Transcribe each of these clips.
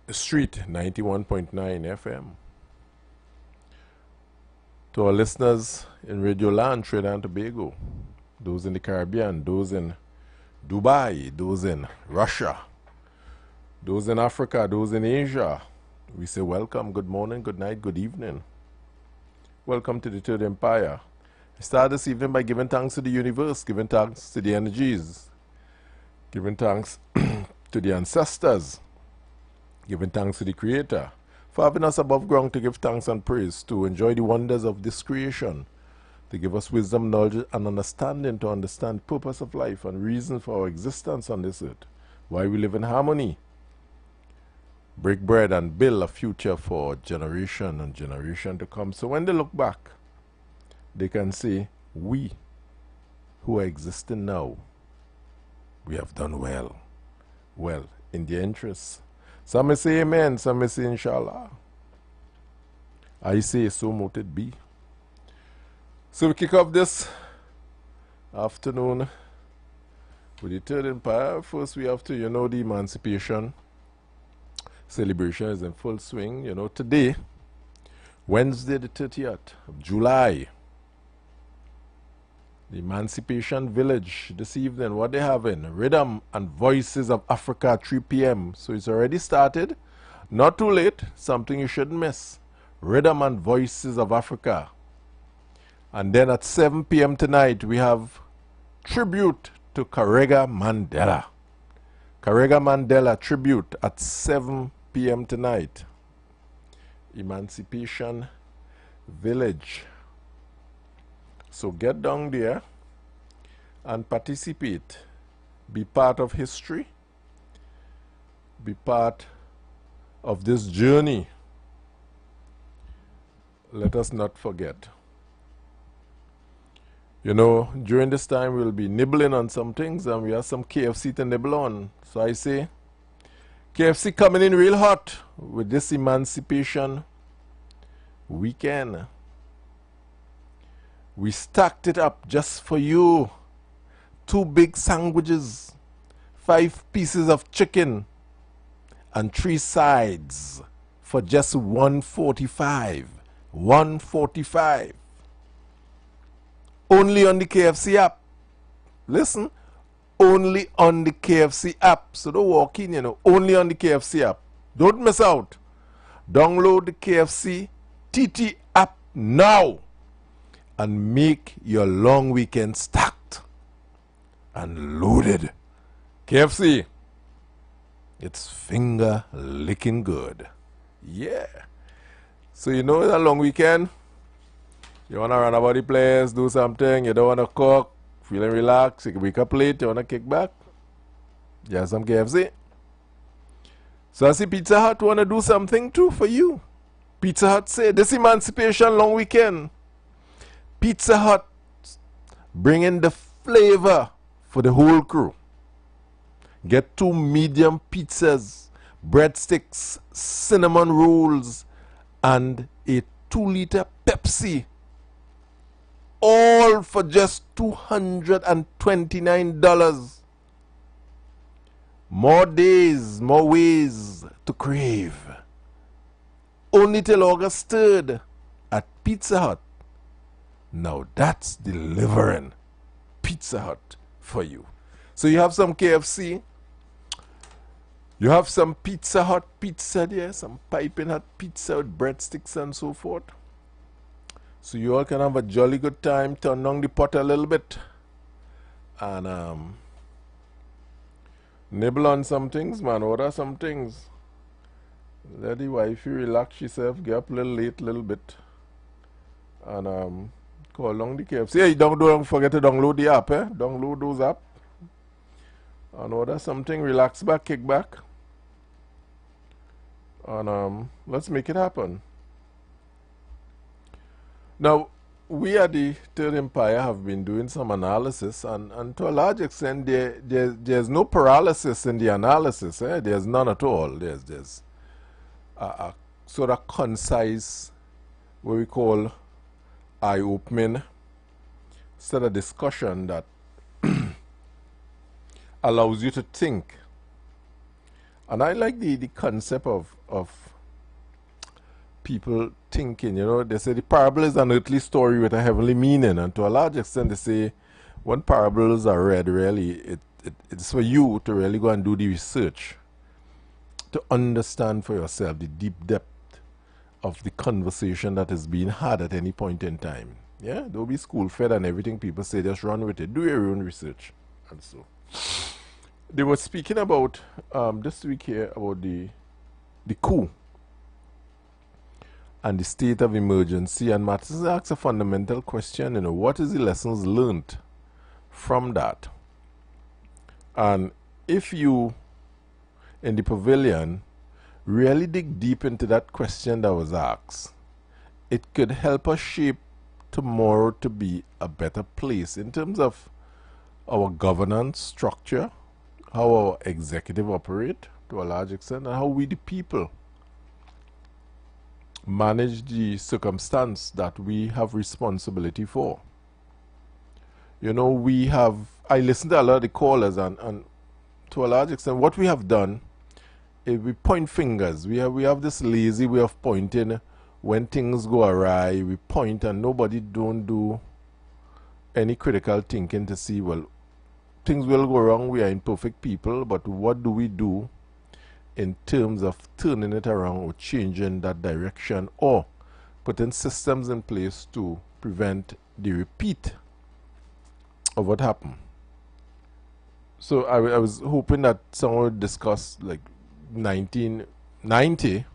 The Street 91.9 FM. To our listeners in Radio Land, Trinidad and Tobago, those in the Caribbean, those in Dubai, those in Russia, those in Africa, those in Asia, we say welcome, good morning, good night, good evening. Welcome to the Third Empire. I start this evening by giving thanks to the universe, giving thanks to the energies, giving thanks to the ancestors, giving thanks to the Creator for having us above ground to give thanks and praise, to enjoy the wonders of this creation, to give us wisdom, knowledge, and understanding to understand the purpose of life and reason for our existence on this earth, why we live in harmony, break bread and build a future for generation and generation to come. So when they look back, they can say, we who are existing now, we have done well. Well, in their interests. Some may say amen, some may say inshallah. I say, so mote it be. So we kick off this afternoon with the Third Empire. First we have to, the emancipation celebration is in full swing. Today, Wednesday the 30th of July, the Emancipation Village this evening, what they having? Rhythm and Voices of Africa at 3 p.m. So it's already started. Not too late. Something you shouldn't miss. Rhythm and Voices of Africa. And then at 7 p.m. tonight, we have tribute to Karega Mandela. Karega Mandela tribute at 7 p.m. tonight. Emancipation Village. So get down there and participate. Be part of history. Be part of this journey. Let us not forget. During this time we'll be nibbling on some things, and we have some KFC to nibble on. So I say, KFC coming in real hot with this Emancipation weekend. We stacked it up just for you. 2 big sandwiches, 5 pieces of chicken, and 3 sides for just $145. $145. Only on the KFC app. Listen, only on the KFC app. So don't walk in, only on the KFC app. Don't miss out. Download the KFC TT app now and make your long weekend stacked and loaded. KFC, it's finger licking good. Yeah. So it's a long weekend. You want to run about the place, do something, you don't want to cook, feeling relaxed, you can wake up late, you want to kick back, you have some KFC. So I see Pizza Hut want to do something too for you. Pizza Hut say, this Emancipation long weekend, Pizza Hut bringing the flavor for the whole crew. Get 2 medium pizzas, breadsticks, cinnamon rolls, and a 2-liter Pepsi. All for just $229. More days, more ways to crave. Only till August 3rd at Pizza Hut. Now that's delivering Pizza Hut for you. So you have some KFC. You have some Pizza Hut pizza there, some piping hot pizza with breadsticks and so forth. So you all can have a jolly good time, turn down the pot a little bit, and nibble on some things, man, order some things. Let the wifey relax herself, get up a little late, a little bit, and call along the KFC. Hey, don't forget to download the app, Download those apps, and order something, relax back, kick back, and let's make it happen. Now, we at the Third Empire have been doing some analysis, and to a large extent, there's no paralysis in the analysis. There's none at all. There's a sort of concise, what we call eye-opening sort of discussion that allows you to think And I like the concept of people thinking, you know, they say the parable is an earthly story with a heavenly meaning, and to a large extent they say when parables are read, really, it's for you to really go and do the research, to understand for yourself the deep depth of the conversation that is being had at any point in time. Yeah, don't be school fed and everything people say, just run with it. Do your own research. And so they were speaking about this week here about the coup and the state of emergency, and Martin asks a fundamental question, you know, what is the lessons learned from that? And if you in the pavilion really dig deep into that question that was asked, it could help us shape tomorrow to be a better place in terms of our governance structure, how our executive operate to a large extent, and how we the people manage the circumstance that we have responsibility for. You know, I listen to a lot of the callers, and to a large extent what we have done is we point fingers. We have this lazy way of pointing. When things go awry, we point, and nobody don't do any critical thinking to see, well, things will go wrong, we are imperfect people, but what do we do in terms of turning it around or changing that direction, or putting systems in place to prevent the repeat of what happened. So I was hoping that someone would discuss, like 1990,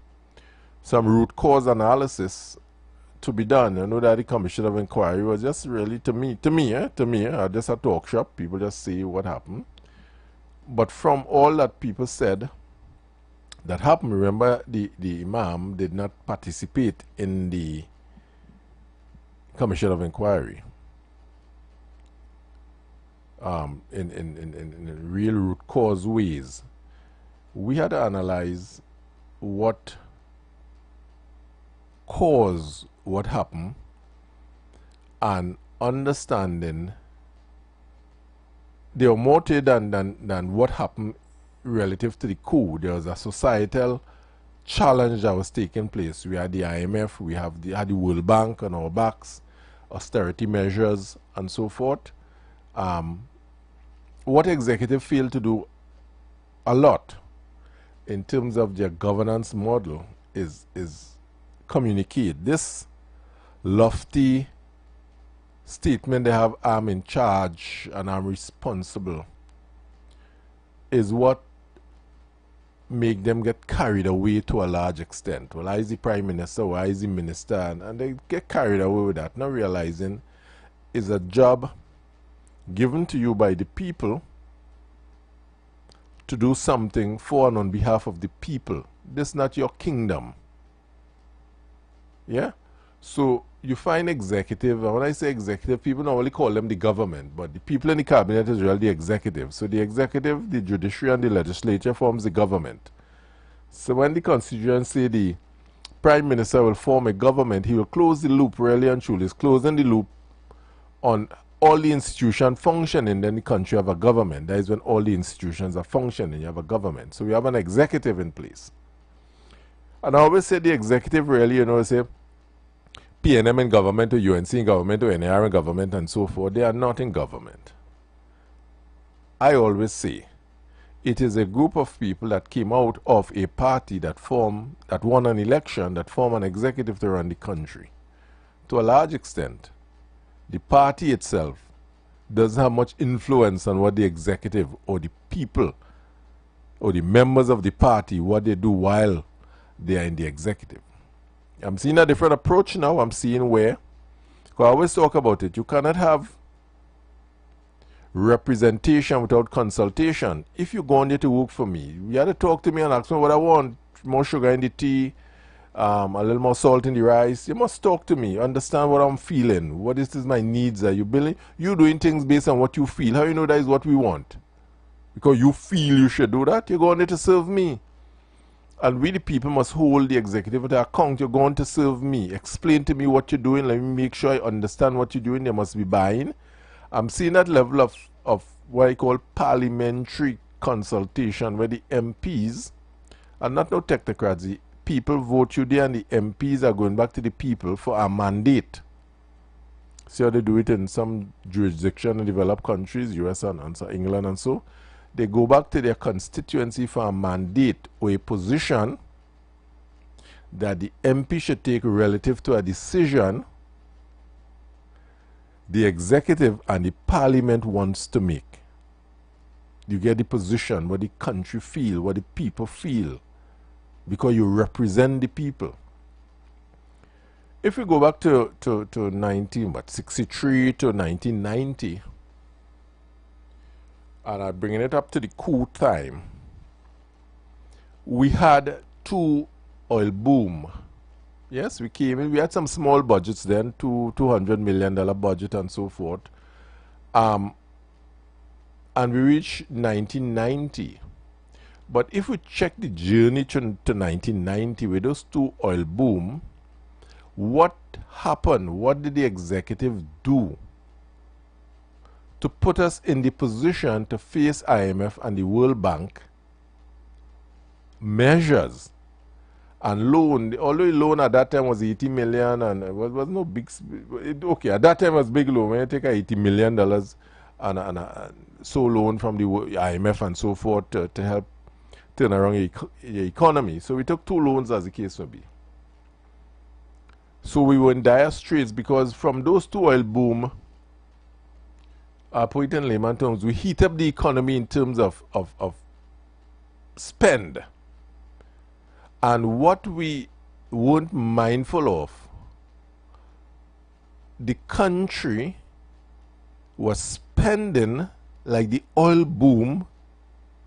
some root cause analysis to be done. I know that the Commission of Inquiry was just really, to me, just a talk shop. People just say what happened. But from all that people said that happened, remember the Imam did not participate in the Commission of Inquiry in real root cause ways. We had to analyze what caused what happened, and understanding there were more to it than what happened relative to the coup. There was a societal challenge that was taking place. We had the IMF, we had the World Bank on our backs, austerity measures, and so forth. What executive failed to do a lot in terms of their governance model is communicate. This lofty statement they have, I'm in charge and I'm responsible, is what make them get carried away to a large extent. Well, I is the Prime Minister, why is the Minister, and they get carried away with that, not realizing it's a job given to you by the people to do something for and on behalf of the people. This is not your kingdom. Yeah? So you find executive, and when I say executive, people normally call them the government, but the people in the cabinet is really the executive. So the executive, the judiciary, and the legislature forms the government. So when the constituents say the Prime Minister will form a government, he will close the loop, really and truly. He's closing the loop on all the institutions functioning, then the country have a government. That is when all the institutions are functioning, you have a government. So we have an executive in place. And I always say the executive really, you know, say PNM in government, or UNC in government, or NAR in government, and so forth. They are not in government. I always say it is a group of people that came out of a party that won an election, that formed an executive to run the country. To a large extent, the party itself doesn't have much influence on what the executive or the people or the members of the party, what they do while they are in the executive. I'm seeing a different approach now. I'm seeing where, because I always talk about it, you cannot have representation without consultation. If you go on there to work for me, you have to talk to me and ask me what I want. More sugar in the tea, a little more salt in the rice. You must talk to me, understand what I'm feeling, what is my needs. Are you building? You doing things based on what you feel. How you know that is what we want? Because you feel you should do that. You're going there to serve me. And we the people must hold the executive to account. You're going to serve me. Explain to me what you're doing. Let me make sure I understand what you're doing. There must be buying. I'm seeing that level of what I call parliamentary consultation, where the MPs and not no technocrats. The people vote you there, and the MPs are going back to the people for a mandate. See how they do it in some jurisdiction in developed countries, US and so England and so. They go back to their constituency for a mandate or a position that the MP should take relative to a decision the executive and the parliament wants to make. You get the position, what the country feel, what the people feel, because you represent the people. If we go back to 1963 to 1990, and I'm bringing it up to the coup time, we had two oil boom. Yes, we came in, we had some small budgets then, $200 million budget and so forth. And we reached 1990. But if we check the journey to 1990 with those two oil boom, what happened? What did the executive do to put us in the position to face IMF and the World Bank measures and loan? Although the loan at that time was 80 million and it was no big, okay, at that time it was big loan. When you take $80 million and so loan from the IMF and so forth to help turn around the economy. So we took two loans as the case may be. So we were in dire straits because from those two oil boom, put it in layman terms, we heat up the economy in terms of spend. And what we weren't mindful of, the country was spending like the oil boom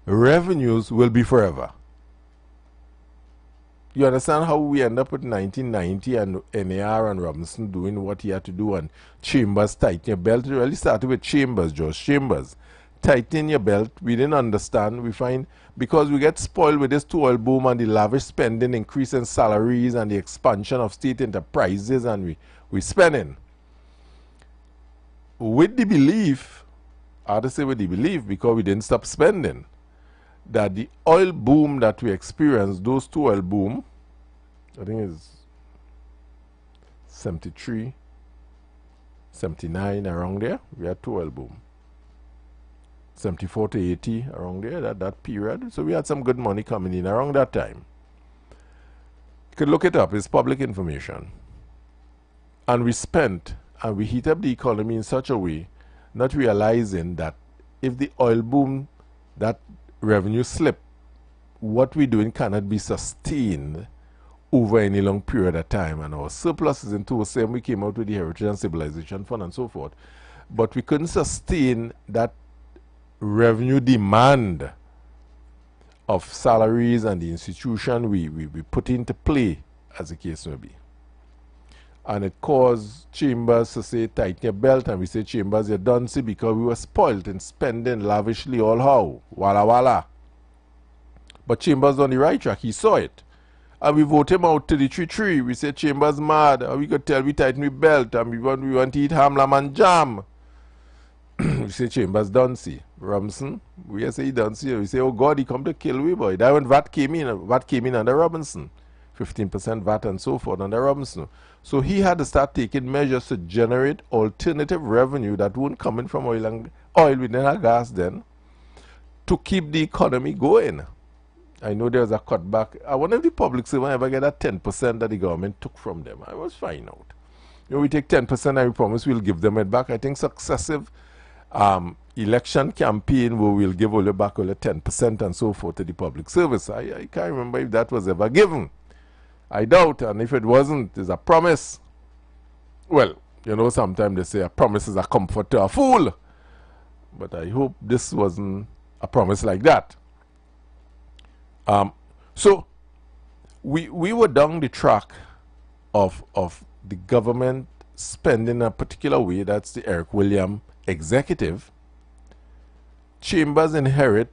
revenues will be forever. You understand how we end up with 1990 and NAR and Robinson doing what he had to do, and Chambers tighten your belt. It really started with Chambers, George Chambers. Tighten your belt. We didn't understand. We find, because we get spoiled with this two oil boom and the lavish spending, increase in salaries and the expansion of state enterprises, and we spending. With the belief, I have to say with the belief, because we didn't stop spending, that the oil boom that we experienced, those two oil boom, I think it's 73, 79, around there, we had two oil boom. 74 to 80, around there, that period. So we had some good money coming in around that time. You could look it up, it's public information. And we spent, and we heat up the economy in such a way, not realizing that if the oil boom, that revenue slip, what we're doing cannot be sustained over any long period of time. And our surpluses in 2007, we came out with the Heritage and Civilization Fund and so forth. But we couldn't sustain that revenue demand of salaries and the institution we put into play, as the case may be. And it caused Chambers to say, tighten your belt, and we say, Chambers, you're done, see, because we were spoiled and spending lavishly all how, walla walla. But Chambers on the right track, he saw it. And we vote him out to the tree. We say, Chambers mad, and we could tell we tighten the belt, and we want to eat ham, lamb, and jam. We say, Chambers done, see. Robinson, we say he done, see. We say, oh God, he come to kill we, boy. That when VAT came in under Robinson. 15% VAT and so forth under Robinson. So he had to start taking measures to generate alternative revenue that wouldn't come in from oil within our gas then, to keep the economy going. I know there's a cutback. I wonder if the public servant ever get that 10% that the government took from them. I was finding out. You know, we take 10% and we promise we'll give them it back. I think successive election campaign where we'll give all back all 10% and so forth to the public service. I can't remember if that was ever given. I doubt, and if it wasn't, there's a promise. Well, you know, sometimes they say a promise is a comfort to a fool. But I hope this wasn't a promise like that. So, we were down the track of the government spending a particular way. That's the Eric Williams executive. Chambers inherit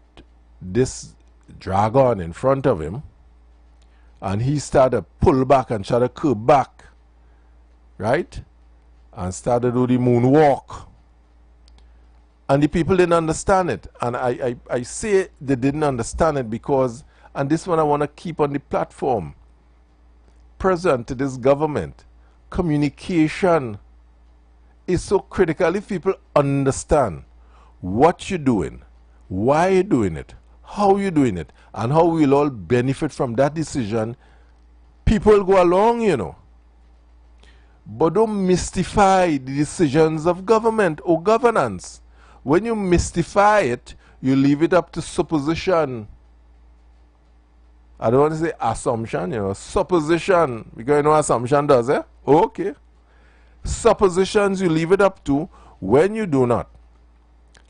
this dragon in front of him, and he started to pull back and try to curb back, right? And started to do the moonwalk. And the people didn't understand it. And I say they didn't understand it because And this one I want to keep on the platform. Present to this government, communication is so critical. If people understand what you're doing, why you're doing it, how you're doing it, and how we'll all benefit from that decision, people will go along, you know. But don't mystify the decisions of government or governance. When you mystify it, you leave it up to supposition. I don't want to say assumption, you know, supposition. Because you know assumption does, eh? Okay. Suppositions you leave it up to. When you do not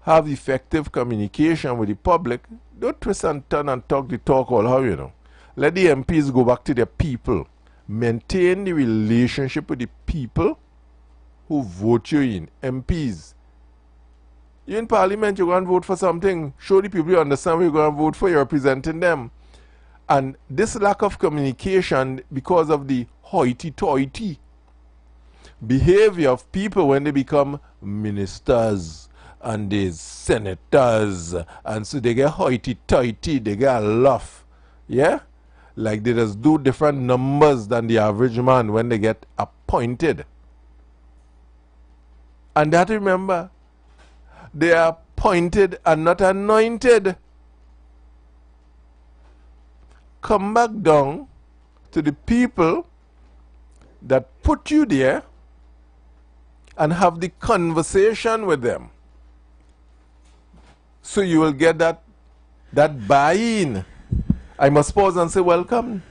have effective communication with the public, don't twist and turn and talk the talk all how, you know. Let the MPs go back to their people. Maintain the relationship with the people who vote you in. MPs. You're in parliament, you're going to vote for something. Show the people you understand what you're going to vote for, you're representing them. And this lack of communication, because of the hoity-toity behavior of people when they become ministers and they senators, and so they get hoity-toity, they get a laugh, yeah? Like they just do different numbers than the average man when they get appointed. And that, remember, they are appointed and not anointed. Come back down to the people that put you there and have the conversation with them. So you will get that buy-in. I must pause and say welcome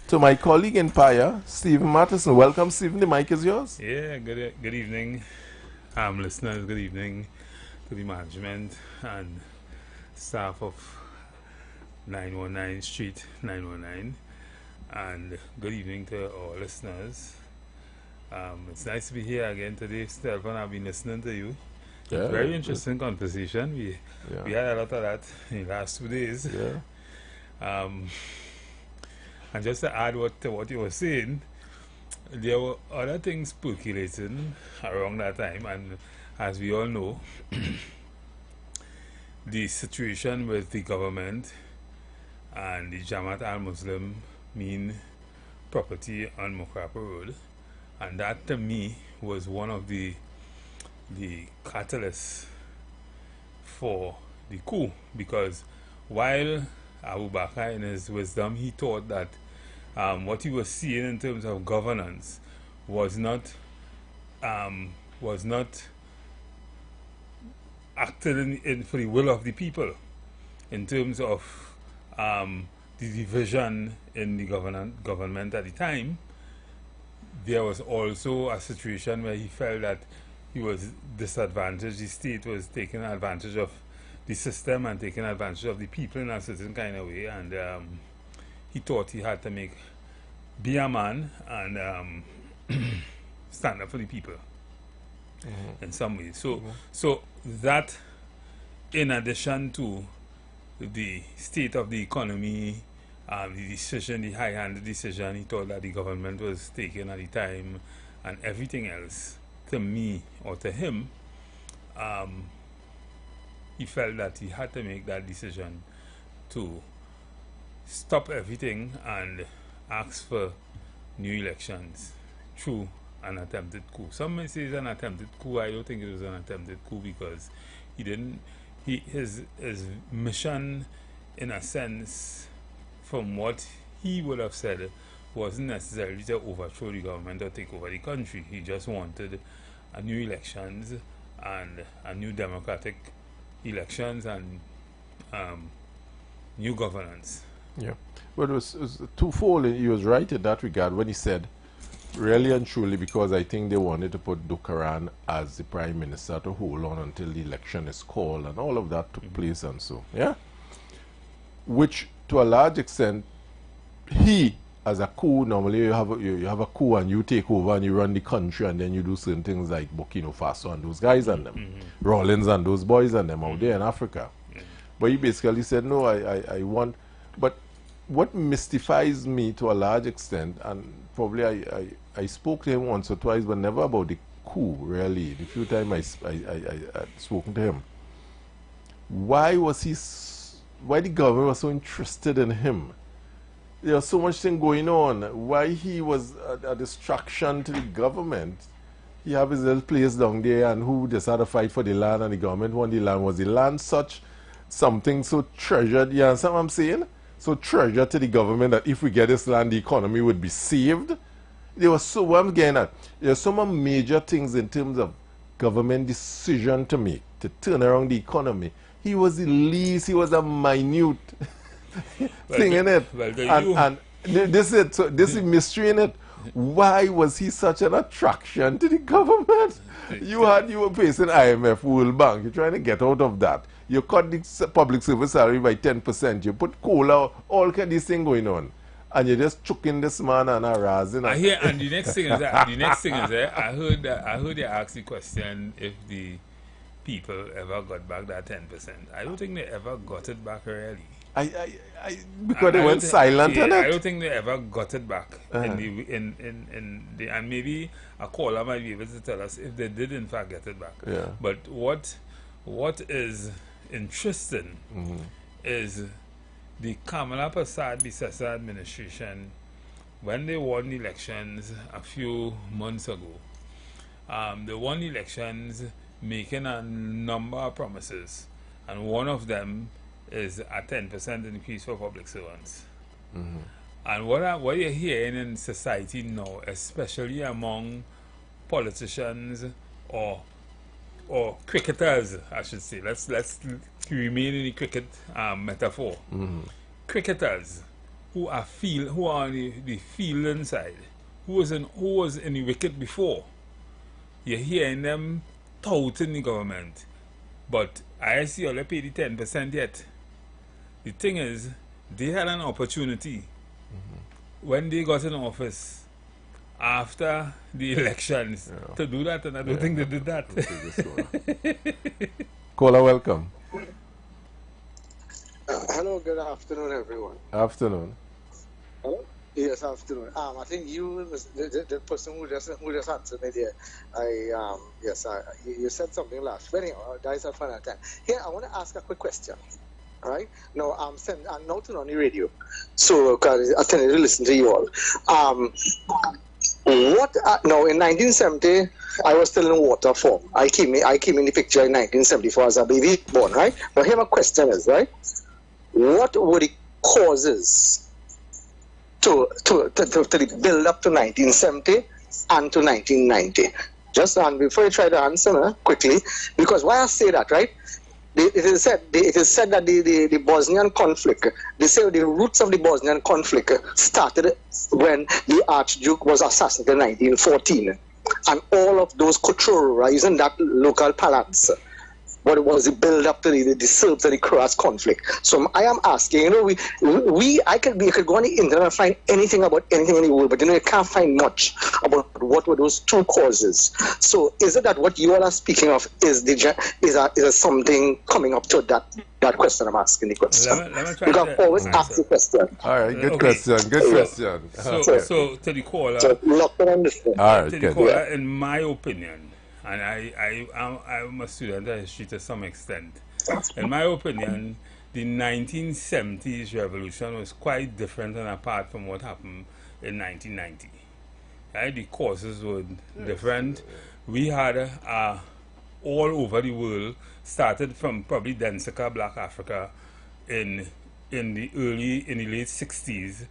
to my colleague in Paya, Stephen Matheson. Welcome, Stephen. The mic is yours. Yeah, good evening, listeners. Good evening to the management and staff of 919 Street 919, and good evening to all listeners. It's nice to be here again today, Stefan. I've been listening to you. Yeah, very interesting conversation. We had a lot of that in the last 2 days. Yeah. And just to add to what you were saying, there were other things percolating around that time, and as we all know, the situation with the government and the Jamaat al-Muslim mean property on Mokrapa Road, and that to me was one of the catalysts for the coup, because while Abu Bakr in his wisdom, he thought that what he was seeing in terms of governance was not acted in for the will of the people, in terms of the division in the government at the time. There was also a situation where he felt that he was disadvantaged. The state was taking advantage of the system and taking advantage of the people in a certain kind of way, and he thought he had to be a man and stand up for the people in some ways. So that, in addition to the state of the economy, the decision, the high-handed decision he thought that the government was taking at the time, and everything else, to me or to him, he felt that he had to make that decision to stop everything and ask for new elections through an attempted coup. Some may say it's an attempted coup. I don't think it was an attempted coup, because his mission, in a sense, from what he would have said, wasn't necessarily to overthrow the government or take over the country. He just wanted a new elections and a new democratic elections and new governance. Yeah. But it was twofold. He was right in that regard when he said, really and truly, because I think they wanted to put Dukaran as the prime minister to hold on until the election is called, and all of that took place, and so, yeah? Which, to a large extent, he, as a coup, normally you have a coup and you take over and you run the country, and then you do certain things like Burkina Faso and those guys and them, Rawlins and those boys and them out there in Africa. But he basically said, no, I want... But what mystifies me to a large extent, and probably I spoke to him once or twice, but never about the coup, really. The few times I spoken to him. Why was he why the government was so interested in him. There was so much thing going on. Why he was a distraction to the government. He have his little place down there, and who just had to fight for the land, and the government won the land. Was the land such something so treasured? You understand what I'm saying? So treasured to the government that if we get this land, the economy would be saved. There was so, what I'm getting at, there's so many major things in terms of government decision to make, to turn around the economy. He was the least, he was a minute thing in it. And this is it. So this is mystery in it. Why was he such an attraction to the government? You were facing IMF, World Bank. You're trying to get out of that. You cut the public service salary by 10%. You put cola, all kind of these things going on. And you're just choking this man and harassing. I hear, and the next thing is that I heard they asked the question if the people ever got back that 10%. I don't think they ever got it back really. Because they went silent on it. I don't think they ever got it back. And maybe a caller might be able to tell us if they did in fact get it back. Yeah. But what is interesting is the Kamala Persad-Bissessar administration, when they won the elections a few months ago, they won the elections making a number of promises, and one of them is a 10% increase for public servants. And what you're hearing in society now, especially among politicians or cricketers, I should say, let's remain in the cricket metaphor. Cricketers who are on the fielding side, who was in the wicket before, you're hearing them touting the government, but I see only pay the 10% yet. The thing is, they had an opportunity when they got in office after the elections to do that, and I don't think they did that. Caller, welcome. Hello, good afternoon, everyone. Afternoon. Hello? Yes, afternoon. I think you, the person who just answered me there, you said something last. But anyway, that is a final time. Here, I want to ask a quick question. All right? Now, I'm not on the radio, so I tend to listen to you all. Now, in 1970, I was still in water form. I came in the picture in 1974 as a baby born, right? Now, here my question is, right? What were the causes to the build up to 1970 and to 1990? Just before you try to answer quickly, because why I say that, right? It is said that the Bosnian conflict, they say the roots of the Bosnian conflict started when the Archduke was assassinated in 1914. And all of those Kotrora using that local parlance. What was the build up to the Serbs and the Croats conflict? So I am asking, you could go on the internet and find anything about anything in the world, but you can't find much about what were those two causes. So is it that what you all are speaking of is something coming up to that question I'm asking the question? Let me try you can always ask the question. All right, good question. Good question. So to the caller, all right, to the caller, in my opinion, and I'm a student of history to some extent. In my opinion, the 1970s revolution was quite different and apart from what happened in 1990. Right? The causes were different. We had all over the world, started from probably Densica, Black Africa, in the late 60s,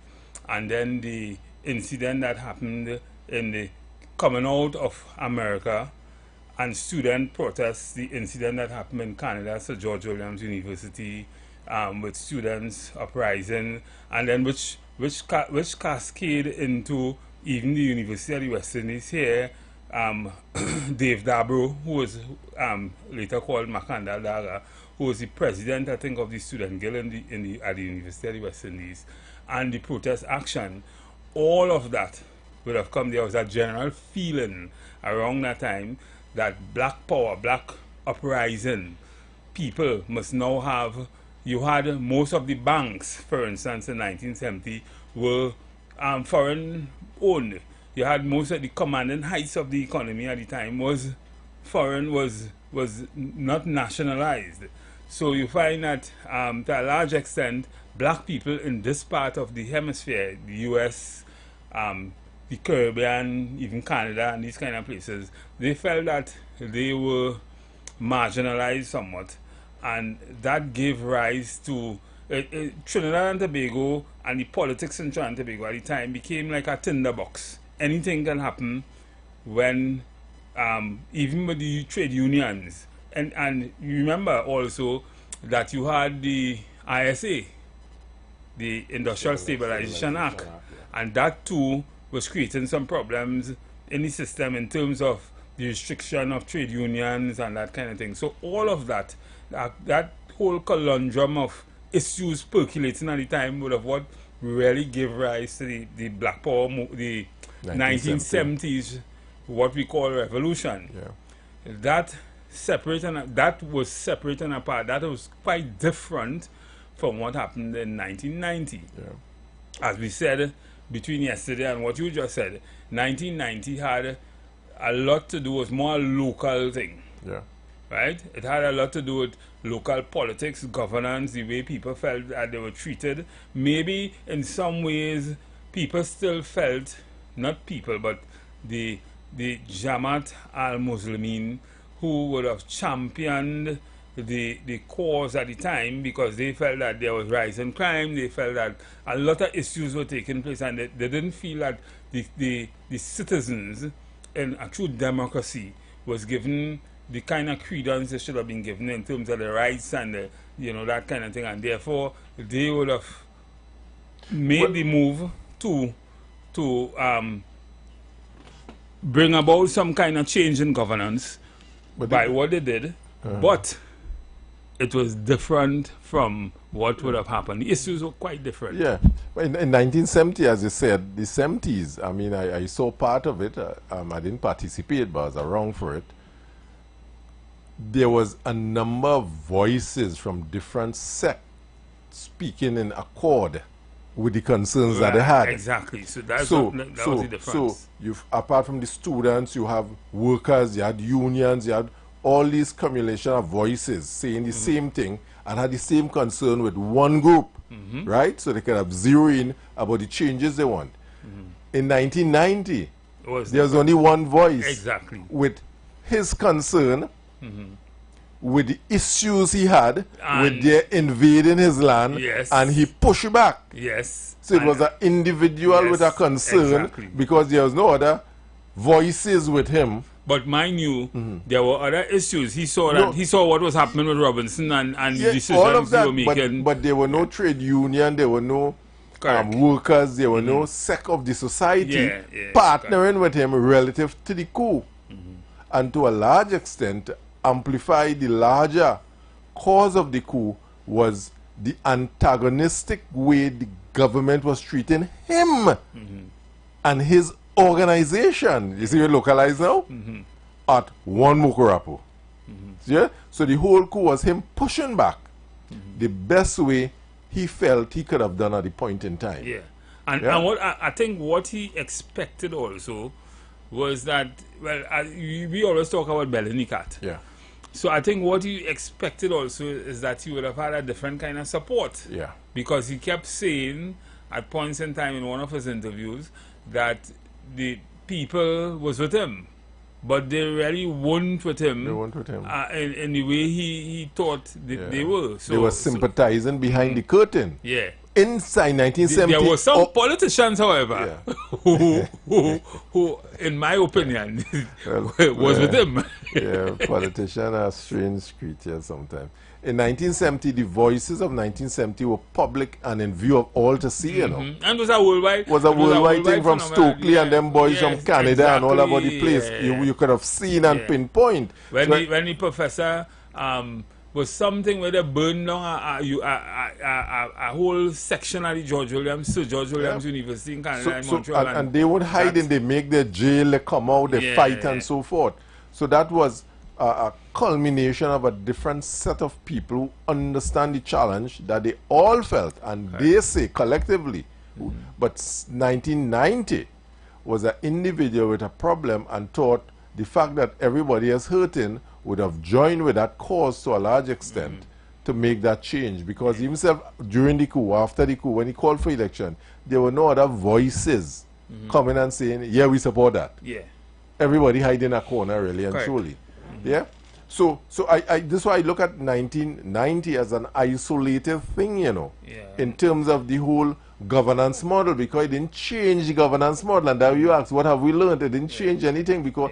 and then the incident that happened in the coming out of America, and student protests, the incident that happened in Canada, Sir George Williams University, with students uprising, and then which cascade into even the University of the West Indies here. Dave Dabro, who was later called Makanda Daga, who was the president, I think, of the student guild at the University of the West Indies, and the protest action, all of that would have come. There was a general feeling around that time that black power, black uprising, people must now have. You had most of the banks, for instance, in 1970 were foreign owned. You had most of the commanding heights of the economy at the time was foreign, was not nationalized. So you find that to a large extent, black people in this part of the hemisphere, the US, the Caribbean, even Canada and these kind of places, they felt that they were marginalized somewhat, and that gave rise to Trinidad and Tobago, and the politics in Trinidad and Tobago at the time became like a tinderbox. Anything can happen when, even with the trade unions, and you remember also that you had the ISA, the Industrial Stabilization Act, yeah. and that too was creating some problems in the system in terms of the restriction of trade unions and that kind of thing. So all of that, that whole conundrum of issues percolating at the time would have what really gave rise to the Black Power, the 1970s, what we call revolution. Yeah. That was separate and apart. That was quite different from what happened in 1990. Yeah. As we said between yesterday and what you just said, 1990 had a lot to do with more local thing. Yeah. Right? It had a lot to do with local politics, governance, the way people felt that they were treated. Maybe in some ways people still felt, not people, but the Jamaat al-Muslimin, who would have championed the cause at the time, because they felt that there was rising crime, they felt that a lot of issues were taking place, and they didn't feel that the citizens in a true democracy was given the kind of credence they should have been given in terms of the rights and the, that kind of thing, and therefore they would have made the move to bring about some kind of change in governance by what they did, but it was different from what would have happened. The issues were quite different. Yeah, in 1970, as you said, the 70s, I mean, I saw part of it. I didn't participate, but I was around for it. There was a number of voices from different sects speaking in accord with the concerns that they had. Exactly. So that was the difference. So apart from the students, you have workers, you had unions, you had all these cumulation of voices saying the same thing and had the same concern with one group, right? So they could have zero in about the changes they want. In 1990, there was only one voice with his concern, with the issues he had with their invading his land, and he pushed back. So it was an individual with a concern because there was no other voices with him. But mind you, there were other issues. He saw that he saw what was happening with Robinson and the decisions all of that, they were making. but there were no trade union, there were no workers, there were no sect of the society partnering with him relative to the coup. And to a large extent, amplify the larger cause of the coup was the antagonistic way the government was treating him and his organization. You see it localized now? At one Mukurapu. Yeah? So the whole coup was him pushing back the best way he felt he could have done at the point in time. And what I think what he expected also was that, well, we always talk about Bellinicat. So I think what he expected also is that he would have had a different kind of support. Because he kept saying at points in time in one of his interviews that the people was with him, but they really weren't with him. They weren't with him. In the way he thought they were. So, they were sympathizing behind the curtain. Inside 1970. There were some politicians, however, who, in my opinion, was with him. Politicians are strange creatures sometimes. In 1970, the voices of 1970 were public and in view of all to see, you know. And it was a worldwide, thing from Stokely and them boys from Canada and all over the place. You could have seen and pinpoint. When the professor was something where they burned down a whole section of the Sir George Williams University in Canada and Montreal. And they would hide and they make their jail, they come out, they fight and so forth. So that was a culmination of a different set of people who understand the challenge that they all felt, and they say collectively. But 1990 was an individual with a problem and thought the fact that everybody is hurting would have joined with that cause to a large extent to make that change, because himself during the coup, after the coup, when he called for election, there were no other voices coming and saying, yeah, we support that. Yeah. Everybody hiding a corner, really and Correct. truly. Yeah. So I this is why I look at 1990 as an isolated thing, you know, Yeah. in terms of the whole governance model, because it didn't change the governance model. And now you ask, what have we learned? It didn't change anything, because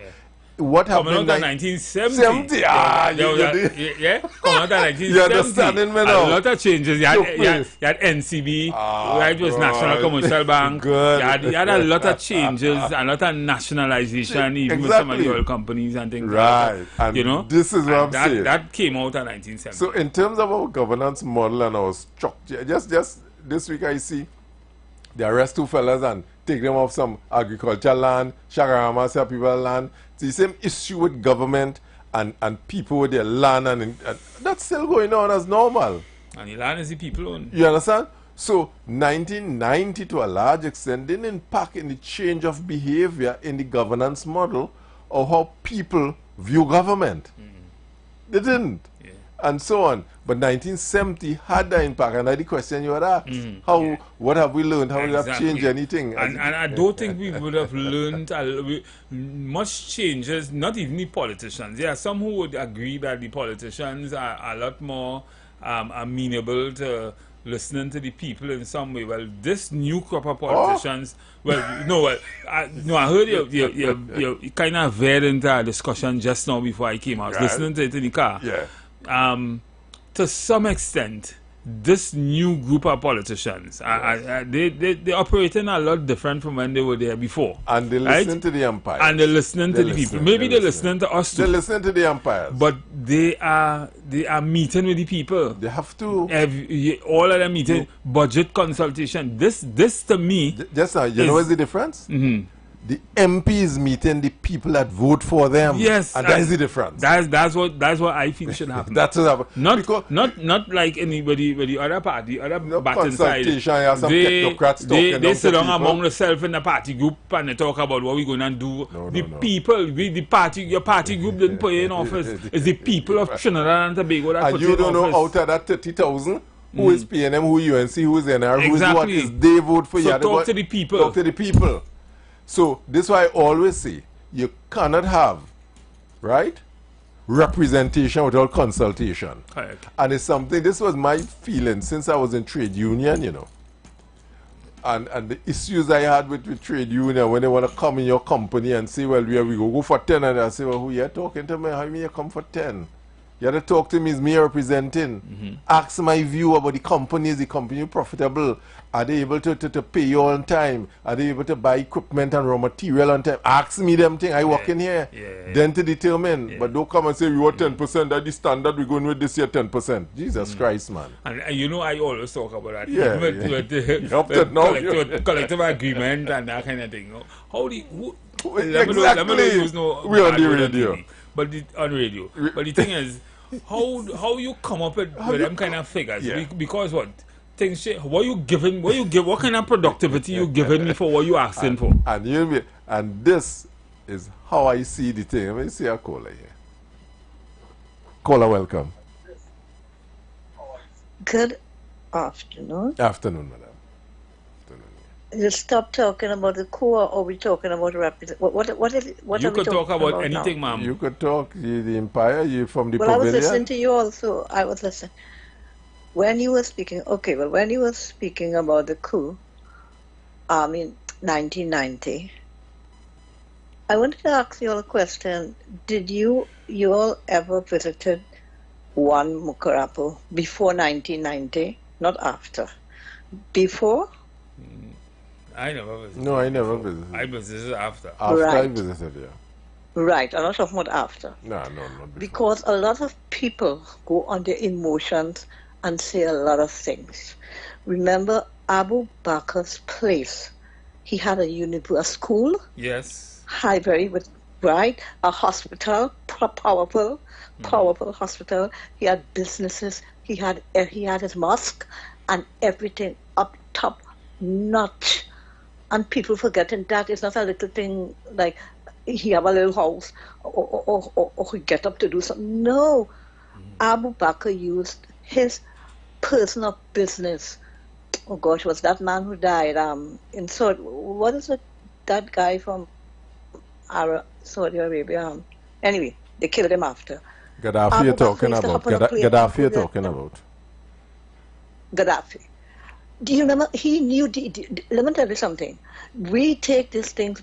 what Coming happened out in in 1970. 70, yeah. Coming out in 1970. You understanding me now? A lot of changes. You Took had place. NCB, right? It was God. National Commercial Bank. Good. You had a lot of changes, a lot of nationalization, even with some of the Exactly. oil companies and things Right. like that. And You know? this is what I'm that, saying. That came out in 1970. So in terms of our governance model and our structure, just this week I see they arrest two fellas and take them off some agricultural land, Shagarama, say people land. It's the same issue with government and people with their land, and that's still going on as normal. And the land is the people own. You understand? So 1990 to a large extent didn't impact in the change of behavior in the governance model or how people view government. They didn't. Yeah. And so on. But 1970 had that impact, and that's the question you had asked. What have we learned? How did that change anything? And I don't think we would have learned much changes, not even the politicians. There are some who would agree that the politicians are a lot more amenable to listening to the people in some way. Well, this new crop of politicians, I heard you kind of veered into a discussion just now before I came. I was listening to it in the car. Yeah. To some extent, this new group of politicians, they operating a lot different from when they were there before. And they listen to the empire. And they're listening to the people. Maybe they're listening to us too. They listen to the empires. But they are meeting with the people. They have to. All of them meeting, budget consultation. This to me. Just now, you know what's the difference? The MPs meeting the people that vote for them. Yes, and that is the difference. That's what I feel should happen. That's what happened. Not like anybody with the other party, other batting side. Consultation, you have some technocrats talking. They sit down among themselves in the party group and they talk about what we're going to do. People, your party group didn't put you in office. It's the people of Trinidad and Tobago that and put you you in don't know office. out of that 30,000 who is PNM, who UNC, who is NR, who is what Exactly. is they vote for. So talk to the people. Talk to the people. So this is why I always say you cannot have, right, representation without consultation. Correct. And it's something, this was my feeling since I was in trade union, you know. And the issues I had with trade union when they want to come in your company and say, well, we go for 10, and I say, well, who you talking to me? How you come for 10? You have to talk to me, is me representing. Ask my view about the company. Is the company profitable? Are they able to pay you on time? Are they able to buy equipment and raw material on time? Ask me them thing. I work in here. Then to determine. But don't come and say we want 10%. That's the standard we're going with this year, 10%. Jesus Christ, man. And you know, I always talk about that. Yeah, with collective agreement and that kind of thing. How do you... Let me use no we on the bad word radio. TV, but on radio. But the thing is, how you come up with them kind of figures? Yeah. Because what? Things change. What kind of productivity you giving me for what you asking for? And this is how I see the thing. Let me see a caller here. Caller, welcome. Good afternoon. Afternoon, madam. You stop talking about the core, or we talking about what is it? What You are we could talk talking about anything, now? ma'am. You could talk, the empire, you from the Well, I was pavilion. listening to you also. I was listening. When you were speaking, when you were speaking about the coup, in 1990, I wanted to ask you all a question. Did you all ever visited one Mukarapu before 1990? Not after. Before? I never visited. No, I never visited. I visited after. After I Right. visited, yeah. Right, I'm not talking about after. No, not before. Because a lot of people go on their emotions and say a lot of things. Remember Abu Bakr's place? He had a school, Yes. library, a hospital, powerful hospital. He had businesses. He had his mosque and everything up top notch. And people forgetting that it's not a little thing like he have a little house or he get up to do something. No. Abu Bakr used his personal business. Oh gosh, was that man who died? In Saudi, what is it? That guy from Saudi Arabia. Anyway, they killed him after. Gaddafi you're talking about. Gaddafi you're talking about. Gaddafi. Do you remember? He knew. Let me tell you something. We take these things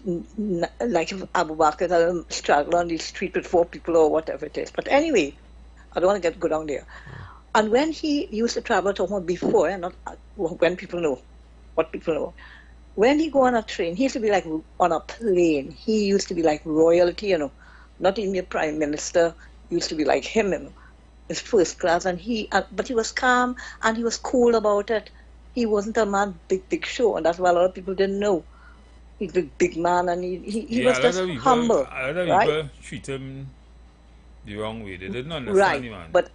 like if Abu Bakr struggle on the street with 4 people or whatever it is. But anyway, I don't want to go down there. And when he used to travel to home before, and not when people know what people know, when he go on a train, he used to be like on a plane. He used to be like royalty, you know. Not even a prime minister. Used to be like him, you know. His first class, and but he was calm and he was cool about it. He wasn't a man big show, and that's why a lot of people didn't know. He's a big man, and he was just humble. A lot of people treat him the wrong way. They didn't understand him, man. But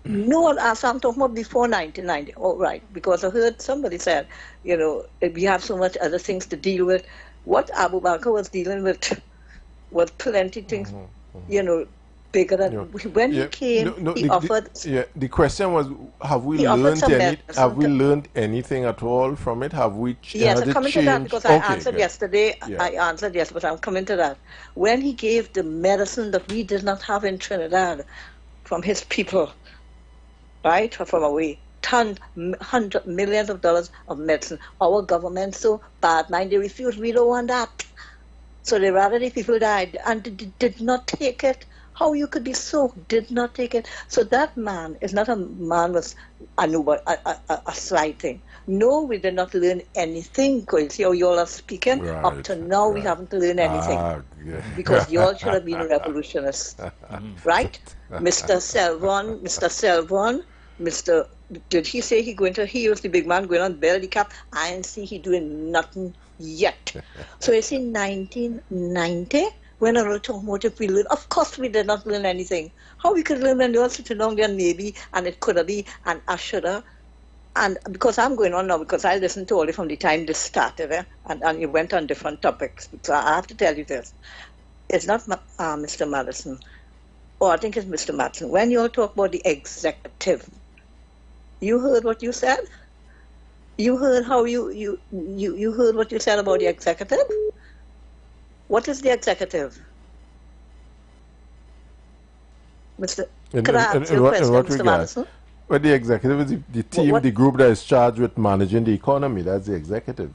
no one asked. I'm talking about before 1990. Oh, right. Because I heard somebody said, you know, we have so much other things to deal with. What Abu Bakr was dealing with was plenty things, you know, bigger than when he came. He offered. The question was, have we learned anything at all from it? Have we? Yes, I'm coming to that because I answered yesterday. I answered yes, but I'm coming to that. When he gave the medicine that we did not have in Trinidad from his people, right, from away, $100 million of medicine. Our government so bad, mind they refused. We don't want that. So they rather the people died and did not take it. How you could be so did not take it. So that man is not a man with a slight thing. No, we did not learn anything. Because see how you all are speaking. Right, up to now, we haven't learned anything. Because you all should have been revolutionists, right? Mr. Selvon, did he say he was the big man going on belly cap? I didn't see he doing nothing yet. So you see, 1990. When on automotive we learn, of course we did not learn anything. How we could learn when they were sitting down there maybe, and it could have been, and I should have. And because I'm going on now, because I listened to all it from the time this started, and you went on different topics. So I have to tell you this. It's not Mr. Madison, or I think it's Mr. Madison. When you all talk about the executive, you heard what you said? You heard how you heard what you said about the executive? What is the executive? Could I ask you a question, Mr. Madison? Well, the executive is the team, the group that is charged with managing the economy. That's the executive.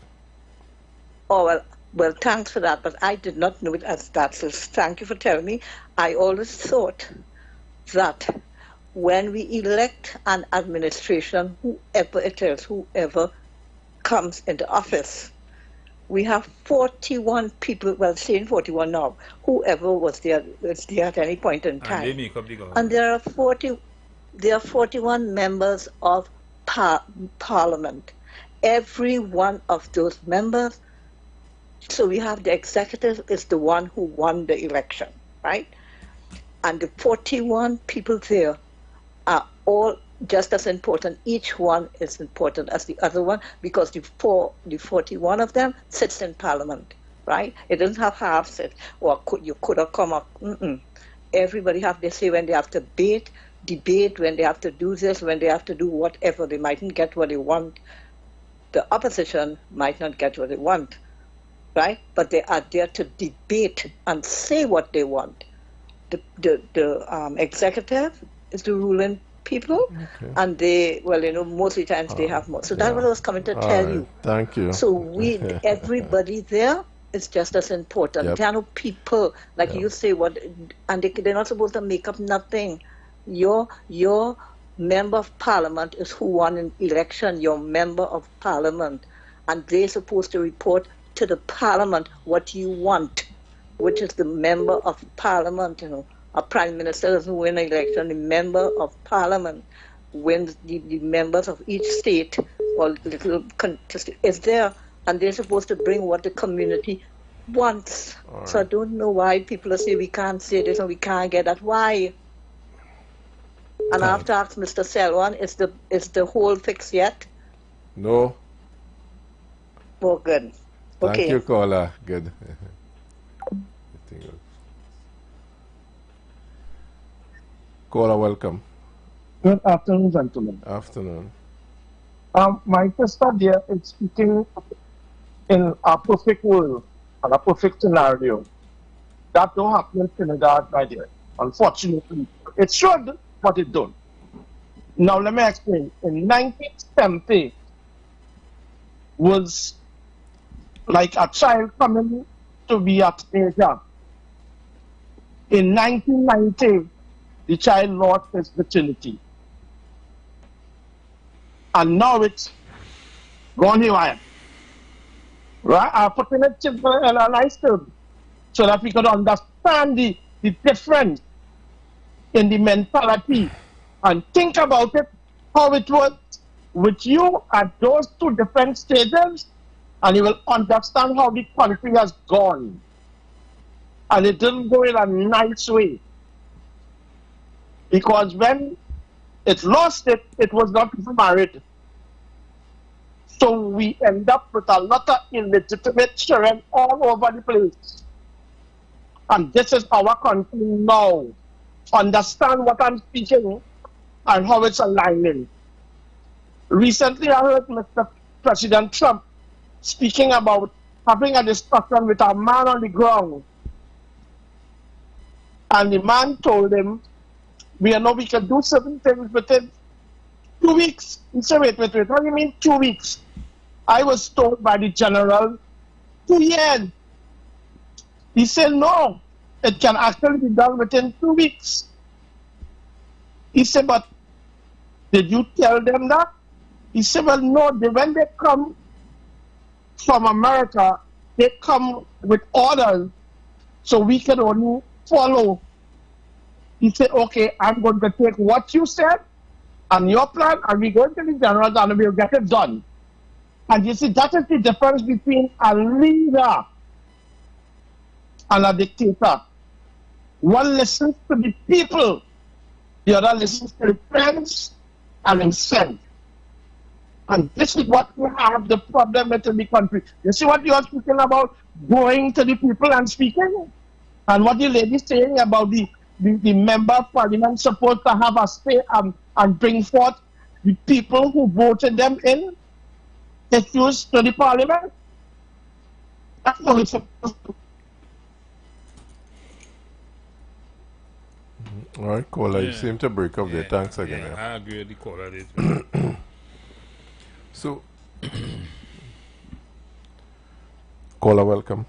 Oh, well, thanks for that, but I did not know it as that, so thank you for telling me. I always thought that when we elect an administration, whoever it is, whoever comes into office, we have 41 people, well, saying 41 now, whoever was there at any point in time. And they make up the government. And there are 41 members of parliament. Every one of those members, so we have the executive is the one who won the election, right? And the 41 people there are all just as important. Each one is important as the other one because the 41 of them sits in parliament, right? It doesn't have half sit or you could have come up. Everybody have their say when they have to debate, when they have to do this, when they have to do whatever. They mightn't get what they want. The opposition might not get what they want, right? But they are there to debate and say what they want. The executive is the ruling people, and they, well, you know, most of the times they have more. So that's what I was coming to tell you. Thank you. So everybody there is just as important. There are no people, like you say, and they're not supposed to make up nothing. Your member of parliament is who won an election, your member of parliament, and they're supposed to report to the parliament what you want, which is the member of parliament, you know. A prime minister doesn't win an election. The member of parliament wins. The members of each state or little is there, and they're supposed to bring what the community wants. Right. So I don't know why people are saying we can't say this and we can't get that. Why? And I have to ask Mr. Selwan, is the whole fixed yet? No. Oh, good. Thank you, caller. Good. Caller, welcome. Good afternoon, gentlemen. Afternoon. My sister there is speaking in a perfect world and a perfect scenario. That don't happen in Trinidad, my dear. Unfortunately, it should, but it don't. Now let me explain. In 1970 was like a child coming to be a teenager. In 1990, the child lost his virginity. And now it's gone haywire. Right? I put in a chip and a nice term so that we could understand the difference in the mentality and think about it, how it was with you at those two different stages, and you will understand how the country has gone. And it didn't go in a nice way. Because when it lost it, it was not married. So we end up with a lot of illegitimate children all over the place. And this is our country now. Understand what I'm speaking and how it's aligning. Recently, I heard Mr. President Trump speaking about having a discussion with a man on the ground. And the man told him, we can do certain things within 2 weeks. He said, wait, what do you mean 2 weeks? I was told by the general 2 years. He said, no, it can actually be done within 2 weeks. He said, but did you tell them that? He said, well, no, when they come from America, they come with orders, so we can only follow. He said, okay, I'm going to take what you said and your plan, and we go to the general and we'll get it done. And you see, that is the difference between a leader and a dictator. One listens to the people, the other listens to the friends and himself. And this is what we have the problem with in the country. You see what you are speaking about, going to the people and speaking? And what the lady is saying about the member of parliament supposed to have a say and bring forth the people who voted them in issues to the parliament. That's what it's supposed to. All right, caller, you seem to break up there. Thanks again. Yeah, I agree with the caller there. So, caller, welcome.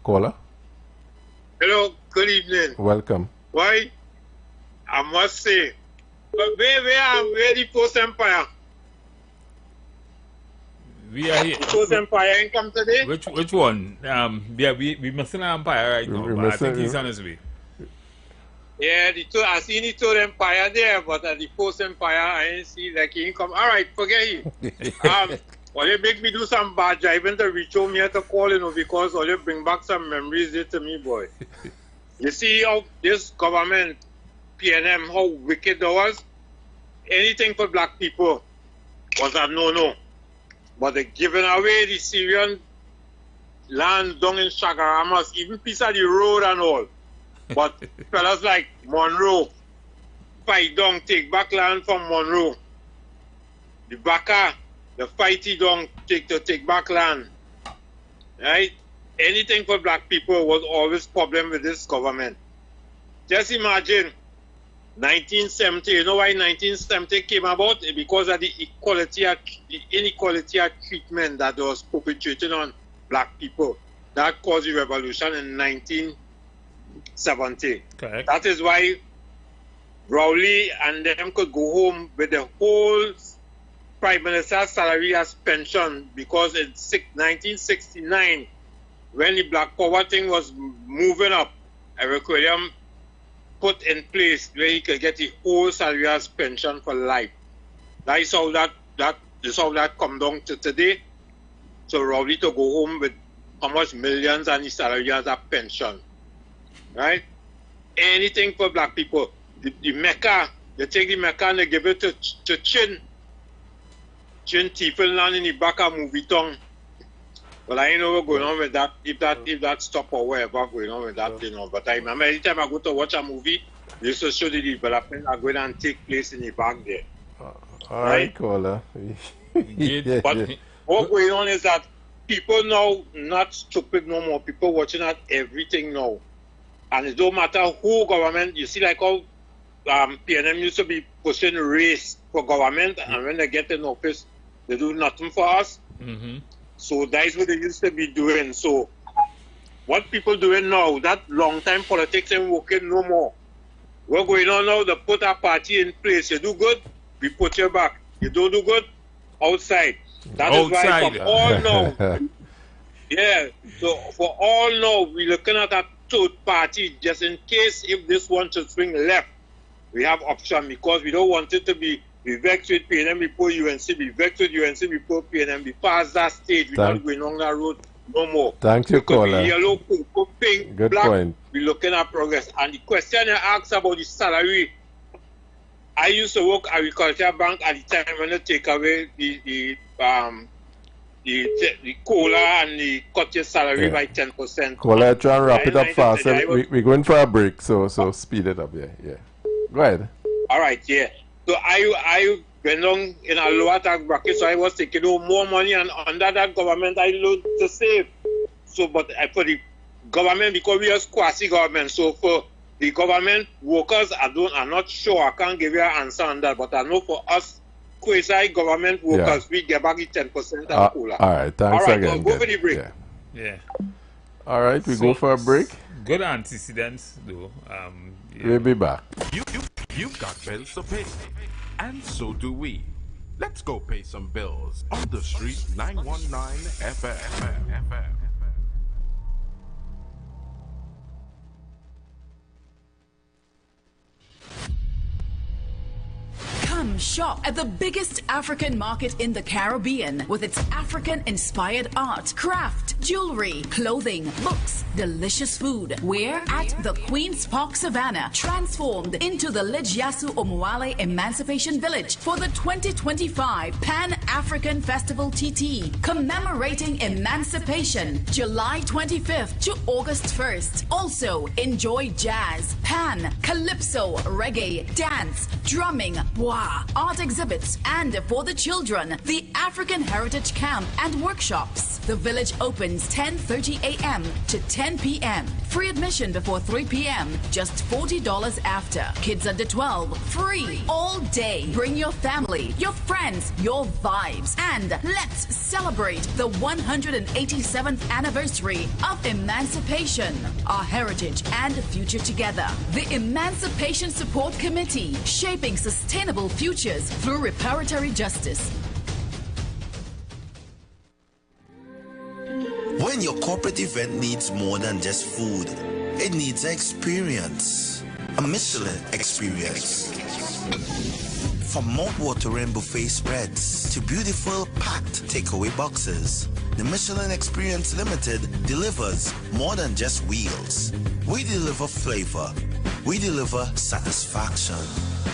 Caller? Hello, good evening. Welcome. Why? I must say, where the Post Empire? We are here. The Post Empire ain't come today? Which one? We missing an Empire right now, but I think he's on his way. Yeah, I seen the Toad Empire there, but at the Post Empire, I ain't see like he ain't come. All right, forget it. Well, you make me do some bad driving to reach home here to call, because you bring back some memories there to me, boy. You see how this government, PNM, how wicked it was? Anything for black people was a no-no. But they're giving away the Syrian land down in Shagaramas, even piece of the road and all. But fellas like Monroe, fight down, take back land from Monroe. The Baka, the fighty down, take back land. Right? Anything for black people was always problem with this government. Just imagine 1970, you know why 1970 came about? Because of the inequality of treatment that was perpetrated on black people. That caused the revolution in 1970. Correct. That is why Rowley and them could go home with the whole Prime Minister's salary as pension, because in 1969, when the Black Power thing was moving up, Eric William put in place where he could get the whole salary as pension for life. That is how that come down to today. So Rowley to go home with how much millions and his salary as a pension. Right? Anything for black people. The Mecca, they take the Mecca and they give it to Chin Tiefenland in the back of movie tongue. But I know what's going on with that, if that stop or whatever going on with that, But I remember anytime I go to watch a movie, This to show the development are going to take place in the back there. All right, caller. But what going on is that people now not stupid no more. People watching at everything now. And it don't matter who government, you see like how PNM used to be pushing race for government, and when they get in office, they do nothing for us. So that's what they used to be doing. So what people doing now, that long time politics ain't working no more. What's going on now, they put a party in place. You do good, we put you back. You don't do good, outside. That is why from all now, yeah, so for all now, we're looking at that third party, just in case if this one should swing left, we have option, because we don't want it to be vexed with PNM before UNC, be vexed with UNC before PNM, be past that stage, we're not going on that road no more. Thank you, caller. Yellow, purple, pink, good black, point. we're looking at progress. And the question you asked about the salary, I used to work at Agriculture Bank at the time when they take away the cola and the cut your salary by 10%. Cola, try and wrap it up fast. We're going for a break, so speed it up. Yeah. Go ahead. All right, yeah. So I went on in a lower tax bracket, so I was taking home more money, and under that government I learned to save. So, but for the government, because we are quasi-government, so for the government workers, I'm not sure. I can't give you an answer on that, but I know for us quasi-government workers, we get back the 10% of cola. All right, thanks again. So go for the break. Yeah. All right, we go for a break. Good antecedents, though. We'll be back. You've got bills to pay, and so do we. Let's go pay some bills on the street 919 FM. Come shop at the biggest African market in the Caribbean with its African-inspired art, craft, jewelry, clothing, books, delicious food. We're at the Queen's Park Savannah, transformed into the Lidjasu Omuale Emancipation Village for the 2025 Pan-African Festival TT, commemorating emancipation, July 25th to August 1st. Also, enjoy jazz, pan, calypso, reggae, dance, drumming, bois, art exhibits, and for the children, the African Heritage Camp and workshops. The village opens 10:30 a.m. to 10 p.m. Free admission before 3 p.m. Just $40 after. Kids under 12, free all day. Bring your family, your friends, your vibes, and let's celebrate the 187th anniversary of emancipation, our heritage and future together. The Emancipation Support Committee, shaping sustainable futures through reparatory justice. When your corporate event needs more than just food, it needs an experience, a Michelin experience. From mouth-watering buffet spreads to beautiful packed takeaway boxes, the Michelin Experience Limited delivers more than just wheels. We deliver flavor. We deliver satisfaction.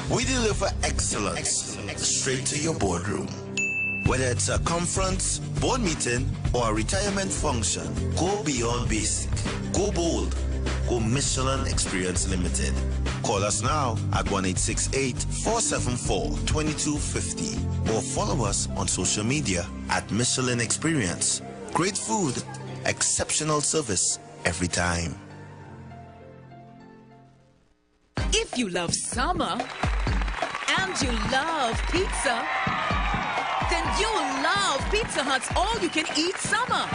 We deliver excellence straight to your boardroom. Whether it's a conference, board meeting, or a retirement function, go beyond basic. Go bold. Go Michelin Experience Limited. Call us now at 1-868-474-2250 or follow us on social media at Michelin Experience. Great food, exceptional service every time. If you love summer and you love pizza, then you'll love Pizza Hut's all-you-can-eat summer.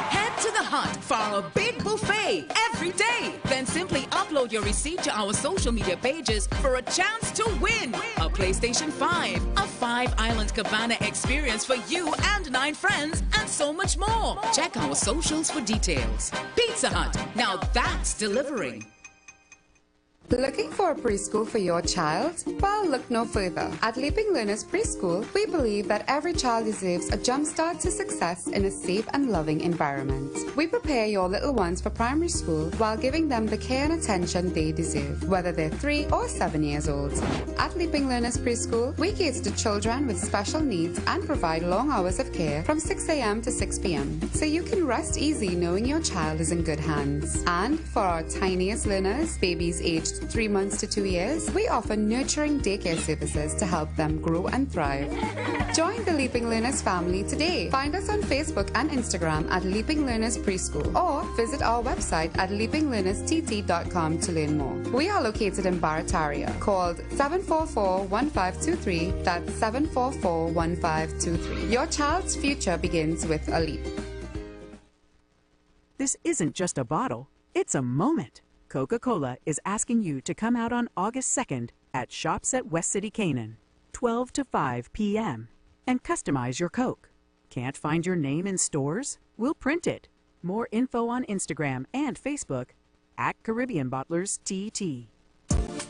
Head to the Hut for our big buffet every day. Then simply upload your receipt to our social media pages for a chance to win a PlayStation 5, a 5-island cabana experience for you and 9 friends, and so much more. Check our socials for details. Pizza Hut, now that's delivering. Looking for a preschool for your child? Well, look no further. At Leaping Learners Preschool, we believe that every child deserves a jumpstart to success in a safe and loving environment. We prepare your little ones for primary school while giving them the care and attention they deserve, whether they're 3 or 7 years old. At Leaping Learners Preschool, we cater to children with special needs and provide long hours of care from 6 a.m. to 6 p.m. so you can rest easy knowing your child is in good hands. And for our tiniest learners, babies aged 3 months to 2 years, we offer nurturing daycare services to help them grow and thrive. Join the Leaping Learners family today. Find us on Facebook and Instagram at Leaping Learners Preschool or visit our website at leapinglearnerstt.com to learn more. We are located in Barataria. Called 744-1523. That's 744-1523. Your child's future begins with a leap. This isn't just a bottle, it's a moment. Coca-Cola is asking you to come out on August 2nd at Shops at West City Canaan, 12 to 5 p.m. and customize your Coke. Can't find your name in stores? We'll print it. More info on Instagram and Facebook at Caribbean Bottlers TT.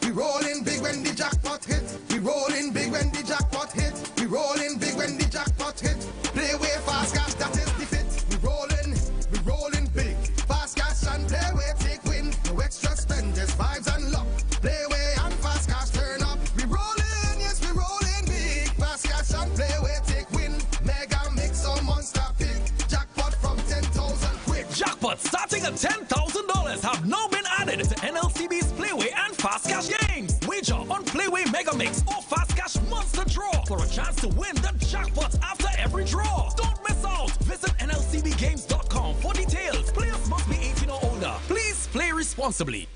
We rollin' big when the jackpot hit. We rollin' big when the jackpot hit. We rollin' big when the jackpot hit. Play way fast cash, that is the fit. We rollin' big. Fast cash and play way take win. No extra spend, just vibes and luck. Play way and fast cash turn up. We rollin', yes we rollin' big. Fast cash and play way take win. Mega mix or monster pick. Jackpot from 10,000 quick. Jackpot starting at $10,000 have now been added to NLCB's Playway and Fast Cash games. Wager on Playway Mega Mix or Fast Cash Monster Draw for a chance to win the jackpot after every draw. Don't miss out. Visit NLCBGames.com for details. Players must be 18 or older. Please play responsibly.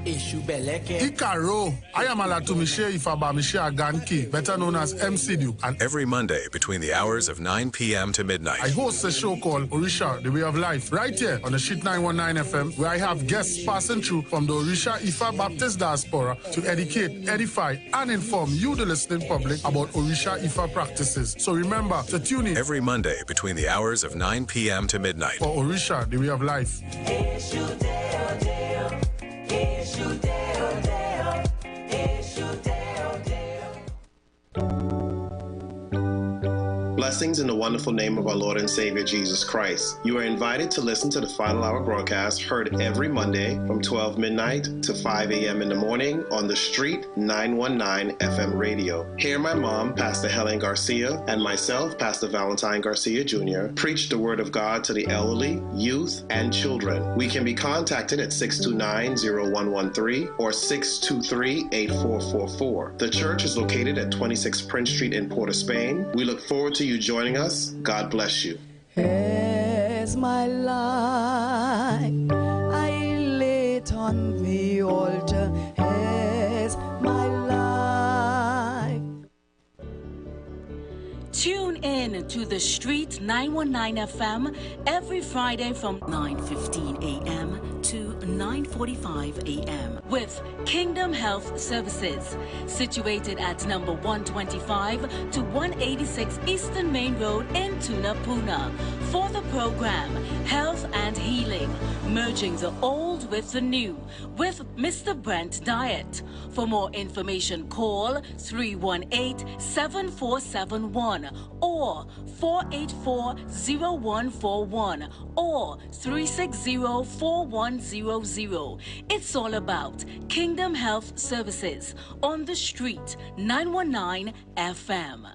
Ikaro, I am Alatumishe Ifabamishe Aganki, better known as MCDU. And every Monday between the hours of 9 p.m. to midnight, I host a show called Orisha, The Way of Life, right here on the Street 919 FM, where I have guests passing through from the Orisha Ifa Baptist Diaspora to educate, edify, and inform you, the listening public, about Orisha Ifa practices. So remember to tune in every Monday between the hours of 9 p.m. to midnight for Orisha, The Way of Life. Blessings in the wonderful name of our Lord and Savior Jesus Christ. You are invited to listen to the Final Hour broadcast heard every Monday from 12 midnight to 5 a.m. in the morning on the Street 919 FM radio. Hear my mom, Pastor Helen Garcia, and myself, Pastor Valentine Garcia Jr., preach the Word of God to the elderly, youth, and children. We can be contacted at 629-0113 or 623-8444. The church is located at 26 Prince Street in Port of Spain. We look forward to you joining us. God bless you. As my life I lay it on the altar, as my life. Tune in to the Street 919 FM every Friday from 9:15 a.m. to 9:45 a.m. with Kingdom Health Services, situated at number 125 to 186 Eastern Main Road in Tunapuna. For the program Health and Healing, merging the old with the new, with Mr. Brent Diet. For more information, call 318-7471 or 484-0141 or 360-4100. It's all about Kingdom Health Services on the Street 919 FM.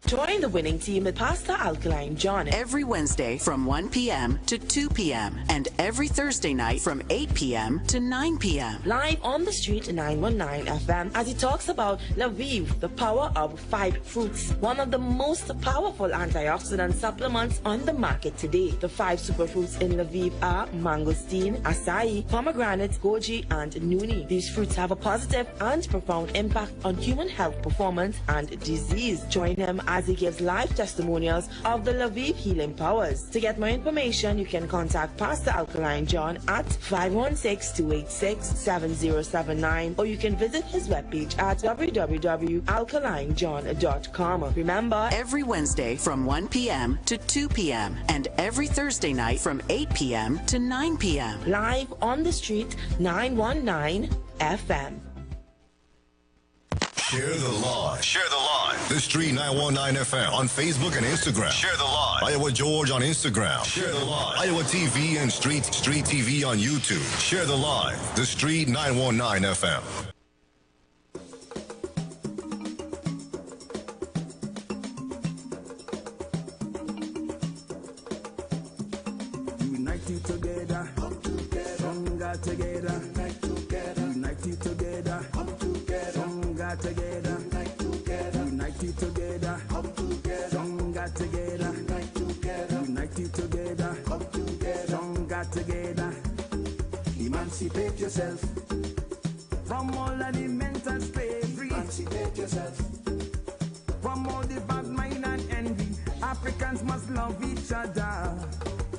Join the winning team with Pastor Alkaline John every Wednesday from 1 p.m. to 2 p.m. and every Thursday night from 8 p.m. to 9 p.m. live on the Street 919 FM as he talks about Lviv, the power of 5 fruits, one of the most powerful antioxidant supplements on the market today. The 5 superfruits in Lviv are mangosteen, acai, pomegranate, goji, and nuni. These fruits have a positive and profound impact on human health, performance, and disease. Join him at as he gives live testimonials of the Lviv healing powers. To get more information, you can contact Pastor Alkaline John at 516-286-7079, or you can visit his webpage at www.alkalinejohn.com. Remember, every Wednesday from 1 p.m. to 2 p.m. and every Thursday night from 8 p.m. to 9 p.m. live on the street 919 FM. Share the live. Share the live. The Street 919 FM on Facebook and Instagram. Share the live. Iowa George on Instagram. Share the live. Iowa TV and Street TV on YouTube. Share the live. The Street 919 FM. United together, come together, stronger together, unite together, united together, come together, stronger together, unite together, united together, come together, stronger together, unite together, united together, come together, stronger together. Emancipate yourself from all of the mental slavery. Emancipate yourself from all the bad mind and envy. Africans must love each other.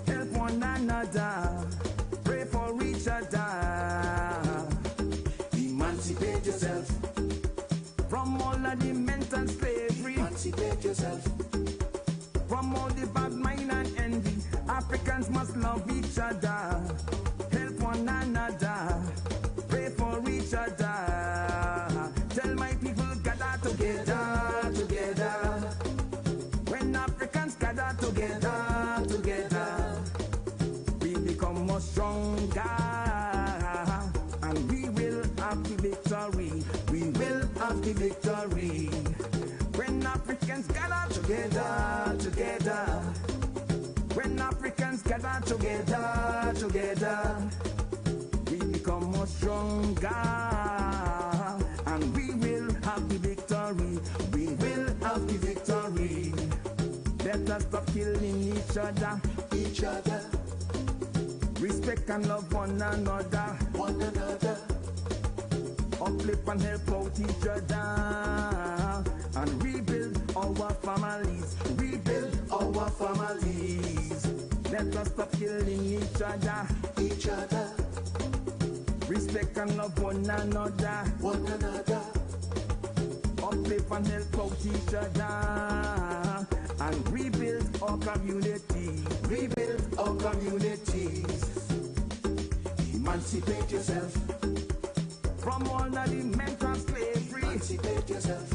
Help one another, pray for each other. Emancipate yourself from all of the mental slavery. Emancipate yourself from all the bad mind and envy. Africans must love each other, help one another, pray for each other. Tell my people, gather together, together. When Africans gather together, together, we become more stronger, and we will have the victory. We will have the victory. When Africans gather together, together. When Africans gather together, together, we become more stronger, and we will have the victory. We will have the victory. Let us stop killing each other, each other. Respect and love one another, one another. Uplift and help out each other, and rebuild our families, rebuild our families. Let us stop killing each other, each other. Respect and love one another, one another. Uplift and help out each other, and rebuild our community, rebuild our communities. Emancipate yourself from all of the mental slavery. Emancipate yourself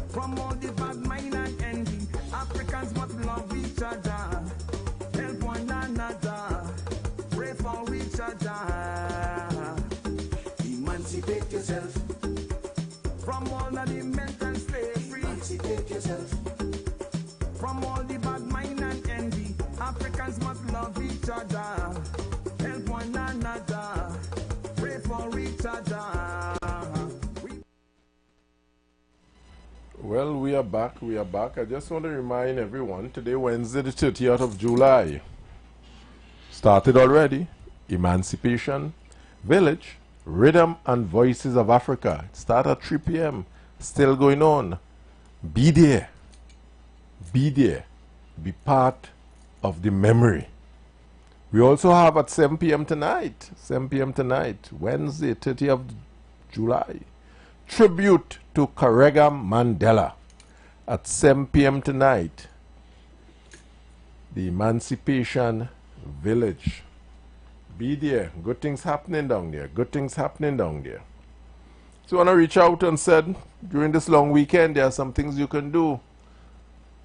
from all the bad mind and envy. Africans must love each other, help one another, pray for each other. Emancipate yourself from all of the mental slavery. Emancipate yourself from all the bad mind and envy. Africans must love each other, help one another, pray for each other. Well, we are back. We are back. I just want to remind everyone, today, Wednesday, the 30th of July. Started already. Emancipation Village, Rhythm and Voices of Africa. It started at 3 p.m. Still going on. Be there. Be there. Be part of the memory. We also have at 7 p.m. tonight. 7 p.m. tonight, Wednesday, 30th of July. Tribute to Karega Mandela at 7 p.m. tonight. The Emancipation Village. Be there. Good things happening down there. Good things happening down there. So I want to reach out and said, during this long weekend, there are some things you can do.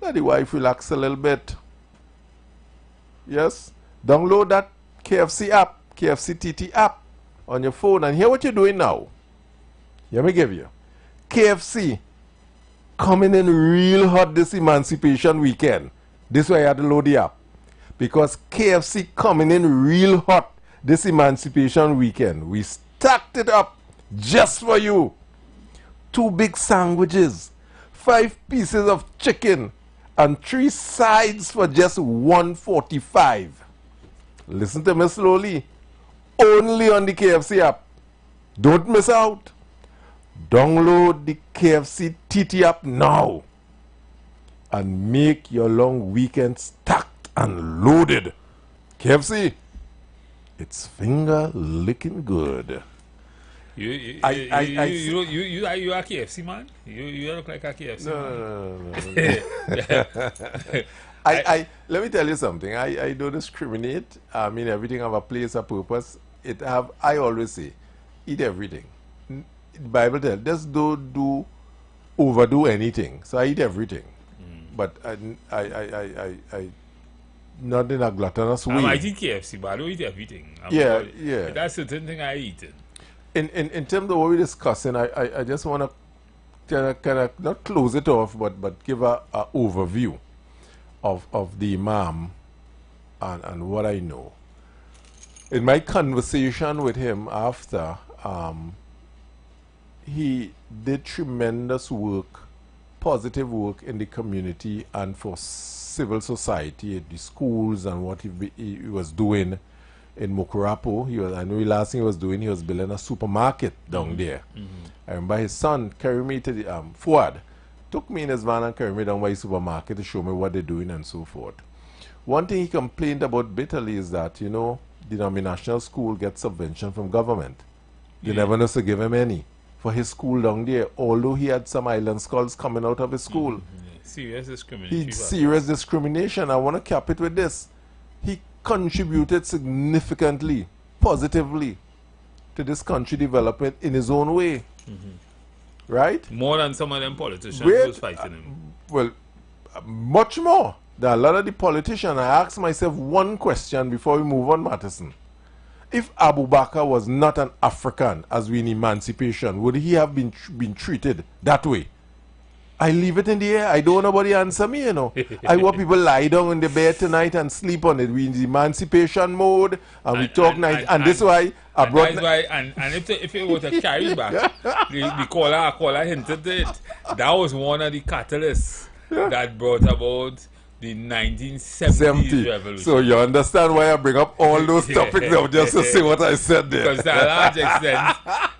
Let the wife relax a little bit. Yes? Download that KFC app, KFC TT app on your phone, and hear what you're doing now. Let me give you. KFC coming in real hot this Emancipation weekend. This is why you have to load the app. Because KFC coming in real hot this Emancipation weekend. We stacked it up just for you. 2 big sandwiches, 5 pieces of chicken, and 3 sides for just $1.45. Listen to me slowly. Only on the KFC app. Don't miss out. Download the KFC TT app now. and make your long weekend stacked and loaded. KFC, it's finger licking good. You are KFC man. You look like a KFC man. No. Let me tell you something. I don't discriminate. I mean, everything have a place, a purpose. I always say, eat everything. The Bible tells, just don't overdo anything. So I eat everything, but I not in a gluttonous way. I eat KFC, but I don't eat everything. Yeah. That's certain thing I eat. In terms of what we're discussing, I just want to kind of not close it off, but give a overview of the Imam and what I know. In my conversation with him after, he did tremendous work, positive work in the community and for civil society at the schools and what he was doing in Mokurapo. I know the last thing he was doing, he was building a supermarket down there. I remember his son carried me to the Fuad, took me in his van and carried me down by the supermarket to show me what they're doing and so forth. One thing he complained about bitterly is that, you know, the denominational school gets subvention from government. They never know to give him any for his school down there, although he had some island skulls coming out of his school. Serious discrimination. Serious discrimination. I want to cap it with this. He contributed significantly, positively to this country development in his own way. Right? More than some of them politicians who was fighting him. Well, much more. There are a lot of the politicians. I asked myself one question before we move on, Matheson. If Abu Bakr was not an African as we in emancipation, would he have been treated that way? I leave it in the air. I don't want nobody answer me, you know. I want people lie down in the bed tonight and sleep on it. We in the emancipation mode and we talk night. And this is why I brought... And if it was a carry back, the caller hinted it. That was one of the catalysts that brought about the 1970s revolution. So you understand why I bring up all those topics now just to say what I said there. Because to a large extent,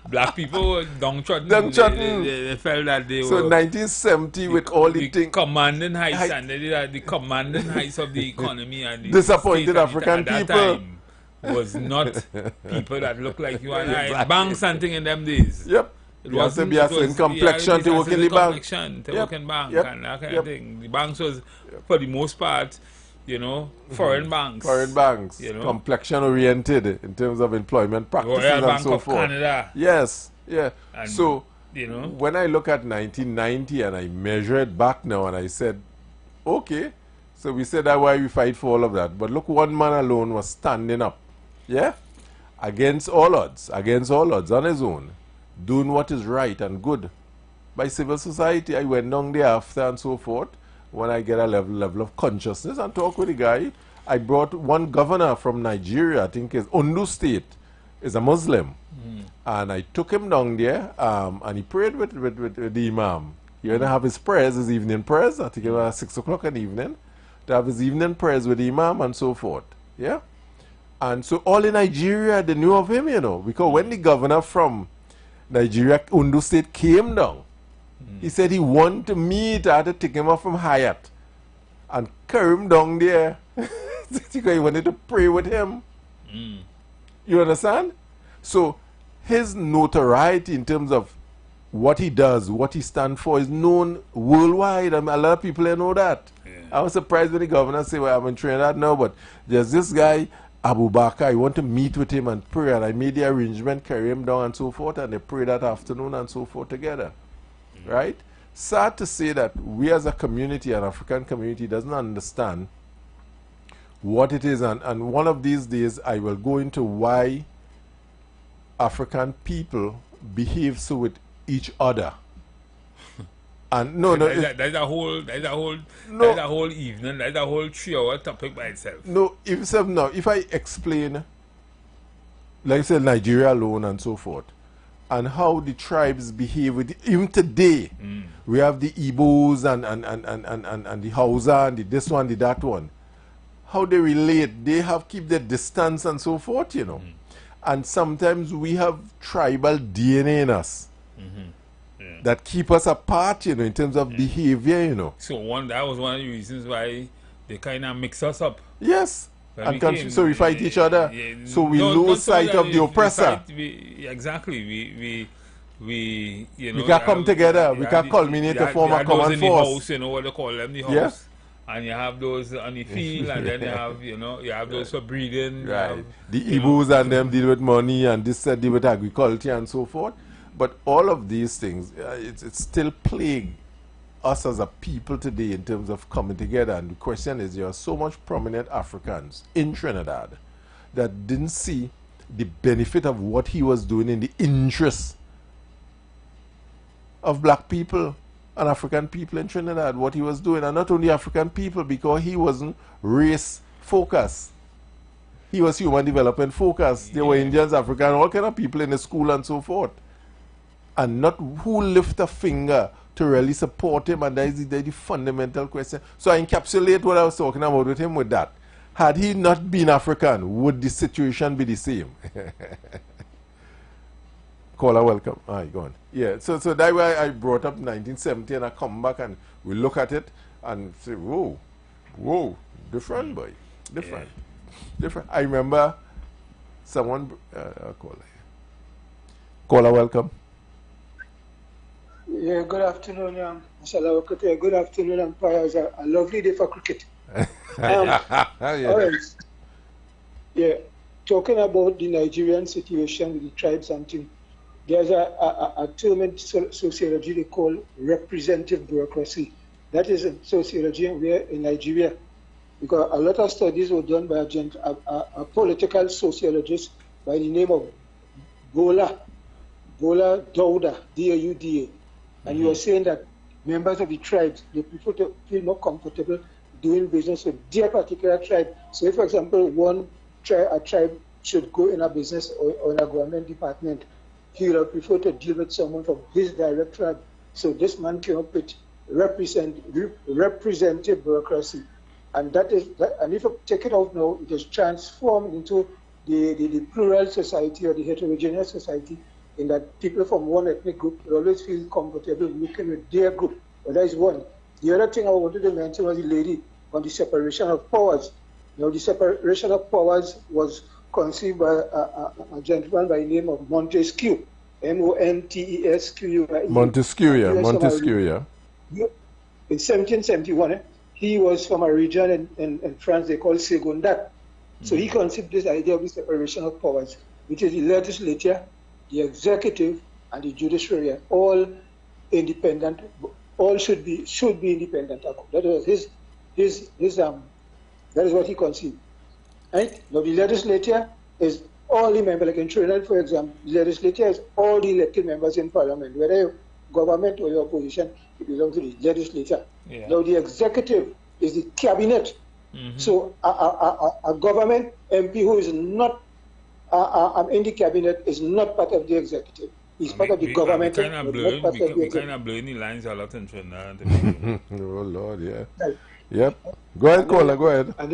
black people were downtrodden. They felt that they were... So 1970 with all the things... commanding heights and the commanding heights of the economy and the disappointed African at people. That time was not people that look like you and I. Banks and thing in them days. Yep. It was to be a certain complexion to work in the bank. To work in bank and that kind of thing. The banks was, for the most part, you know, foreign banks. Foreign banks. You know? Complexion oriented in terms of employment practices Royal and Bank so of forth. Canada. Yes. Yeah. And, so, you know, when I look at 1990 and I measure it back now and I said, okay, so we said that why we fight for all of that. But look, one man alone was standing up. Yeah? Against all odds on his own. Doing what is right and good by civil society. I went down there after and so forth when I get a level of consciousness and talk with the guy. I brought one governor from Nigeria, I think is Ondo State, is a Muslim. And I took him down there and he prayed with the Imam. He going to have his prayers, his evening prayers. I think it was 6 o'clock in the evening. To have his evening prayers with the Imam and so forth. Yeah? And so all in Nigeria, they knew of him, you know. Because when the governor from Nigeria, Ondo State, came down, he said he wanted to meet. I had to take him off from Hyatt and carry him down there because he wanted to pray with him. You understand? So his notoriety in terms of what he does, what he stands for, is known worldwide. I mean, a lot of people know that. I was surprised when the governor said, well, I'm in Trinidad now, but there's this guy, Abu Bakr, I want to meet with him and pray, and I made the arrangement, carry him down and so forth, and they pray that afternoon and so forth together. Right? Sad to say that we as a community, an African community, doesn't understand what it is, and one of these days I will go into why African people behave so with each other. And there's a whole evening, there's a whole 3-hour topic by itself. No, if I explain, like I said, Nigeria alone and so forth, and how the tribes behave with even today, we have the Igbos and the Hausa and the this one, the that one. How they relate, they keep their distance and so forth, you know. And sometimes we have tribal DNA in us. that keep us apart, you know, in terms of behavior, you know. So that was one of the reasons why they kind of mix us up. Yes. And so we fight each other. So we lose sight of the oppressor. Exactly. We you know, we can come together. We can culminate to form a common in force. The house, you know what they call them, the house. Yeah. And you have those on the field, and then you have, you know, you have those for breeding. Right. The Igbos and them deal with money, and this said deal with agriculture and so forth. But all of these things, it's still plague us as a people today in terms of coming together. And the question is, there are so much prominent Africans in Trinidad that didn't see the benefit of what he was doing in the interest of black people and African people in Trinidad, what he was doing. And not only African people, because he wasn't race focused. He was human development focused. There were Indians, African, all kind of people in the school and so forth. And not who lift a finger to really support him, and that is the fundamental question. So I encapsulate what I was talking about with him with that. Had he not been African, would the situation be the same? Caller, welcome. All right, go on. Yeah, so that's why I brought up 1970, and I come back and we look at it and say, whoa, different, boy, different. I remember someone, caller, welcome. Yeah, good afternoon, good afternoon, Empire. It's a lovely day for cricket. Yeah, talking about the Nigerian situation with the tribes and things, there's a term in sociology they call representative bureaucracy. That is in sociology where in Nigeria, because a lot of studies were done by a political sociologist by the name of Bola Dauda, D-A-U-D-A. And you are saying that members of the tribes, they prefer to feel more comfortable doing business with their particular tribe. So if, for example, a tribe should go in a business or in a government department, he would prefer to deal with someone from his direct tribe. So this man came up with representative bureaucracy. And and if you take it out now, it is transformed into the plural society or the heterogeneous society, in that people from one ethnic group will always feel comfortable working with their group. But that is one. The other thing I wanted to mention was the lady on the separation of powers. You know, the separation of powers was conceived by a gentleman by the name of Montesquieu, M-O-N-T-E-S-Q-U-I-E. Montesquieu, yeah. In 1771, he was from a region in France they call Segondat. So he conceived this idea of the separation of powers, which is the legislature, the executive, and the judiciary, all independent. All should be independent. That was that is what he conceived. Right? Now the legislature is all the members, like in Trinidad, for example, the legislature is all the elected members in parliament. Whether you're government or your opposition, it belongs to the legislature. Yeah. Now the executive is the cabinet. So a government MP who is not in the cabinet is not part of the executive. He's part of the government. We kind of blowing the lines a lot in Trinidad. Oh Lord, yeah. Right. Yep. Go ahead, caller. Go ahead. And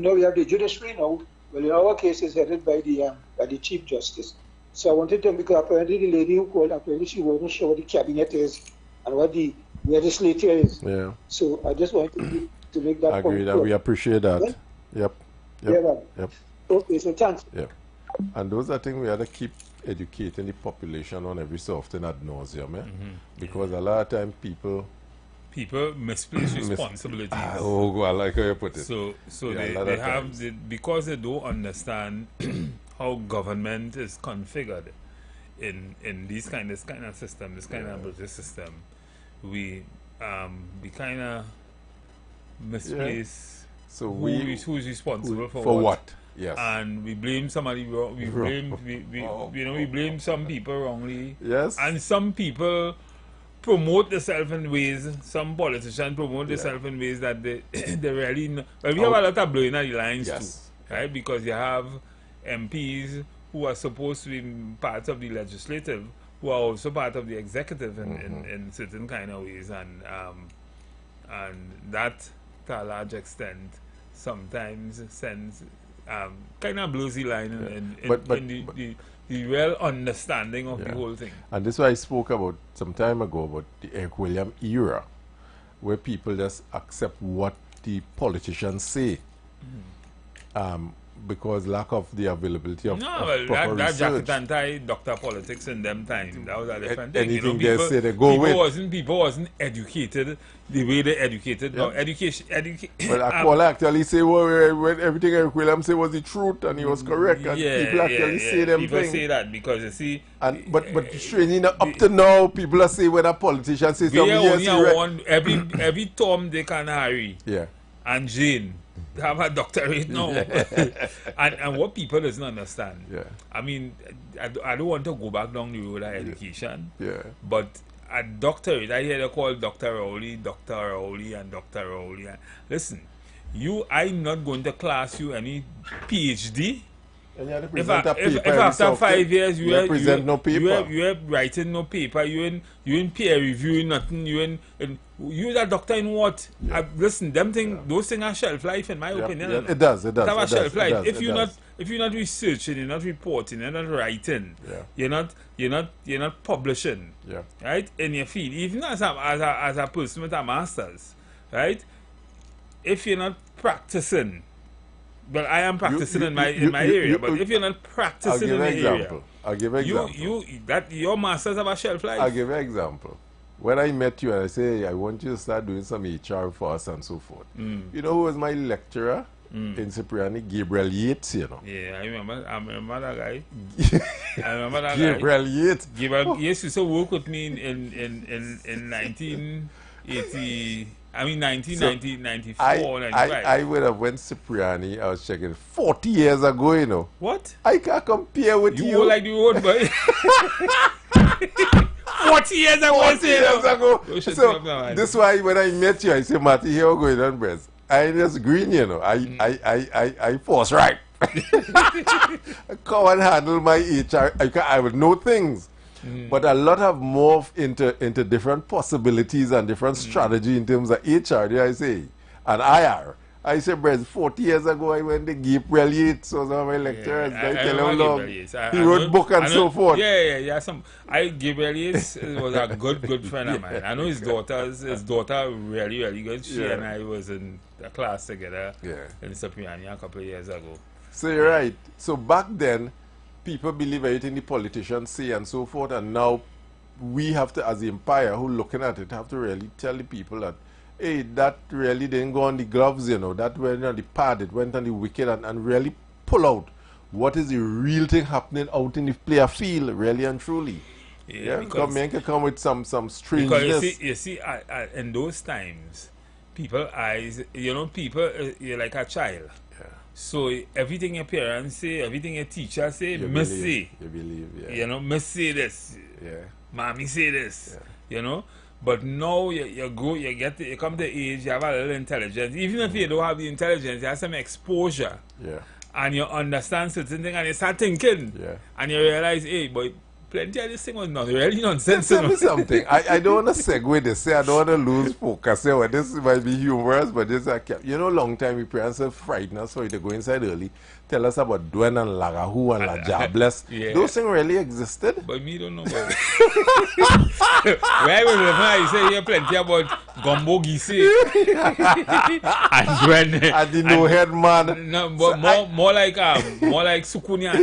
now we have the judiciary now. Well, in our case, is headed by the Chief Justice. So I wanted to, because apparently the lady who called, apparently she wasn't sure what the cabinet is and what the legislature is. Yeah. So I just wanted to make that point. Agree that we appreciate that. Yep. Yep. Okay, so thanks. Yep. And those are things we have to keep educating the population on every so often ad nauseum, because a lot of times people misplace responsibilities. I like how you put it. So they have because they don't understand how government is configured in this kind of system, this kind of British system. We kind of misplace who's responsible for what. Yes. And we blame somebody wrong. We blame some people wrongly. Yes. And some people promote themselves in ways. Some politicians promote themselves in ways that they really. Well, we have a lot of blowing at the lines too, right? Because you have MPs who are supposed to be part of the legislative, who are also part of the executive in certain kind of ways, and that to a large extent sometimes sends kind of blows the line in real understanding of the whole thing. And this is what I spoke about some time ago about the Eric William era, where people just accept what the politicians say. Because lack of the availability of proper that research. jacket and tie doctor politics in them time, that was a different thing. Anything You know, they say they go with. People wasn't educated the way they educated now. Well, Akola actually say when everything Eric Williams said was the truth and he was correct, and people actually say them people things. say that because you see, and but strangely up to now, people are saying when a politician says something, every Tom, Dick and Harry, and Jane have a doctorate now. and what people doesn't understand. I mean, I don't want to go back down the road of education. But a doctorate, I hear they call Dr. Rowley, and Dr. Rowley. Listen, I'm not going to class you any PhD. If after 5 years you are writing no paper, you in peer reviewing nothing, you a doctor in what? Listen, those things are shelf life in my opinion. It does. Have a shelf life. If you're not researching, you're not reporting, you're not writing, you're not publishing, right? In your field, even as a person with a master's, right? If you're not practicing. Well, I am practicing in my area, but if you're not practicing in the area, I'll give an example. Your masters have a shelf life. I'll give an example. When I met you and I say, I want you to start doing some HR for us and so forth. You know who was my lecturer in Cipriani? Gabriel Yates, you know. Yeah, I remember that guy. Gabriel Yates. Gabriel Yates used to work with me in 1980. I mean, 1994, 95. I would have went Cipriani, I was checking 40 years ago, you know. What? I can't compare with you. You were like the road, but 40 years ago. 40 years ago. So, this is why when I met you, I said, Marty, here we going on, Brez. I just green, you know. I force right. I come and handle my HR. I would know things. But a lot have morphed into different possibilities and different strategy in terms of HR, dare I say, and IR. I say, Brez, 40 years ago, I went to Gabriel Yates, was one of my lecturers. He wrote book and so forth. Yeah. Gabriel Yates was a good friend of mine. I know his daughter really good. She and I was in a class together in Cipriani a couple of years ago. So you're right. So back then, people believe everything the politicians say and so forth, and now we have to, as the empire who looking at it, have to really tell the people that, hey, that really didn't go on the gloves, you know, that went on the pad, it went on the wicket, and really pull out what is the real thing happening out in the player field, really and truly. Because men can come with some strangeness. Because you see, in those times, people you're like a child. So everything your parents say, everything your teacher say, must say. You believe, You know, must say this. Mommy say this. You know. But now you come to age, you have a little intelligence. Even if you don't have the intelligence, you have some exposure. And you understand certain things and you start thinking. And you realize, hey, boy, plenty of this thing was not really nonsense. Tell me something. I don't want to segue this. I don't want to lose focus. This might be humorous, but this you know, long time we parents are frightened us for you to go inside early. Tell us about Duen and Lagahu and La Jabless. Those things really existed. But me don't know about it. Where I was living, you say here plenty about Gumbo Gisi and Duen. And the no head man. No, but more like Sukunya.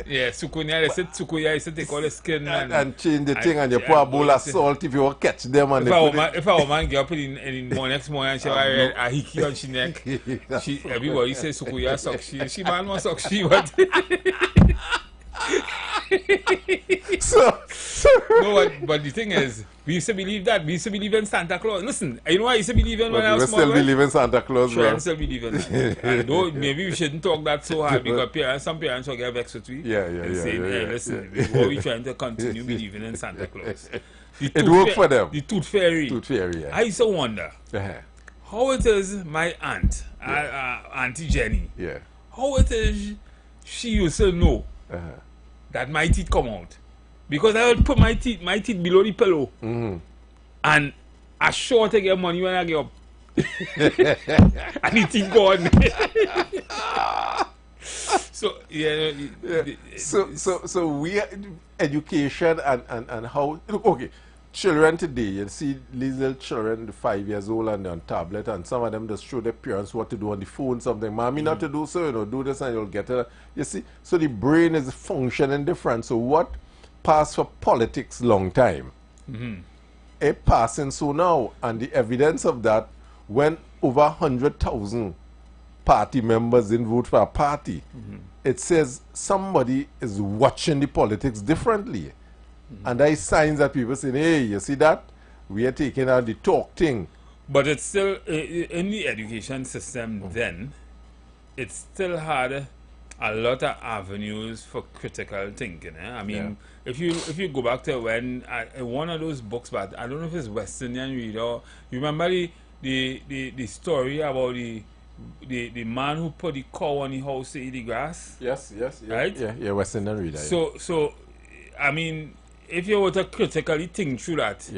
Yeah, Sukunya. They said Sukunya. They said they call the skin and change the thing and you pour a bowl of salt if you want to catch them. And if a woman get up in the next morning and she have a hickey on she neck, everybody says Sukunya suck she man must suck she what? No, but the thing is, we used to believe that. We used to believe in Santa Claus. Listen, you know what I used to believe in when I was small? We still believe in Santa Claus, bro. I still believe in that. Though maybe we shouldn't talk that so hard because some parents will get vexed with me. Saying, listen, what we trying to continue believing in Santa Claus. It worked for them. The Tooth Fairy. Yeah. I used to wonder how it is my aunt, Auntie Jenny, how it is she used to know that my teeth come out. Because I would put my teeth below the pillow. And I sure to get money when I get up. And the teeth gone. So yeah, So we education and how look, okay. Children today, you see these little children, 5 years old, and they're on tablet, and some of them just show their parents what to do on the phone, something. Mommy not to do so, you know, do this and you'll get it. You see, so the brain is functioning different. So what passed for politics long time, it passing so now, and the evidence of that, when over 100,000 party members didn't vote for a party, it says somebody is watching the politics differently. And there is signs that people say, hey, you see that? We are taking out the talk thing. But it's still, in the education system then, it still had a lot of avenues for critical thinking. I mean, if you go back to when, one of those books, but I don't know if it's West Indian Reader, you remember the story about the man who put the cow on the house to eat the grass? Yes, right? Yeah, West Indian Reader. So, I mean, if you were to critically think through that,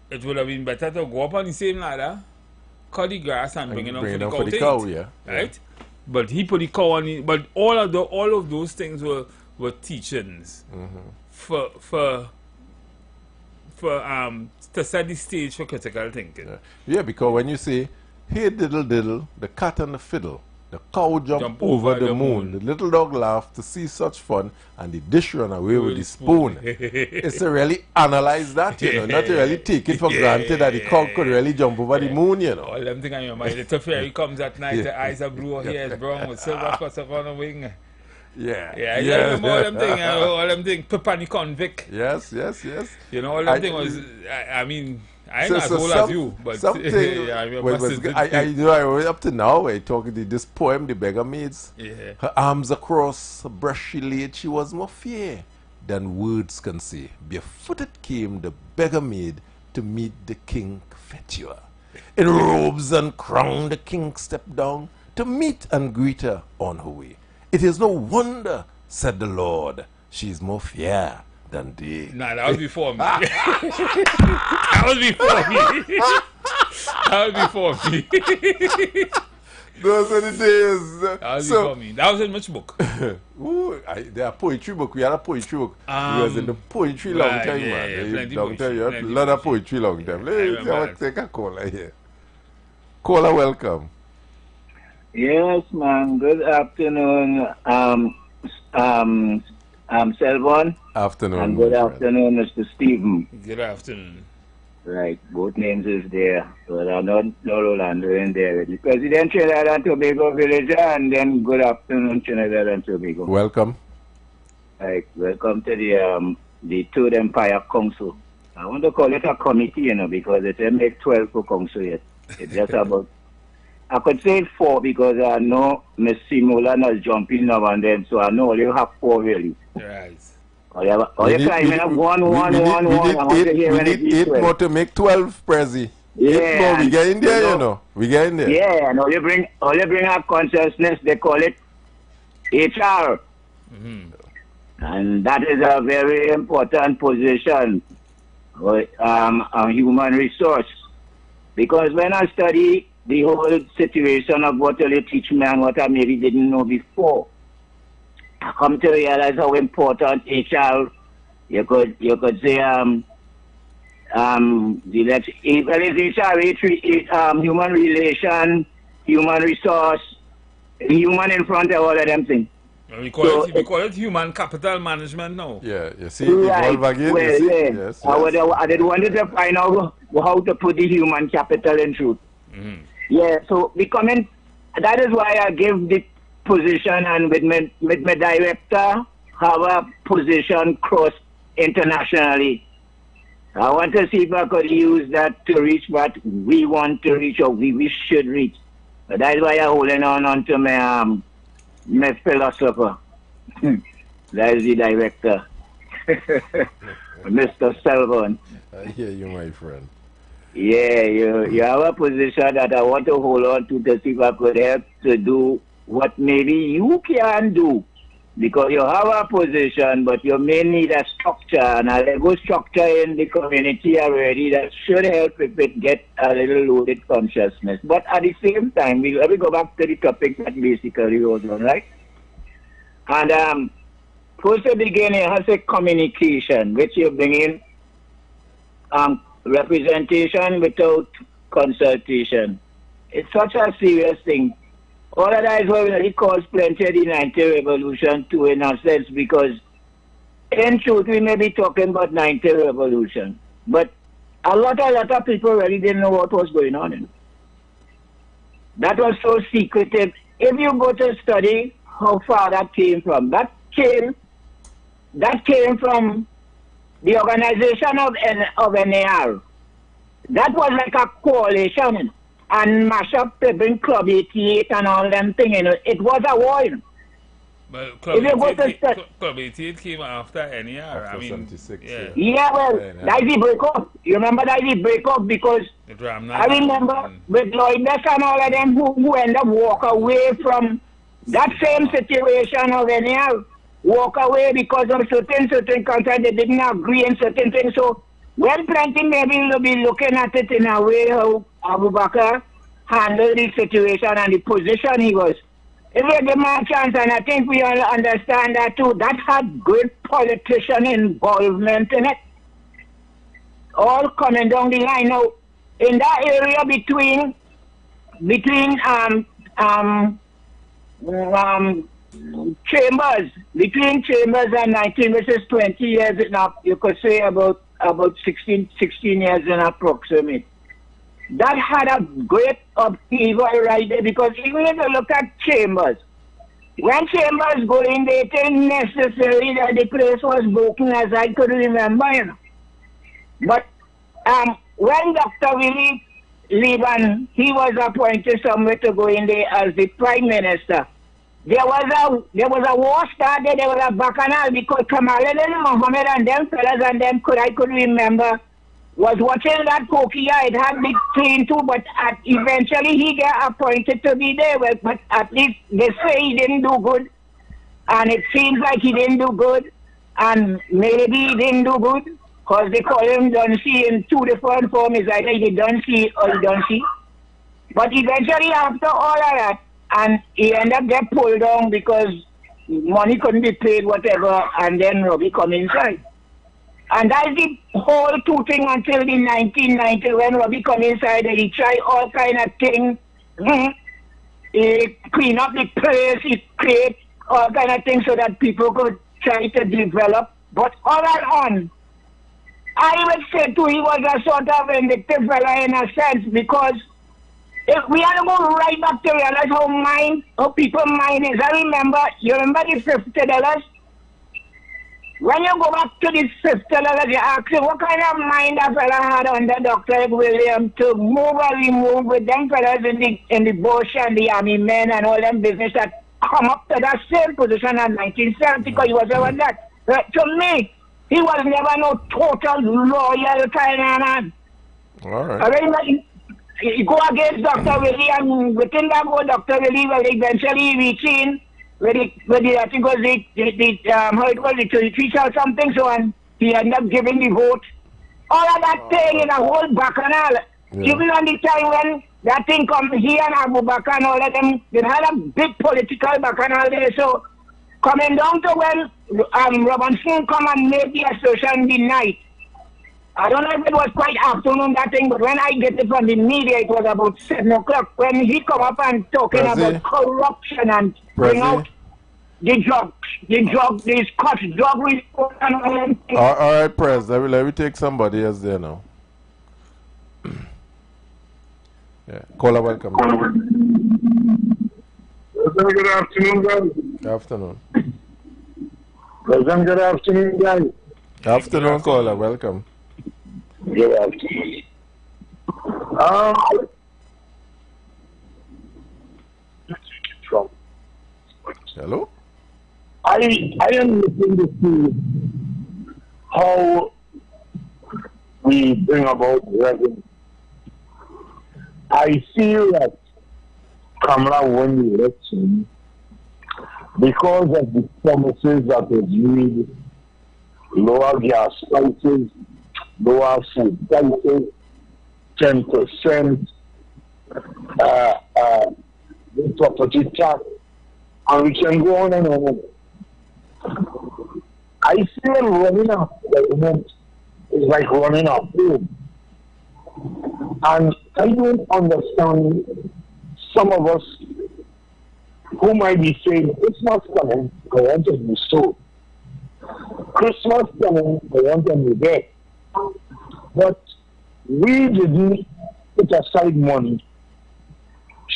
it would have been better to go up on the same ladder, cut the grass and bring it up for the cow to eat, right? But he put the cow on the, but all of those things were teachings for to set the stage for critical thinking. Yeah, because when you say, hey diddle diddle, the cat and the fiddle, the cow jump over the moon. The little dog laughed to see such fun, and the dish ran away with the spoon. It's to really analyze that, you know, not to really take it for granted that the cow could really jump over the moon, you know. All them things on your mind. Little fairy comes at night, the eyes are blue, her hair is brown with silver spots up on the wing. Yeah, you remember all them things, all them things, Pepani Convict. Yes. You know, all them things was, I mean, I ain't as old as you, but I remember up to now, I talking to this poem, The Beggar Maids. Her arms across, her breast she laid, she was more fair than words can say. Barefooted came the beggar maid to meet the king Fetua. In robes and crown, the king stepped down to meet and greet her on her way. It is no wonder, said the Lord, she is more fair than they. Nah, that was before me. That was before me. Those are the days. That was before me. That was in which book? There are poetry book. We had a poetry book. We was in the poetry long time, man. Long time. You had a lot of poetry long time. Let's take a caller here. Caller, welcome. Yes, man. Good afternoon. Selvon. Afternoon. And good afternoon, Mr. Stephen. Good afternoon. Right, both names is there, but I'm not Rolando in there. The President Trinidad and Tobago Villager, and then good afternoon, Trinidad and Tobago. Welcome. Right, welcome to the Third Empire Council. I want to call it a committee, you know, because it didn't make 12 for council yet. It's just about, I could say 4 because I know Miss Simola is jumping now and then, so I know you have 4 really. Right. We need 8 more to make 12, Prezi. 8 more, we get in there, you know. We get in there. Yeah, and all you bring up consciousness, they call it HR. And that is a very important position, a human resource. Because when I study the whole situation of what you teach me and what I maybe didn't know before, I come to realize how important HR, you could say, human relation, human resource, human in front of all of them things. We call it human capital management now. Yeah, you see, right. again, Well, you see? yeah. Yes. I did wanted to find out how to put the human capital in truth. Yeah, so that is why I give the position, and with my director have a position cross internationally. I want to see if I could use that to reach what we want to reach or we should reach. But that's why I'm holding on to my philosopher. That is the director, Mr. Selvon. I hear you, my friend. Yeah, you have a position that I want to hold on to see if I could help to do what maybe you can do. Because you have a position, but you may need a structure, and a good structure in the community already that should help if it get a little loaded consciousness. But at the same time, let me go back to the topic that basically goes on, right? And first to begin, it has a communication, which you bring in representation without consultation. It's such a serious thing. All of that is what really caused plenty of the 90 revolution too, in a sense, because in truth, we may be talking about 90 revolution, but a lot of people really didn't know what was going on. That was so secretive. If you go to study how far that came from, that came from the organization of NAR. That was like a coalition and mash up Pebble Club 88 and all them things. It was a war. But Club 88 came after NAR. After 76, yeah, well, that's the breakup. You remember that's the breakup because I remember with Lloyd Bess and all of them who end up walk away from that same situation of NAR. Walk away because of certain content they didn't agree in certain things. So when plenty maybe will be looking at it in a way how Abu Bakr handled the situation and the position he was. If we give him a chance, and I think we all understand that too, that had great politician involvement in it. All coming down the line. Now, in that area between Chambers and 19, which is 20 years now, you could say about 16 years in approximate. That had a great upheaval right there because even if you look at Chambers, when Chambers go in, they didn't necessarily that the place was broken as I could remember, But when Dr. Willie Liban, he was appointed somewhere to go in there as the Prime Minister. There was a war started, there was a bacchanal because Kamaluddin Mohammed and them fellas and them I could remember was watching that Kokia. It had big clean too, but eventually he got appointed to be there. But at least they say he didn't do good. And it seems like he didn't do good. And maybe he didn't do good because they call him Duncy in two different forms. It's either he Duncy or he Duncy. But eventually after all of that, and he ended up getting pulled down because money couldn't be paid, whatever, and then Robbie come inside. And that's the whole two thing until the 1990 when Robbie come inside and he tried all kind of things. He clean up the place, he create all kind of things so that people could try to develop. But all that on, I would say too, he was a sort of vindictive fella in a sense because if we had to go right back to realize how people's mind is. You remember the $50? When you go back to the $50, you ask him what kind of mind that fella had under Dr. William to move or remove with them fellas in the bush and the army men and all them business that come up to that same position in 1970 because he was over that. To me, he was never no total loyal kind of man. All right. You go against Dr. Willie, and within that go, Dr. Willie will eventually reach in with the I think was how it was, the 23 or something, so and he ended up giving the vote. All of that thing in a whole bacchanal. Even on the time when that thing come, he and Abu Bakr and all of them, they had a big political bacchanal there. So coming down to when Robinson come and made the assertion the night, I don't know if it was quite afternoon that thing, but when I get it from the media, it was about 7 o'clock. When he come up and talking about corruption and bring out the drugs, the Scotch drug report and all them things. All right, Prez, let me take somebody else there now. Yeah, caller, welcome. Good afternoon, guys. Good afternoon. Good afternoon, guys. Afternoon, caller, welcome. Good afternoon. Hello? I am looking to see how we bring about revenue. I feel that Kamala won the election because of the promises that was made, lower gas prices, lower food prices, 10%, the property tax, and we can go on and on. I feel running up is like running up home. And I don't understand some of us who might be saying, Christmas coming, I want to be so. Christmas coming, I want to be there. But we didn't put aside money.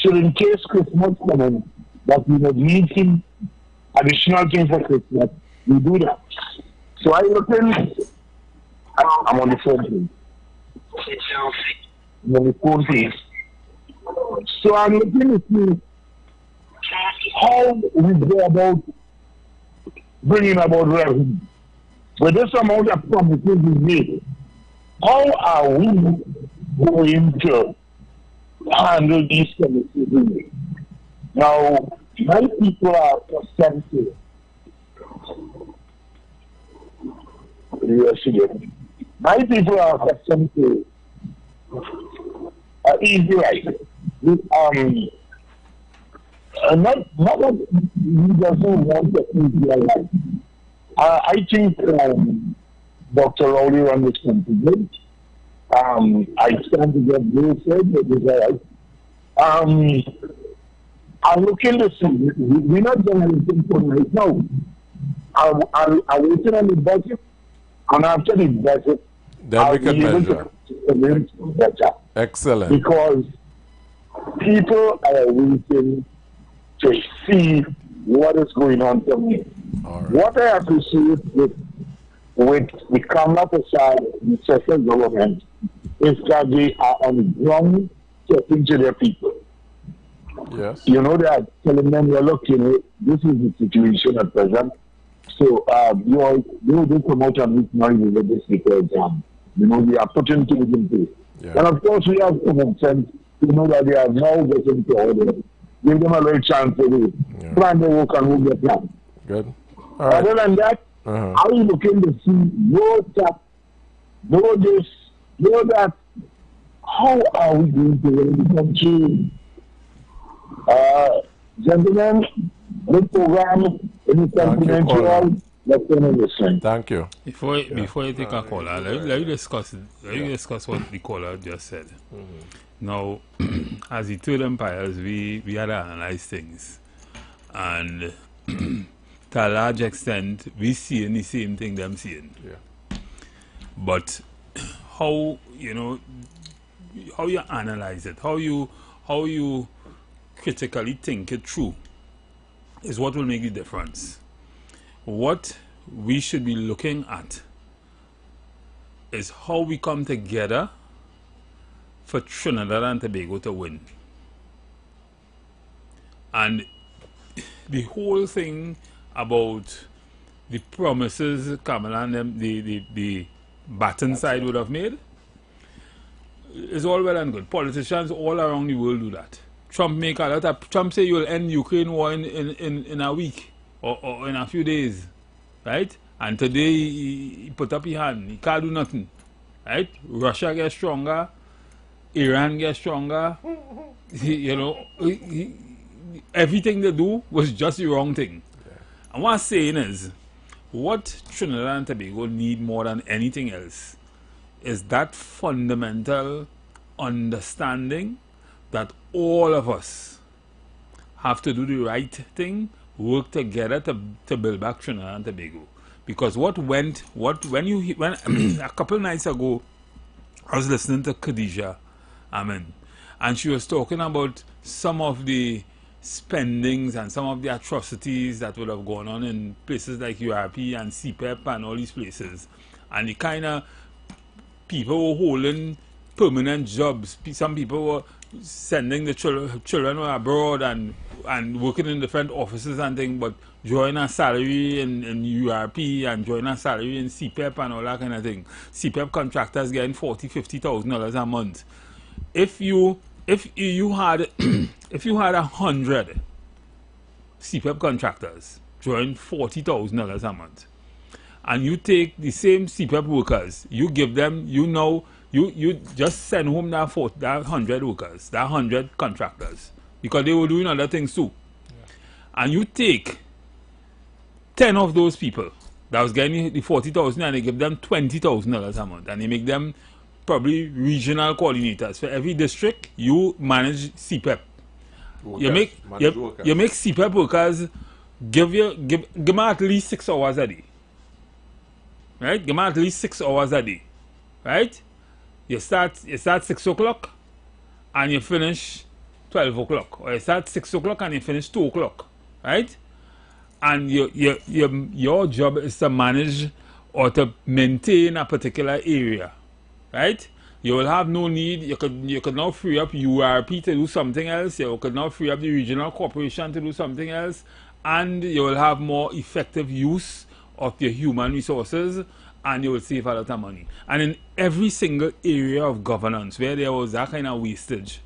So in case Christmas coming, that we would need some additional thing for Christmas, we do that. So I look in, I'm on the phone, please. I'm on the phone, please. So I'm looking to see how we go about bringing about revenue. With this amount of promises we made, how are we going to handle these promises we made? Now, my people are sensitive. My people are accustomed to easy life. Not that he doesn't want to easy life. I think Dr. Rowley run this country. I stand to get blue said that is all right. I'm looking to see. We're not doing anything for right now. I'm waiting on the budget, and after the budget, then we can measure. Better. Excellent. Because people are waiting to see what is going on for me. Right. What I appreciate with the Kamala Prasad, the central government, is that they are on the ground talking to their people. Yes. You know, they are telling them, well, look, you know, this is the situation at present. So, you come out and make noise over this because, you know, we are putting things in place. Yeah. And of course, we have common sense to know that they are now getting to order. Give them a little chance to plan their work and move their plan. Good. All right. Other than that, are you looking to see no tap, no this, no that? How are we going to run the country? Gentlemen, good program, any confidential, let's listen. Thank you. Before you take a caller, let me discuss what the caller just said. Now, as the two empires, we had to analyze things, and to a large extent, we seeing the same thing them seeing. Yeah. But how you analyze it, how you critically think it through, is what will make the difference. What we should be looking at is how we come together for Trinidad and Tobago to win. And the whole thing about the promises Kamala and them, the Baton side would have made is all well and good. Politicians all around the world do that. Trump say you will end Ukraine war in a week or in a few days, right? And today he put up his hand. He can't do nothing, right? Russia gets stronger, Iran gets stronger. Everything they do was just the wrong thing. Yeah. And what I'm saying is, what Trinidad and Tobago need more than anything else is that fundamental understanding that all of us have to do the right thing, work together to build back Trinidad and Tobago. Because when a couple of nights ago, I was listening to Khadija Amin, and she was talking about some of the spendings and some of the atrocities that would have gone on in places like URP and CPEP and all these places, and the kind of people were holding permanent jobs. Some people were sending the children abroad and working in different offices and things, but drawing a salary in URP and drawing a salary in CPEP and all that kind of thing. CPEP contractors getting $40,000-$50,000 a month. If you had 100 CPEP contractors drawing $40,000 a month, and you take the same CPEP workers, you give them, you just send home that 100 workers, that 100 contractors, because they were doing other things too. Yeah. And you take 10 of those people that was getting the 40,000 and they give them $20,000 a month, and they make them probably regional coordinators for every district. You manage CPEP. You make CPEP workers give them at least 6 hours a day. Right? Give them at least 6 hours a day. Right? You start 6 o'clock and you finish 12 o'clock. Or you start 6 o'clock and you finish 2 o'clock. Right? And your job is to manage or to maintain a particular area. Right? You will have no need. You could now free up URP to do something else. You could now free up the regional corporation to do something else, and you will have more effective use of your human resources, and you will save a lot of money. And in every single area of governance where there was that kind of wastage,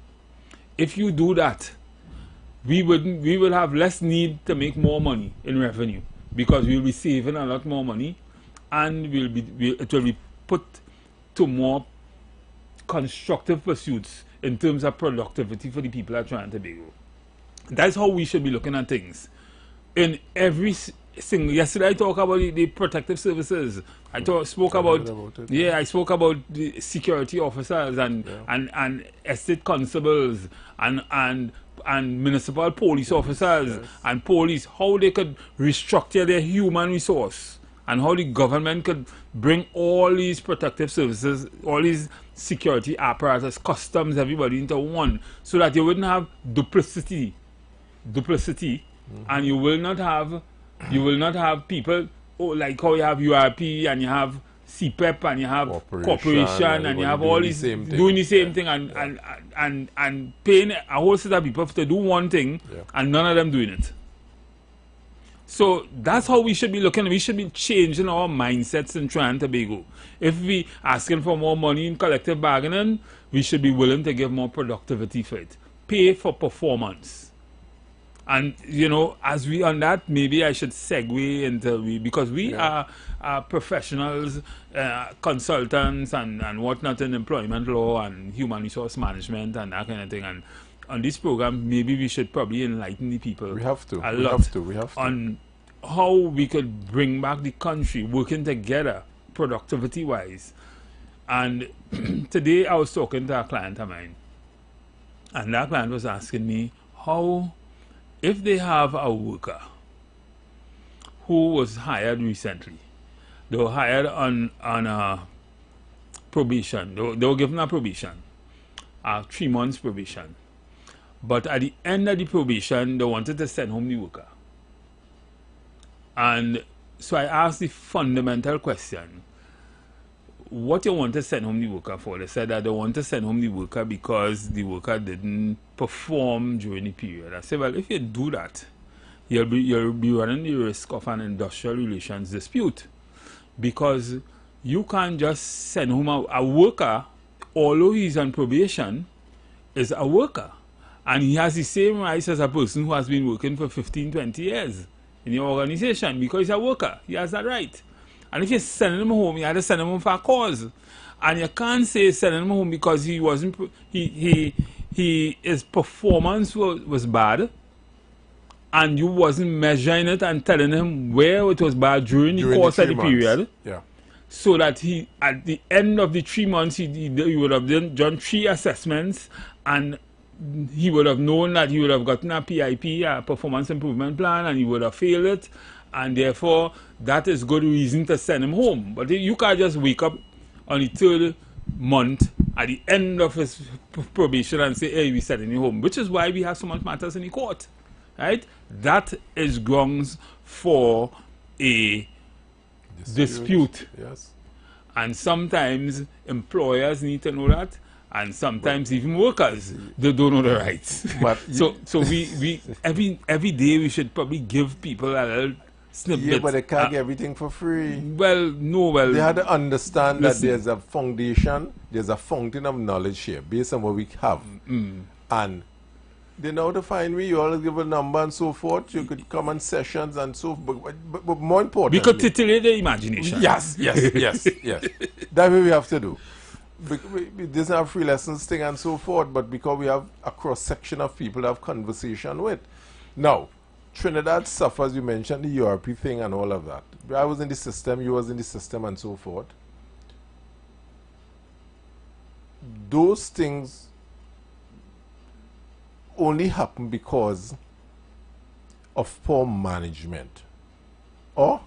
if you do that, we will have less need to make more money in revenue, because we'll be saving a lot more money, and it will be put to more constructive pursuits in terms of productivity for the people at Trinidad and Tobago. That's how we should be looking at things. In every single, yesterday I talked about the protective services. I spoke about the security officers and estate constables and municipal police officers and police, how they could restructure their human resource, and how the government could bring all these protective services, all these security apparatus, customs, everybody into one, so that you wouldn't have duplicity, and you will not have people like how you have URP and you have CPEP and you have corporation and you have all these doing the same thing and paying a whole set of people to do one thing and none of them doing it. So that's how we should be looking. We should be changing our mindsets in Trinidad and Tobago. If we asking for more money in collective bargaining, we should be willing to give more productivity for it. Pay for performance. And, you know, as we on that, maybe I should segue into, because we are professionals, consultants and whatnot in employment law and human resource management and that kind of thing. And on this program, maybe we should probably enlighten the people. We have to. We have to. On how we could bring back the country working together, productivity-wise. And today I was talking to a client of mine, and that client was asking me how, if they have a worker who was hired recently, they were hired on probation. They were given a probation, 3 months probation. But at the end of the probation, they wanted to send home the worker. And so I asked the fundamental question, what you want to send home the worker for? They said that they want to send home the worker because the worker didn't perform during the period. I said, well, if you do that, you'll be running the risk of an industrial relations dispute, because you can't just send home a worker, although he's on probation, is a worker. And he has the same rights as a person who has been working for 15, 20 years in your organization, because he's a worker. He has that right. And if you send him home, you have to send him home for a cause. And you can't say send him home because he wasn't, his performance was bad, and you wasn't measuring it and telling him where it was bad during the course of the period. Yeah. So that he, at the end of the 3 months, he would have done 3 assessments, and he would have known that he would have gotten a PIP, a performance improvement plan, and he would have failed it, and therefore that is good reason to send him home. But you can't just wake up on the 3rd month at the end of his probation and say, hey, we're sending you home, which is why we have so much matters in the court, right? That is grounds for a dispute. Yes. And sometimes employers need to know that, and sometimes even workers, they don't know the rights. But so we every day we should probably give people a little snippet. Yeah, but they can't get everything for free. Well, no, well, they have to understand that there's a foundation, there's a fountain of knowledge here based on what we have. And they know to find me. You always give a number and so forth. You could come on sessions and so forth. But more importantly, we could titillate the imagination. Yes. That's what we have to do. We doesn't have free lessons thing and so forth, but because we have a cross section of people to have conversation with. Now, Trinidad suffers, you mentioned the European thing and all of that. I was in the system, you was in the system and so forth. Those things only happen because of poor management or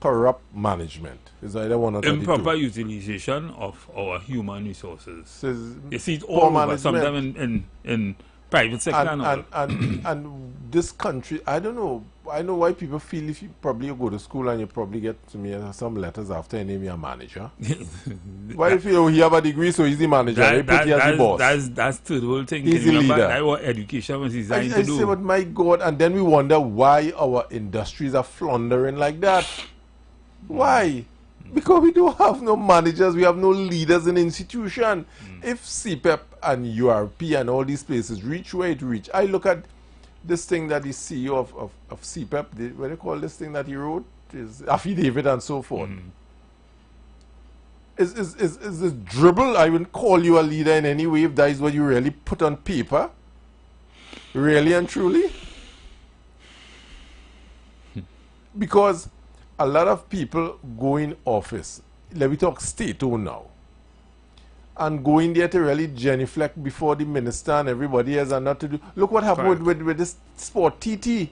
corrupt management. Is either one or the improper two. utilization of our human resources. So you see it poor all over, management. sometimes in private sector and this country, I don't know. I know why people feel if you probably go to school and you probably get to me some letters after you name your manager. Why you feel he have a degree so he's the manager? They put you as the boss. That's the whole thing. He's the leader. That's what education was designed to do. I say, but my God, and then we wonder why our industries are floundering like that. Why? Because we don't have no managers, we have no leaders in institution. If CPEP and URP and all these places reach where it reach, I look at this thing that the CEO of CPEP, what do you call this thing that he wrote? Is affidavit and so forth. Is this dribble? I wouldn't call you a leader in any way if that is what you really put on paper. Really and truly. Because a lot of people go in office, let me talk state-owned now, and go in there to really genuflect before the minister and everybody else and not to do. Look what happened with this sport TT,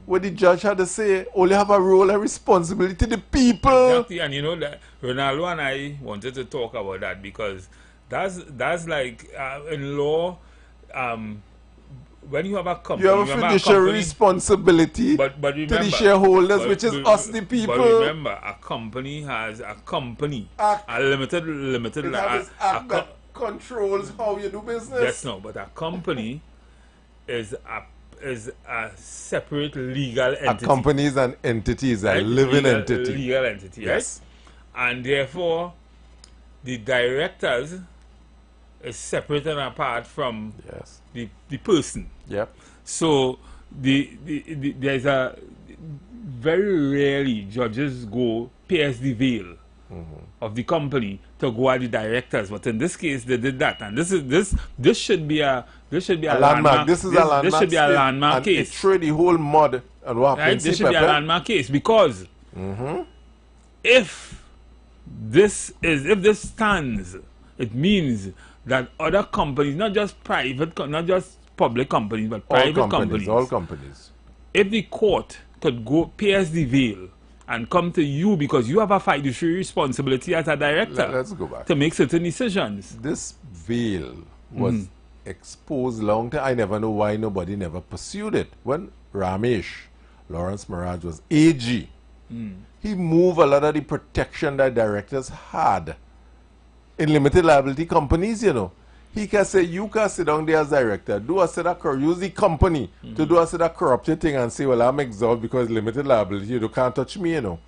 where the judge had to say, only have a role and responsibility to the people. Exactly, and you know that Ronaldo and I wanted to talk about that because that's like in law, when you have a company, you have a fiduciary responsibility but remember, to the shareholders, which is us, the people. But remember, a company has a limited. It has its act that controls how you do business. Yes, no, but a company is a separate legal entity. A company is an entity, is a living entity. Legal entity, yes. Right? And therefore, the directors is separate and apart from the person. Yep. So there's a very rarely judges go pierce the veil of the company to go at the directors, but in this case they did that, and this should be a landmark. This is a landmark. This should be a landmark case. It threw the whole mud and what happened. Right? This should be a landmark case because if this stands, it means that other companies, not just private, not just public companies, but private companies, all companies. If the court could go pierce the veil and come to you because you have a fiduciary responsibility as a director, let's go back to make certain decisions. This veil was exposed long time. I never know why nobody never pursued it. When Ramesh Lawrence Maraj was AG, he moved a lot of the protection that directors had in limited liability companies, you know. He can say, you can sit down there as director, do a set of use the company to do a set of corrupted thing and say, well, I'm exalted because limited liability, you can't touch me, you know.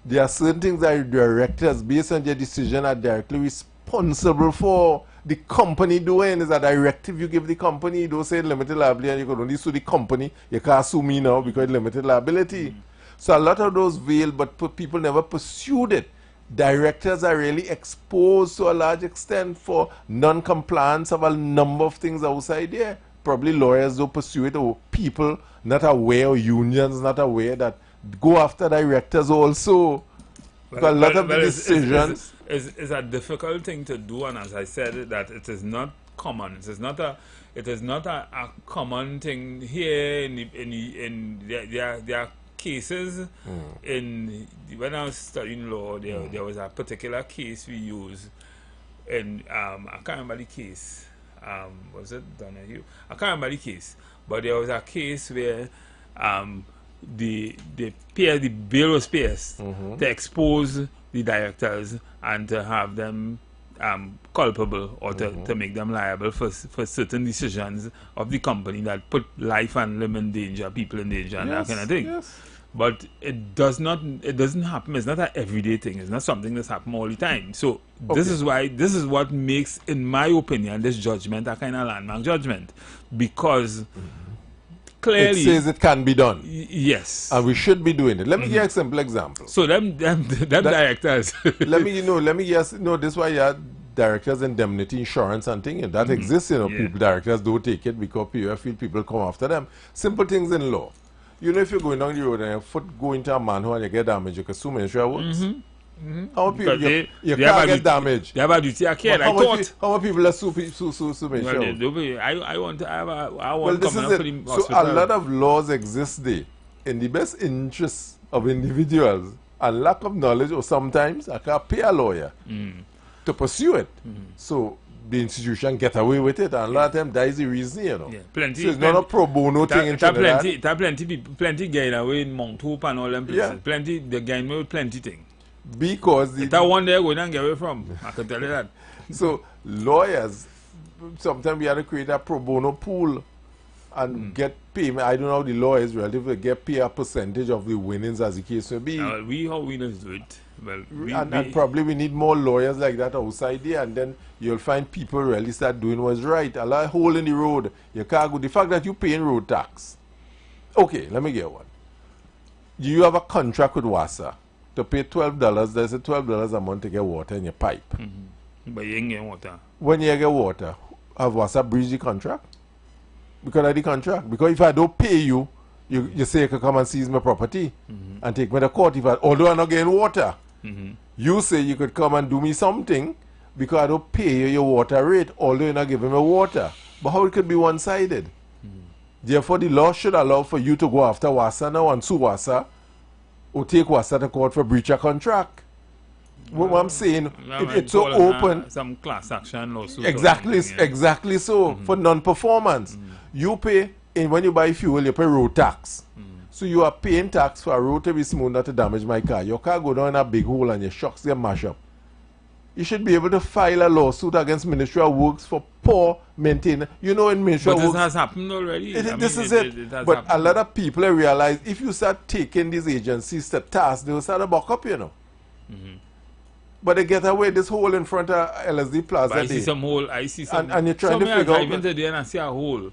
There are certain things that directors, based on their decision, are directly responsible for. The company doing is a directive you give the company. You don't say limited liability and you can only sue the company. You can't sue me now because limited liability. So a lot of those veil, but people never pursued it. Directors are really exposed to a large extent for non-compliance of a number of things outside there. Probably lawyers don't pursue it, or people not aware, or unions not aware that go after directors also. Because a lot of the decisions is a difficult thing to do, and as I said, that it is not common. It is not a common thing here. There are cases when I was studying law, there was a particular case we used, and I can't remember the case. Was it Donahue? I can't remember the case, but there was a case where the bill was pierced to expose the directors and to have them culpable or to make them liable for certain decisions of the company that put life and limb in danger, people in danger, and that kind of thing. Yes. But it doesn't happen. It's not an everyday thing. It's not something that's happening all the time. So this is what makes, in my opinion, this judgment a kind of landmark judgment, because clearly it says it can be done. Yes, and we should be doing it. Let me give you a simple example. So them directors. let me guess. No, this is why you have directors' indemnity insurance and thing, and that exists. You know, people directors don't take it because people feel people come after them. Simple things in law. You know, if you're going down the road and your foot go into a manhole and you get damaged, you can sue Ministry of Works. How many people your car get damaged? They have a duty of care. How many people are sue Ministry of Works? I want to have a... Well, this is it. So a lot of laws exist there in the best interest of individuals, and lack of knowledge, or sometimes I can't pay a lawyer to pursue it. So the institution get away with it, and a lot of them that is the reason, you know. Yeah, plenty. So it's not a pro bono thing in Trinidad. Plenty getting away in Mount Hope and all them places. Yeah. Plenty, they getting away with plenty things. Because that one day going and get away from. I can tell you that. So lawyers, sometimes we have to create a pro bono pool and get payment. I don't know how the law is relatively get pay a percentage of the winnings, as the case may be. How winners do it. Well, and probably we need more lawyers like that outside there, and then you'll find people really start doing what's right. A lot of hole in the road. You can't go. The fact that you're paying road tax. Okay, let me get one. You have a contract with WASA to pay $12. There's a $12 a month to get water in your pipe. But you ain't getting water. When you get water, have WASA breached the contract? Because of the contract. Because if I don't pay you, you say you can come and seize my property and take me to court. Although I'm not getting water, you say you could come and do me something because I don't pay you your water rate, although you're not giving me water. But how it could be one-sided? Therefore, the law should allow for you to go after WASA now and sue WASA, or take WASA to court for breach of contract. What I'm saying, it's so open. Some class action lawsuit. Exactly so. For non-performance, you pay, and when you buy fuel, you pay road tax. So you are paying tax for a road to be smooth, not to damage my car. Your car go down in a big hole and your shocks get mashed up. You should be able to file a lawsuit against Ministry of Works for poor maintenance. You know, in Ministry of Works... But this has happened already. This is it. But a lot of people realize if you start taking these agencies to task, they will start to buck up, you know. But they get away this hole in front of LSD Plaza. I see some hole. I see some... And you're trying to figure out... I went there and I see a hole.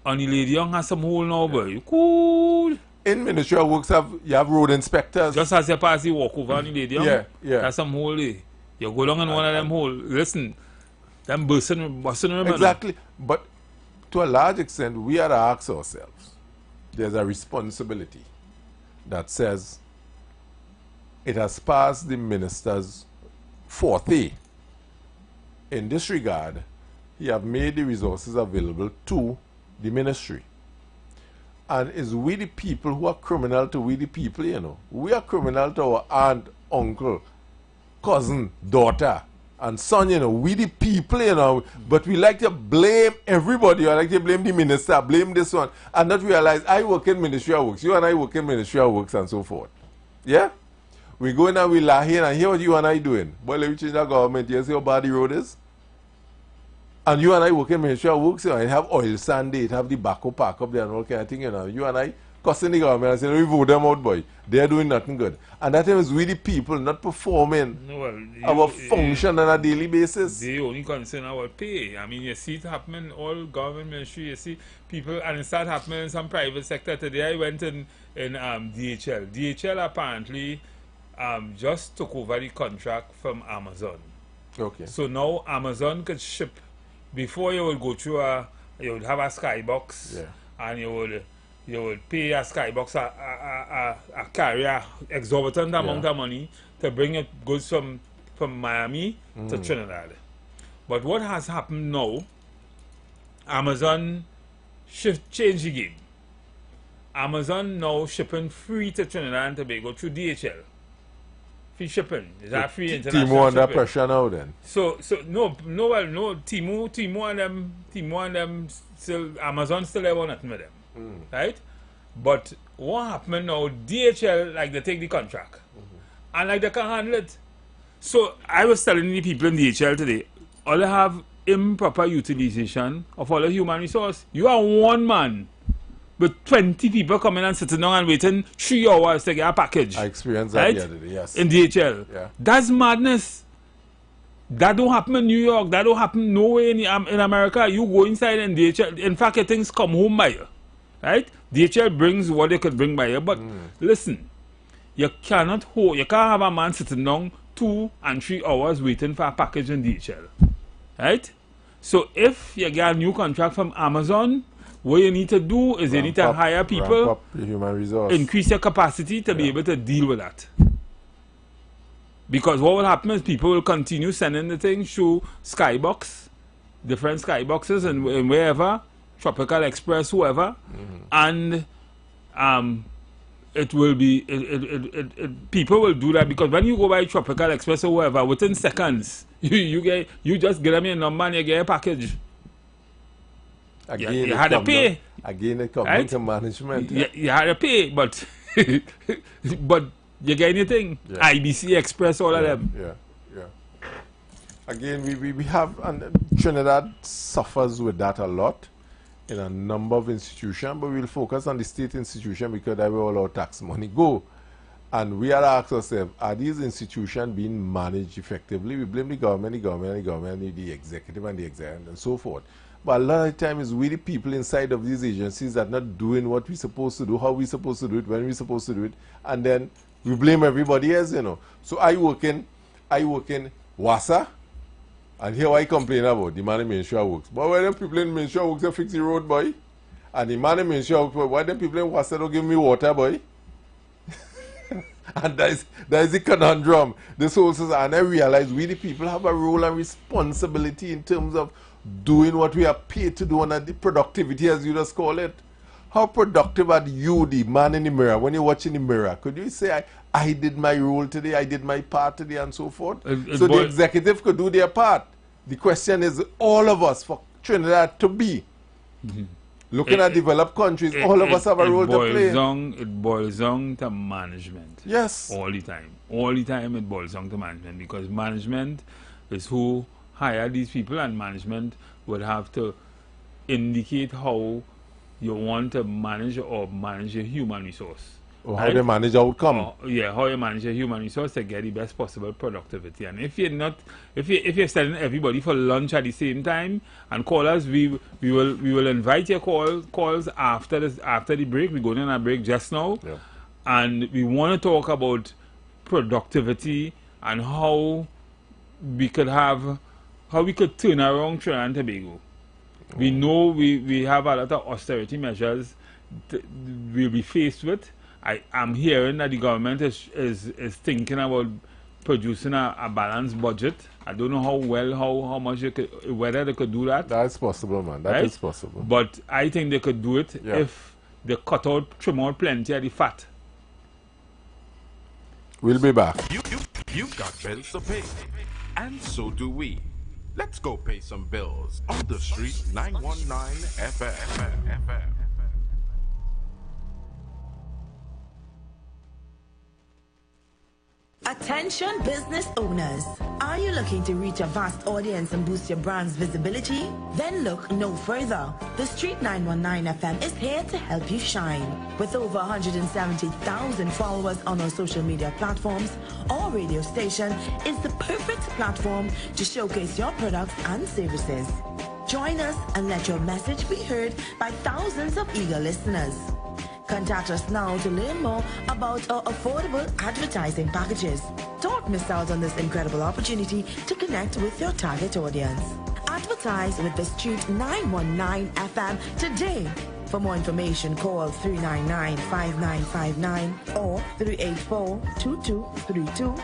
And the lady young has some hole now, boy. Cool. In Ministry of Works, you have road inspectors. Just as you pass, you walk over on the lady young. Yeah. There's some hole there. You go down in one of them holes. Listen, them busting. Exactly. But to a large extent, we are to ask ourselves, there's a responsibility that says it has passed the minister's forte. In this regard, he have made the resources available to the ministry. And it's we the people who are criminal to we the people, you know. We are criminal to our aunt, uncle, cousin, daughter, and son, you know. We the people, you know. But we like to blame everybody. I like to blame the minister, blame this one, and not realize I work in Ministry of Works. You and I work in Ministry of Works and so forth. Yeah? We go in and we lie here and hear what you and I doing. Boy, let me change that government. You see how bad the road is? And you and I work in Ministry of Works, you know, and have oil sand there, it have the backhoe park up there and all kind of thing, you know. You and I cussing the government and saying, we vote them out, boy. They're doing nothing good. And that time is we the people not performing our function on a daily basis. They only concern our pay. I mean, you see it happening all government ministry, you see people, and it started happening in some private sector. Today I went in DHL. DHL apparently just took over the contract from Amazon. Okay. So now Amazon could ship. Before you would go through you would have a skybox, and you would pay a skybox a carrier exorbitant amount of money to bring it goods from Miami to Trinidad. But what has happened now? Amazon changed the game. Amazon now shipping free to Trinidad and Tobago through DHL. Free shipping. Is that free international Timu under shipping? pressure now then. So no. Timu and them still, Amazon still have nothing with them, right? But what happened now? DHL like they take the contract, and like they can't handle it. So I was telling the people in DHL today, all they have improper utilization of all the human resource. You are one man. But 20 people coming and sitting down and waiting 3 hours to get a package. I experienced that the other day, yes. In DHL. Yeah. That's madness. That don't happen in New York. That don't happen nowhere in America. You go inside and DHL. In fact, things come home by you. Right? DHL brings what they could bring by you. But listen, you can't have a man sitting down 2 and 3 hours waiting for a package in DHL. Right? So if you get a new contract from Amazon, what you need to do is you need to hire people, ramp up the human resource, increase your capacity to be able to deal with that. Because what will happen is people will continue sending the thing through Skybox, different Skyboxes, and wherever, Tropical Express, whoever, and it will be people will do that, because when you go by Tropical Express or whoever, within seconds you just get them your number and you get a package. Again, you had to pay. Again, it comes into management. You had to pay, but but you get anything. Yeah. IBC Express, all of them. Yeah. Again, we have, and Trinidad suffers with that a lot in a number of institutions, but we'll focus on the state institution because that's where all our tax money go. And we are to ask ourselves, are these institutions being managed effectively? We blame the government, the executive and so forth. But a lot of the time it's we the people inside of these agencies that are not doing what we're supposed to do, how we're supposed to do it, when we're supposed to do it, and then we blame everybody else, you know. So I work in WASA, and here I complain about the man in Ministry of Works. But why them people in Ministry of Works they fix the road, boy? And the man in Ministry of Works, why them people in WASA don't give me water, boy? And that is the conundrum. This whole system, and I realize we the people have a role and responsibility in terms of doing what we are paid to do, and the productivity, as you just call it. How productive are you, the man in the mirror, when you're watching the mirror? Could you say, I did my role today, I did my part today, and so forth? So the executive could do their part. The question is, all of us, for Trinidad to be, looking at developed countries, all of us have a role to play. It boils down to management. Yes. All the time. All the time it boils down to management, because management is who hire these people, and management would have to indicate how you want to manage your human resource. Or how they manage outcome. How you manage your human resource to get the best possible productivity. And if you're sending everybody for lunch at the same time and call us, we will invite your calls after the break. We're going on a break just now. Yeah. And we want to talk about productivity and how we could turn around Trinidad and Tobago. We know we have a lot of austerity measures we'll be faced with. I'm hearing that the government is thinking about producing a balanced budget. I don't know how much whether they could do that. That's possible, man. That is possible. But I think they could do it if they trim out plenty of the fat. We'll be back. You've got bills to pay, and so do we. Let's go pay some bills on the street 919 FM. Attention business owners. Are you looking to reach a vast audience and boost your brand's visibility? Then look no further. The Street 919 FM is here to help you shine. With over 170,000 followers on our social media platforms, our radio station is the perfect platform to showcase your products and services. Join us and let your message be heard by thousands of eager listeners. Contact us now to learn more about our affordable advertising packages. Don't miss out on this incredible opportunity to connect with your target audience. Advertise with the Street 919 FM today. For more information, call 399-5959 or 384-2232.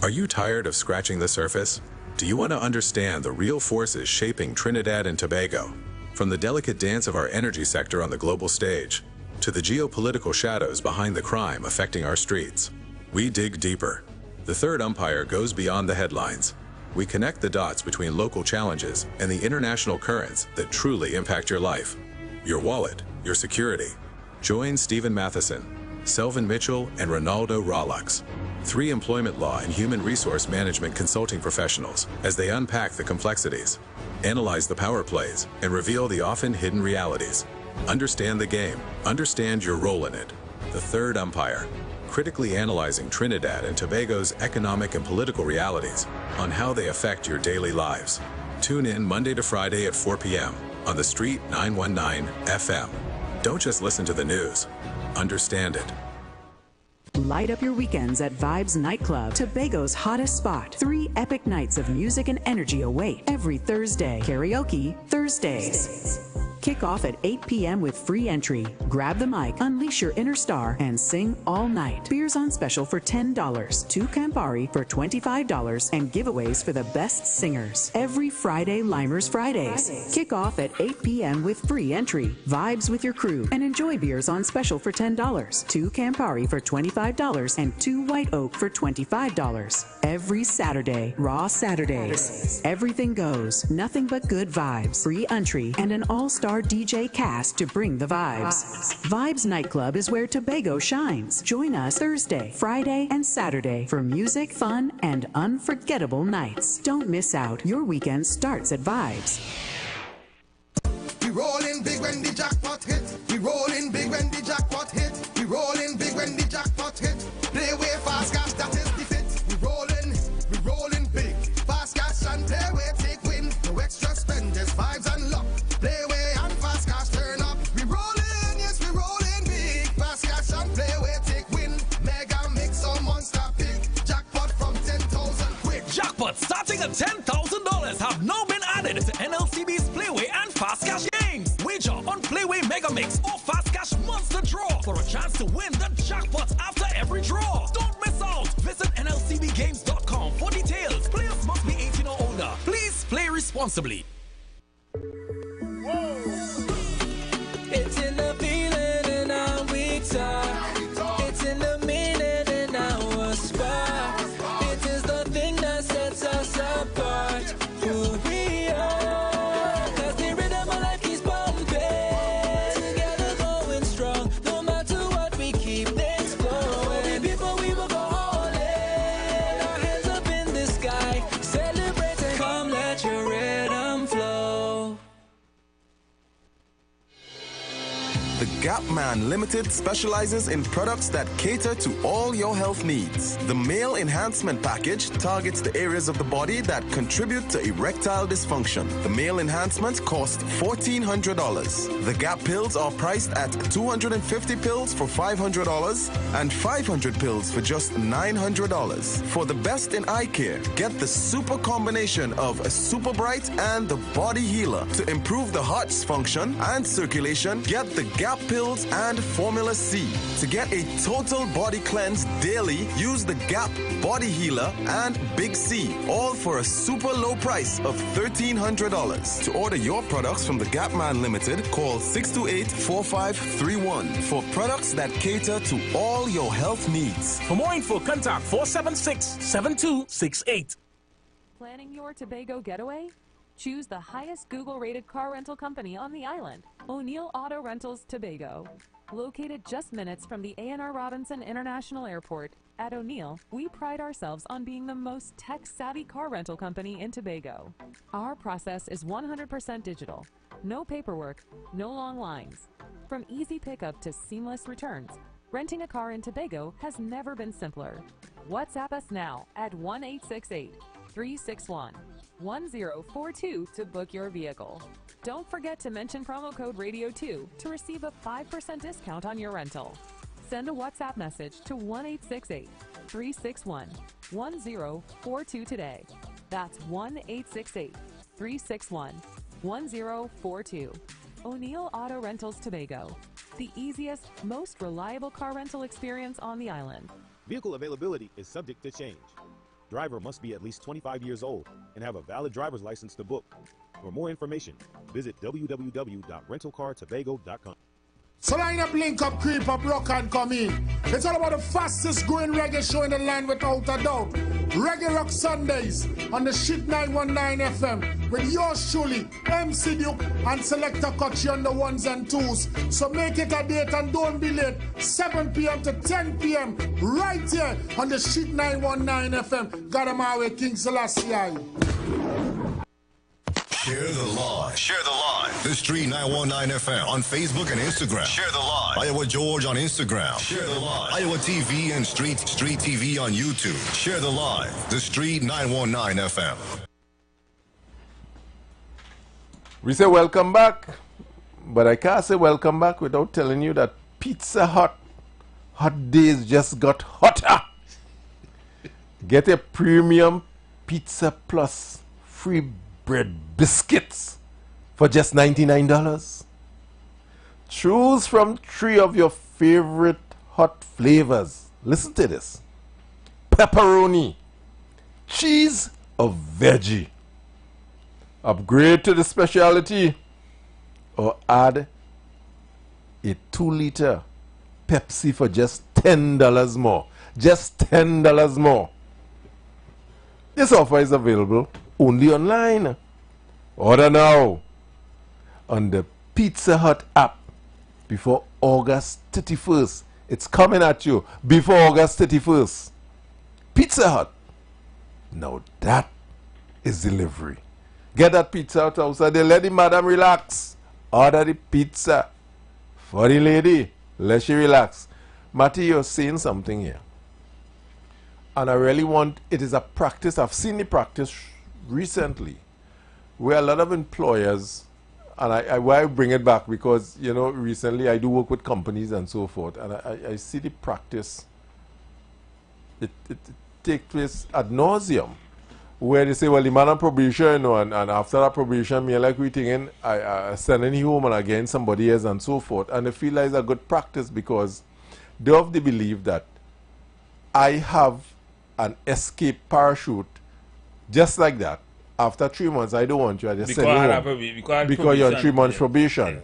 Are you tired of scratching the surface? Do you want to understand the real forces shaping Trinidad and Tobago? From the delicate dance of our energy sector on the global stage, to the geopolitical shadows behind the crime affecting our streets, we dig deeper. The third umpire goes beyond the headlines. We connect the dots between local challenges and the international currents that truly impact your life, your wallet, your security. Join Stephen Matheson, Selvin Mitchell, and Ronaldo Rollux, 3 employment law and human resource management consulting professionals, as they unpack the complexities, analyze the power plays, and reveal the often hidden realities. Understand the game. Understand your role in it. The third umpire, critically analyzing Trinidad and Tobago's economic and political realities on how they affect your daily lives. Tune in Monday to Friday at 4 p.m. on the Street 919 FM. Don't just listen to the news. Understand it. Light up your weekends at Vibes Nightclub, Tobago's hottest spot. 3 epic nights of music and energy await every Thursday. Karaoke Thursdays. Kick off at 8 p.m. with free entry. Grab the mic, unleash your inner star, and sing all night. Beers on special for $10, 2 Campari for $25, and giveaways for the best singers. Every Friday, Limers Fridays. Kick off at 8 p.m. with free entry. Vibes with your crew and enjoy beers on special for $10, 2 Campari for $25, and 2 White Oak for $25. Every Saturday, Raw Saturdays. Everything goes, nothing but good vibes. Free entry and an all-star DJ cast to bring the vibes. Vibes Nightclub is where Tobago shines. Join us Thursday, Friday, and Saturday for music, fun, and unforgettable nights. Don't miss out. Your weekend starts at Vibes. We rollin' big when the jackpot hit. We rollin' big when the jackpot hit. We rollin' big when the jackpot hit. Play way fast cash, that is the fit. We rollin' big. Fast cash and play way take win. No extra spend, just vibes and luck. Play way and fast cash turn up. We rollin', yes we rollin' big. Fast cash and play way take win. Mega mix or monster pick. Jackpot from 10,000 quick. Jackpot starting at $10,000 have now been added to NLCB's Playway and Fast Cash games. Wager on Playway Mega Mix or Fast Cash Monster Draw for a chance to win the jackpot after every draw. Don't miss out. Visit NLCBgames.com for details. Players must be 18 or older. Please play responsibly. It's in the feeling in our weak side. It's in the meaning in our spot. It is the thing that sets us apart. Who we are. Cause the rhythm of life keeps pumping. Together going strong. No matter what, we keep things flowing. Before we will go all in. Our hands up in the sky. Celebrating. Come let your rhythm flow. The Gap Man Limited specializes in products that cater to all your health needs. The Male Enhancement Package targets the areas of the body that contribute to erectile dysfunction. The Male Enhancement costs $1,400. The Gap pills are priced at 250 pills for $500 and 500 pills for just $900. For the best in eye care, get the super combination of a Super Bright and the Body Healer. To improve the heart's function and circulation, get the Gap pills and Formula C. To get a total body cleanse daily, use the Gap Body Healer and Big C, all for a super low price of $1,300. To order your products from the Gap Man Limited, call 628-4531 for products that cater to all your health needs. For more info, contact 476-7268. Planning your Tobago getaway? Choose the highest Google-rated car rental company on the island, O'Neill Auto Rentals Tobago. Located just minutes from the A&R Robinson International Airport, at O'Neill, we pride ourselves on being the most tech-savvy car rental company in Tobago. Our process is 100% digital. No paperwork, no long lines. From easy pickup to seamless returns, renting a car in Tobago has never been simpler. WhatsApp us now at 1-868-361-1042 to book your vehicle. Don't forget to mention promo code RADIO2 to receive a 5% discount on your rental. Send a WhatsApp message to 1-868-361-1042 today. That's 1-868-361-1042. O'Neill Auto Rentals Tobago, the easiest, most reliable car rental experience on the island. Vehicle availability is subject to change. Driver must be at least 25 years old and have a valid driver's license to book. For more information, visit www.rentalcartobago.com. So line up, link up, creep up, rock and come in. It's all about the fastest growing reggae show in the land without a doubt. Reggae Rock Sundays on the Shit 919 FM with yours truly, MC Duke and Selector Kochi on the ones and twos. So make it a date and don't be late. 7 p.m. to 10 p.m. right here on the Shit 919 FM. Got 'em our way, King Selassie. Share the live. Share the live. The Street 919 FM on Facebook and Instagram. Share the live. Iowa George on Instagram. Share the live. Iowa TV and Street TV on YouTube. Share the live. The Street 919 FM. We say welcome back, but I can't say welcome back without telling you that Pizza Hut hot days just got hotter. Get a premium pizza plus free bread biscuits for just $99. Choose from 3 of your favorite hot flavors. Listen to this. Pepperoni, cheese, or veggie. Upgrade to the specialty or add a 2-liter Pepsi for just $10 more. Just $10 more. This offer is available only online. Order now on the Pizza Hut app before August 31st. It's coming at you before August 31st. Pizza Hut. Now that is delivery. Get that pizza out outside there. Let the madam relax. Order the pizza for the lady. Let she relax. Matty, you're saying something here. And I really want, it is a practice, I've seen the practice recently, where a lot of employers, and why I bring it back, because, you know, recently I do work with companies and so forth, and I see the practice, it takes place ad nauseum, where they say, well, the man on probation, you know, and after that probation, me like we thinking, I sending him home and again somebody else and so forth, and they feel like it's a good practice because they have the belief that I have an escape parachute just like that. After 3 months, I don't want you. I just send you home because you're on 3 months probation. Yeah.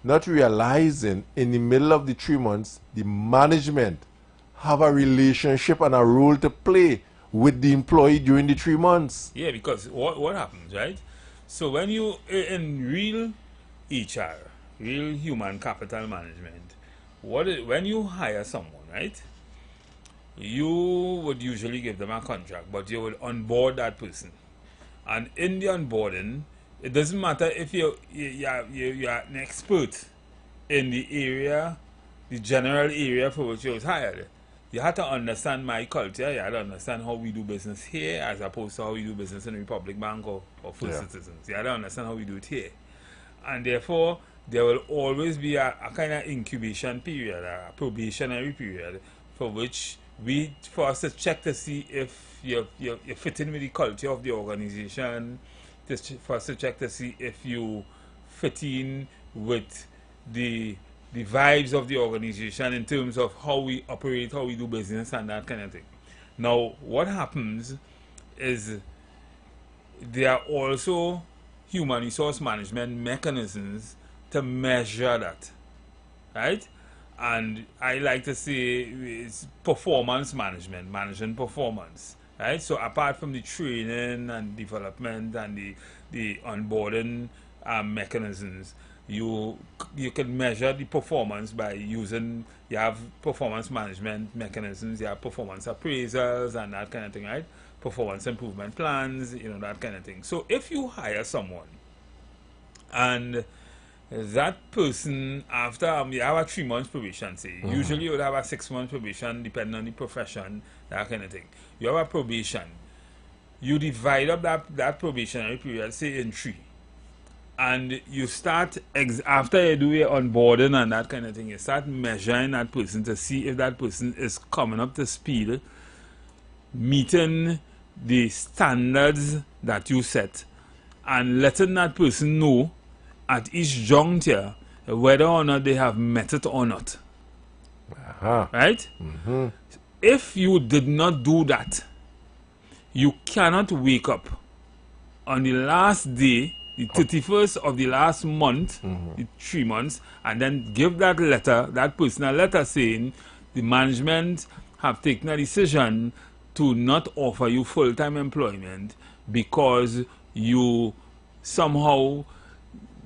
Not realizing in the middle of the 3 months, the management have a relationship and a role to play with the employee during the 3 months. Yeah, because what happens, right? So when you in real HR, real human capital management, when you hire someone, right? You would usually give them a contract, but you will onboard that person. And in the onboarding, it doesn't matter if you're an expert in the area, the general area for which you was hired. You have to understand my culture. You have to understand how we do business here as opposed to how we do business in Republic Bank or First Citizens. You have to understand how we do it here. And therefore, there will always be a kind of incubation period, a probationary period, for which for us to check to see if you fit in with the culture of the organization, for us to check to see if you fit in with the vibes of the organization in terms of how we operate, how we do business and that kind of thing. Now, what happens is there are also human resource management mechanisms to measure that, right? And I like to say it's performance management, managing performance, right? So apart from the training and development and the onboarding mechanisms, you can measure the performance by using, you have performance management mechanisms, you have performance appraisals and that kind of thing, right? Performance improvement plans, you know, that kind of thing. So if you hire someone and that person, after you have a 3 months probation, say, usually you would have a 6 months probation depending on the profession, that kind of thing. You have a probation, you divide up that probationary period, say in 3, and you start, after you do your onboarding and that kind of thing, you start measuring that person to see if that person is coming up to speed, meeting the standards that you set, and letting that person know at each juncture whether or not they have met it or not. Right? If you did not do that, you cannot wake up on the last day, the 31st of the last month, the 3 months, and then give that letter, that personal letter saying the management have taken a decision to not offer you full-time employment because you somehow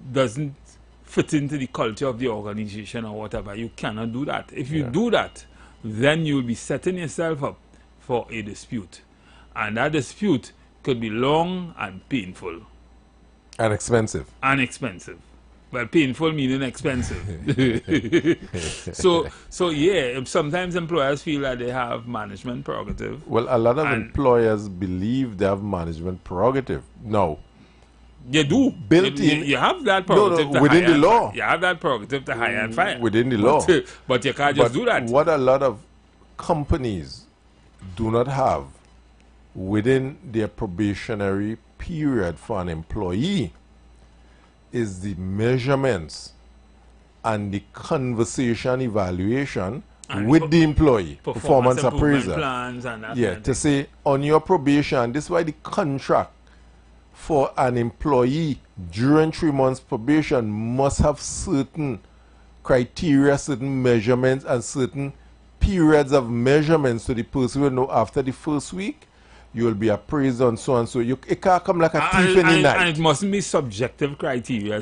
doesn't fit into the culture of the organization or whatever. You cannot do that. If you do that, then you'll be setting yourself up for a dispute. And that dispute could be long and painful. And expensive. And expensive. Well, painful meaning expensive. So yeah, sometimes employers feel that they have management prerogative. Well, a lot of employers believe they have management prerogative. No. You do. Built in. You have that prerogative to within hire the law. You have that prerogative to hire and fire. Within the law. But you can't just do that. What a lot of companies do not have within their probationary period for an employee is the measurements and the conversation evaluation And with the employee, performance improvement appraiser. plans and that Yeah, kind of to say on your probation, this is why the contract for an employee during 3 months probation must have certain criteria, certain measurements, and certain periods of measurements, so the person will know after the first week you will be appraised on so and so. It can't come like a thief in the night. And it mustn't be subjective criteria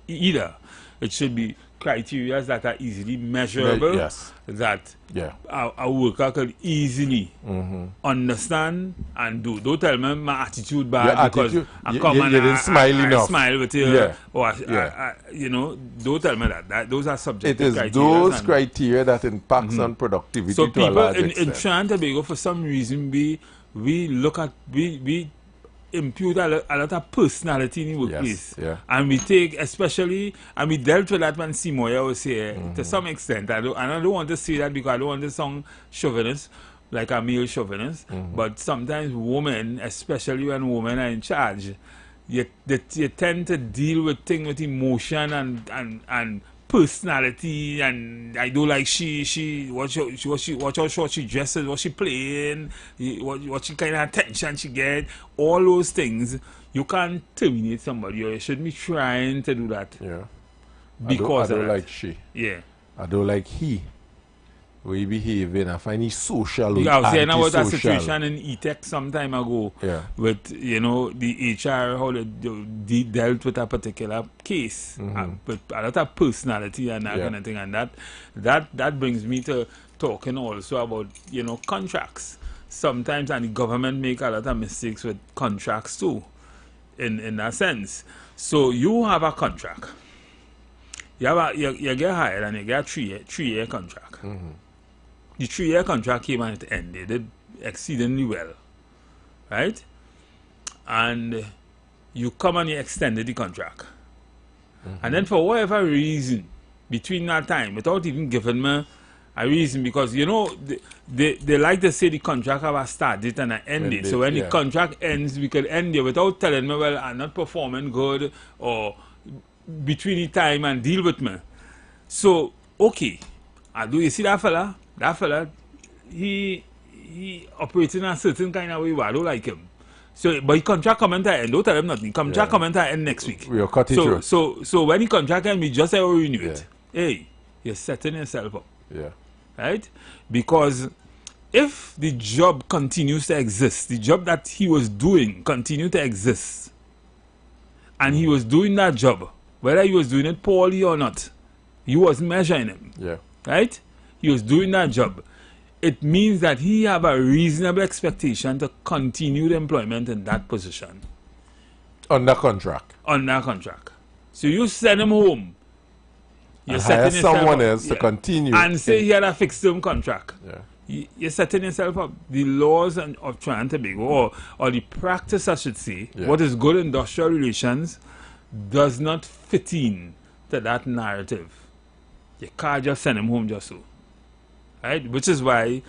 either. It should be criteria that are easily measurable, Yes. that Yeah. a worker could easily understand and do. Don't tell me my attitude bad Your because attitude, I you come and didn't smile I enough. smile with you. Yeah. Or Yeah. you know, don't tell me that. Those are It subjective is criteria. those criteria that impacts on productivity So to a people large in extent. Trinidad and Tobago, for some reason, we look at we impute a lot of personality in the workplace. yeah. And we take, especially, and we dealt with that when Simoya was here to some extent. I don't want to say that because I don't want to sound chauvinist, like a male chauvinist, but sometimes women, especially when women are in charge, you tend to deal with things with emotion and personality, and I do like what she dresses, what she playing, what she kind of attention she get, all those things. You can't terminate somebody, or you shouldn't be trying to do that. Yeah. Because I don't of that. like she. Yeah. I don't like he. We behaving. I find he social. I was saying about that antisocial. situation in E-Tech some time ago with, the HR, how they dealt with a particular case, with a lot of personality and that kind of thing. And that brings me to talking also about, contracts. Sometimes, and the government make a lot of mistakes with contracts too, in that sense. So you have a contract. You get hired and you get a three-year contract. The 3-year contract came and it ended exceedingly well, right? And you come and you extended the contract. And then for whatever reason, between that time, without even giving me a reason, because, they like to say the contract have a start date and an end date. So when the contract ends, we could end it without telling me, well, I'm not performing good, or between the time and deal with me. So, okay, you see that fella? That fella, he operates in a certain kind of way where I don't like him. So, but he contract comment at end. Don't tell him nothing. Contract comment at end next week. We'll cut it through. So when the contract ends, we just say, oh, renew it. Hey, you're setting yourself up. Yeah. Right? Because if the job continues to exist, the job that he was doing continued to exist, and he was doing that job, whether he was doing it poorly or not, you was measuring him. Yeah. Right? He was doing that job. It means that he have a reasonable expectation to continue the employment in that position. Under contract. Under contract. So you send him home. You're And setting hire yourself someone up. else to continue. And say he had a fixed term contract. Yeah. You're setting yourself up. The laws of Trinidad and Tobago, or the practice, I should say, what is good industrial relations, does not fit in to that narrative. You can't just send him home just so. Right? Which is why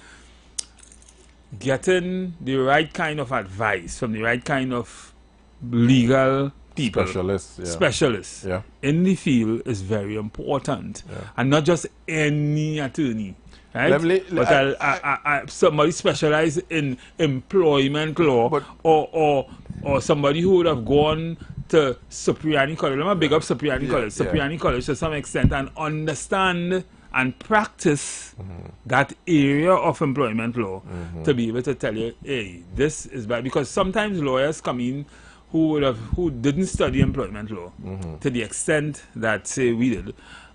getting the right kind of advice from the right kind of legal people, specialists in the field is very important. And not just any attorney. Right? But somebody specialized in employment law, or somebody who would have gone to Cipriani College. Let me big up Cipriani College. Cipriani College to some extent, and understand and practice that area of employment law to be able to tell you, hey, this is bad. Because sometimes lawyers come in who didn't study employment law to the extent that, say, we did,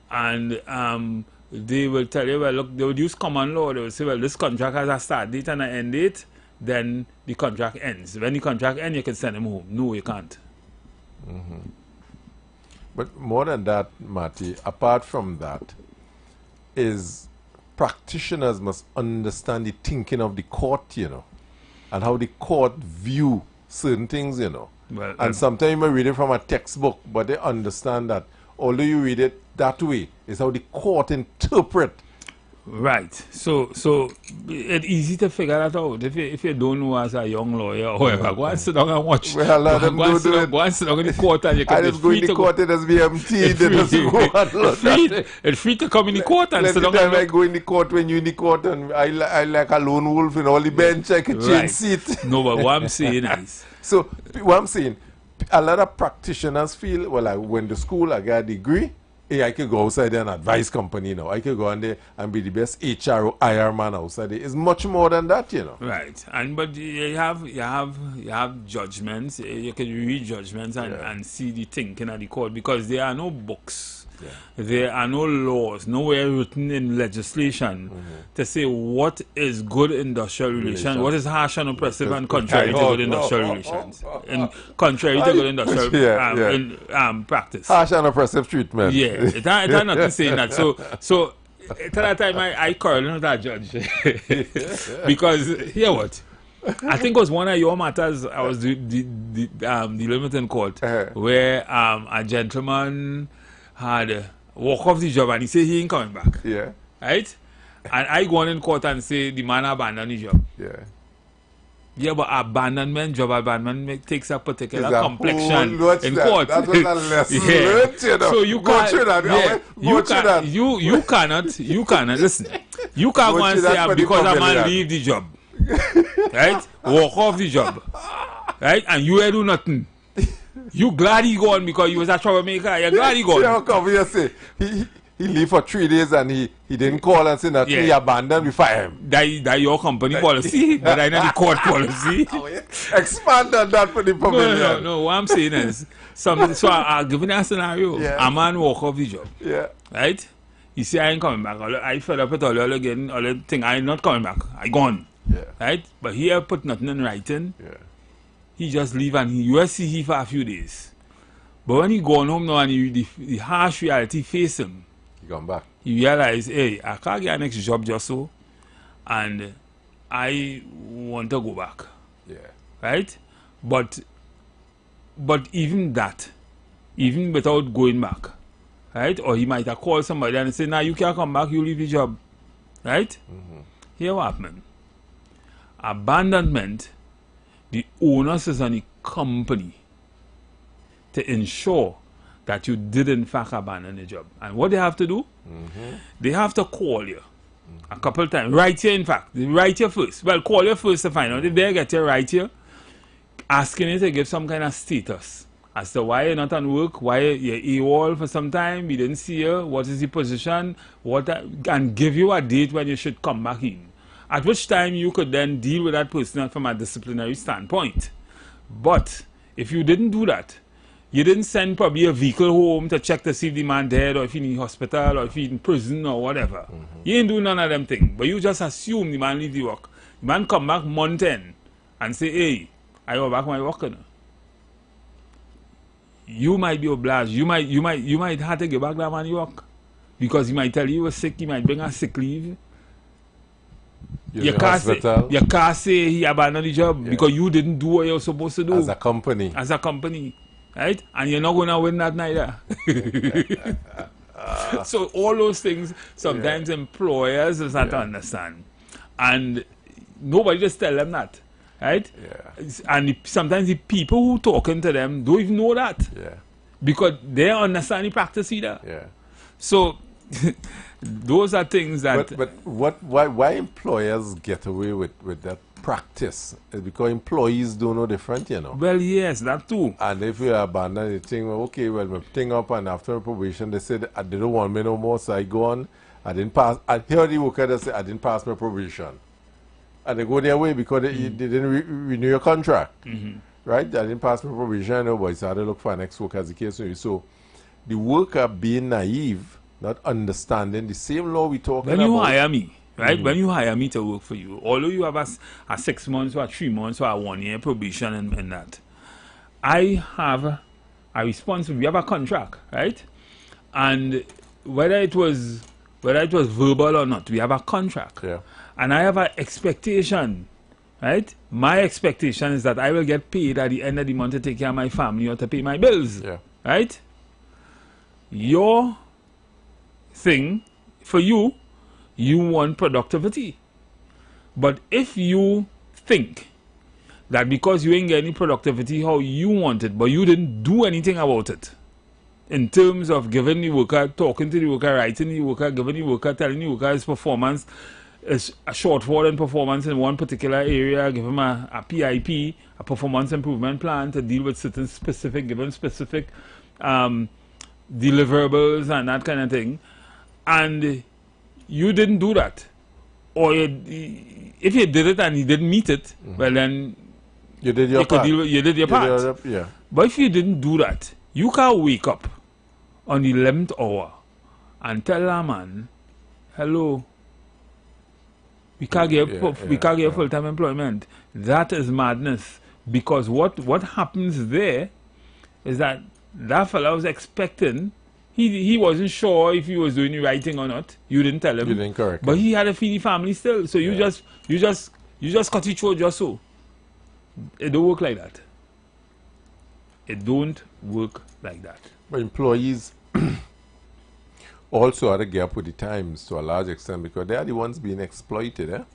and they will tell you, well, look, they would use common law. They will say, well, this contract has a start date and an end date, then the contract ends. When the contract ends, you can send them home. No, you can't. But more than that, Marty, apart from that, is practitioners must understand the thinking of the court, and how the court view certain things, Well, and sometimes you may read it from a textbook, but they understand that although you read it that way, is how the court interpret Right. So it's easy to figure that out. If you don't know as a young lawyer or whatever, go and sit down and watch. Well, a lot of them do it. Go and sit down in the court and you can just go in the court as BMT. It's free to come in the court and sit down. Every time I go in the court, when you're in the court, and I like a lone wolf in all the bench, I can change seat. No, but what I'm saying is... So, what I'm saying, a lot of practitioners feel, well, I went to school, I got a degree, hey, I could go outside there and advise company now. I could go in there and be the best HR or IR man outside there. It's much more than that, you know. Right. But you have judgments. You can read judgments and see the thinking of the court, because there are no books. Yeah. There are no laws, nowhere written in legislation to say what is good industrial relations, what is harsh and oppressive and contrary to good industrial relations, and contrary to good industrial practice. Harsh and oppressive treatment. Yeah, it had nothing saying that. So at that time I quarreled with that judge because hear what? I think it was one of your matters. I was dealing with in court where a gentleman had walk off the job and he said he ain't coming back. Yeah. Right? And I go on in court and say the man abandoned the job. Yeah. Yeah, but job abandonment takes a particular complexion in court. That's what a lesson learned, you know. So you can't, you cannot, listen, you can't go and say because a man leave the job. Right? Walk off the job. Right? And you ain't do nothing. You glad he gone because you was a troublemaker. You're glad he gone. Yeah, come here, say he leave for 3 days and he didn't call and say that he abandoned, we fire him. That your company policy, but I know the court policy. Expand on that for the pavilion. No. What I'm saying is, so I'm giving a scenario. A man walk off the job. Yeah. Right? He say I ain't coming back. I fed up with all again. All the thing I'm not coming back. I gone. Yeah. Right? But he put nothing in writing. Yeah. He just leave and you see he for a few days. But when he gone home now and the harsh reality face him, he come back. He realize, hey, I can't get a next job just so, and I want to go back. Yeah. Right? But even that, even without going back, right? Or he might have called somebody and say, nah, you can't come back, you leave the job. Right? Here what happened. Abandonment, the onus is on the company to ensure that you did in fact abandon the job. And what they have to do, they have to call you a couple of times. Write you, in fact. They write you first. Well, call you first to find out. If they get you, write you, asking you to give some kind of status as to why you're not on work, why you're AWOL for some time, we didn't see you, what is the position, and give you a date when you should come back in. At which time you could then deal with that person from a disciplinary standpoint. But if you didn't do that, you didn't send probably a vehicle home to check to see if the man dead or if he's in hospital or if he's in prison or whatever. You ain't do none of them things. But you just assume the man leave the work. The man come back month end and say, hey, I go back my work. You might be obliged. You might have to get back that man work. Because he might tell you he was sick, he might bring a sick leave. You can't say he abandoned the job because you didn't do what you're supposed to do. As a company. As a company. Right? And you're not going to win that neither. So all those things, sometimes employers just have to understand. And nobody just tell them that. Right? Yeah. And sometimes the people who talking to them don't even know that. Yeah. Because they don't understand the practice either. Yeah. So those are things that... But why employers get away with that practice? It's because employees don't know different, you know. Well, yes, that too. And if you abandon the thing, well, okay, well, my thing up, and after probation, they said, they don't want me no more, so I go on. I didn't pass. I hear the worker that say, I didn't pass my probation. And they go their way because they didn't renew your contract. Right? I didn't pass my probation, but so I had to look for an next work as the case may be. So the worker being naive, not understanding the same law we talking about. When you hire me, right? When you hire me to work for you, although you have a 6 months or 3 months or a 1 year probation and that, I have a responsibility. We have a contract, right? And whether it was verbal or not, we have a contract. Yeah. And I have an expectation, right? My expectation is that I will get paid at the end of the month to take care of my family or to pay my bills. Yeah. Right? Your thing, for you, you want productivity. But if you think that because you ain't getting productivity how you want it, but you didn't do anything about it, in terms of giving the worker, talking to the worker, writing the worker, giving the worker, telling the worker his performance is a shortfall in performance in one particular area, give him a PIP, a performance improvement plan to deal with certain specific, given specific deliverables and that kind of thing, and you didn't do that, or if you did it and you didn't meet it, well then you did your part. You did your part. Yeah. But if you didn't do that, you can't wake up on the 11th hour and tell a man, hello, we can't get full-time employment. That is madness. Because what happens there is that fellow was expecting, he wasn't sure if he was doing the right thing or not. You didn't tell him. You didn't correct but him. He had to feed the family still. So you just cut it short just so. It don't work like that. It don't work like that. But employees also had a gap with the times to a large extent because they are the ones being exploited.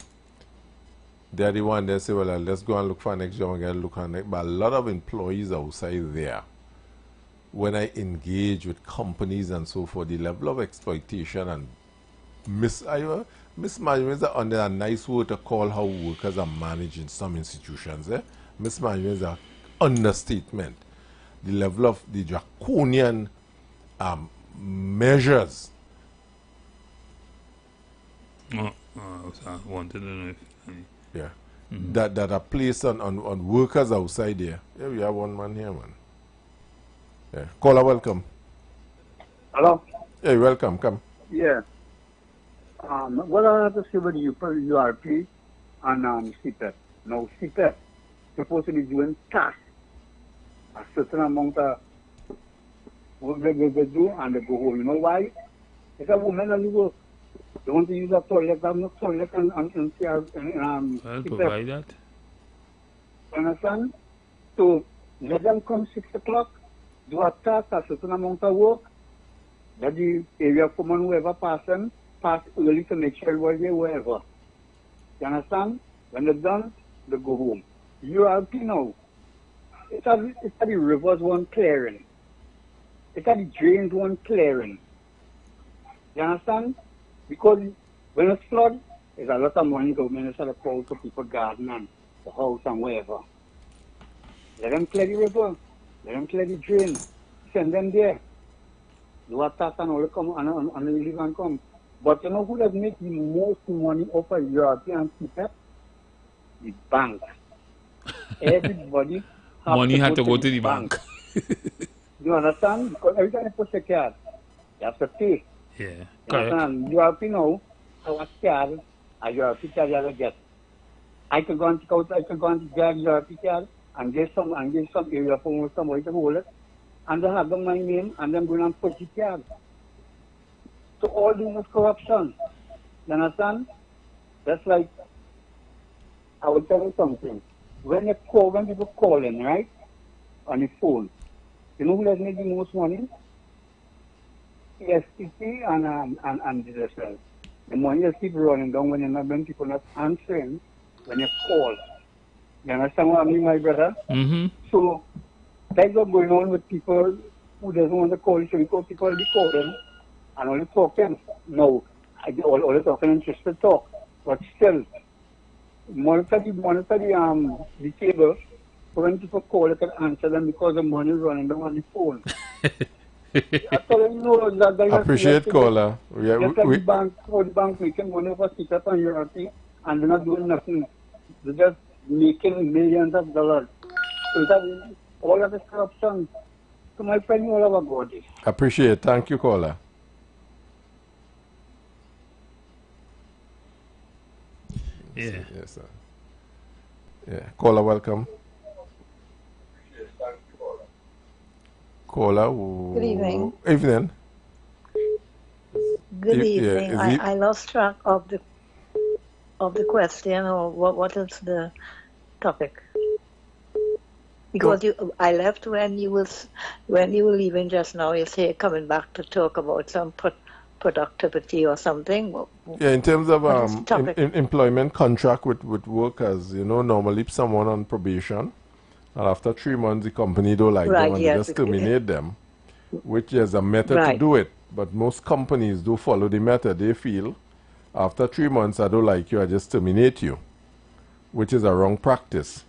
They are the ones that say, well, let's go and look for next job and get a look on it. But a lot of employees outside there, when I engage with companies and so forth, the level of exploitation and mismanagement is under a nice word to call how workers are managed in some institutions. Mismanagement is an understatement. The level of the draconian measures. I wanted to know if that are placed on workers outside there. Yeah, we have one man here, man. Yeah. Caller, welcome. Hello? Hey, welcome, come. Yeah. What I have to say about URP and CPEP. Now, CPEP supposed to be doing tasks. A certain amount of work they do and they go home. You know why? If a woman only work, they want to use a toilet, have no toilet and I'll provide that. You understand? So let them come 6 o'clock, do a task, a certain amount of work, that the area common whoever pass early to make sure everybody wherever. You understand? When they're done, they go home. URP now. It's at the rivers one clearing. It's at the drains one clearing. You understand? Because when it's flood, there's a lot of money government is to call for people garden and the house and wherever. Let them clear the river. Let them clear the drain. Send them there. Do a tax and all the come and the leave and come. But you know who does make the most money off of European CPEP? The bank. Everybody money had to go to the bank. You understand? Because every time you push a card, you have to pay. Yeah. You understand? You have to know how a card, a European card you have to get. I can go and grab European card and get some area for somebody to hold it. And they have them my name and them going and push the card. So all this is corruption. You understand? That's like, I will tell you something. When people call in, right, on the phone, you know who has made the most money? STC and DSL. The money just keep running down when people not answering when you call. You understand what I mean, my brother? Mm-hmm. So that's what's going on with people who doesn't want to call. So because people will be calling and only talking. No, all the talking and just to talk. But still, monitor the cable. So when people call, you can answer them because the money is running down on the phone. I appreciate caller. The bank making money over CPEP and URP and they're not doing nothing. They're just making millions of dollars. So that all of this corruption. So my friend, you all have a good day. Appreciate. Thank you, caller. Yeah. Yes, sir. Yeah. Caller, welcome. Caller. Good evening. Evening. Good evening. I lost track of the question or what is the topic? Because I left when you were leaving just now. You say coming back to talk about some productivity or something. Yeah, in terms of What is the topic? employment contract with workers, you know, normally someone on probation, and after 3 months the company don't like Right, them and yes, they just terminate them, which is a method to Right. do it. But most companies do follow the method. They feel after 3 months I don't like you, I just terminate you, which is a wrong practice.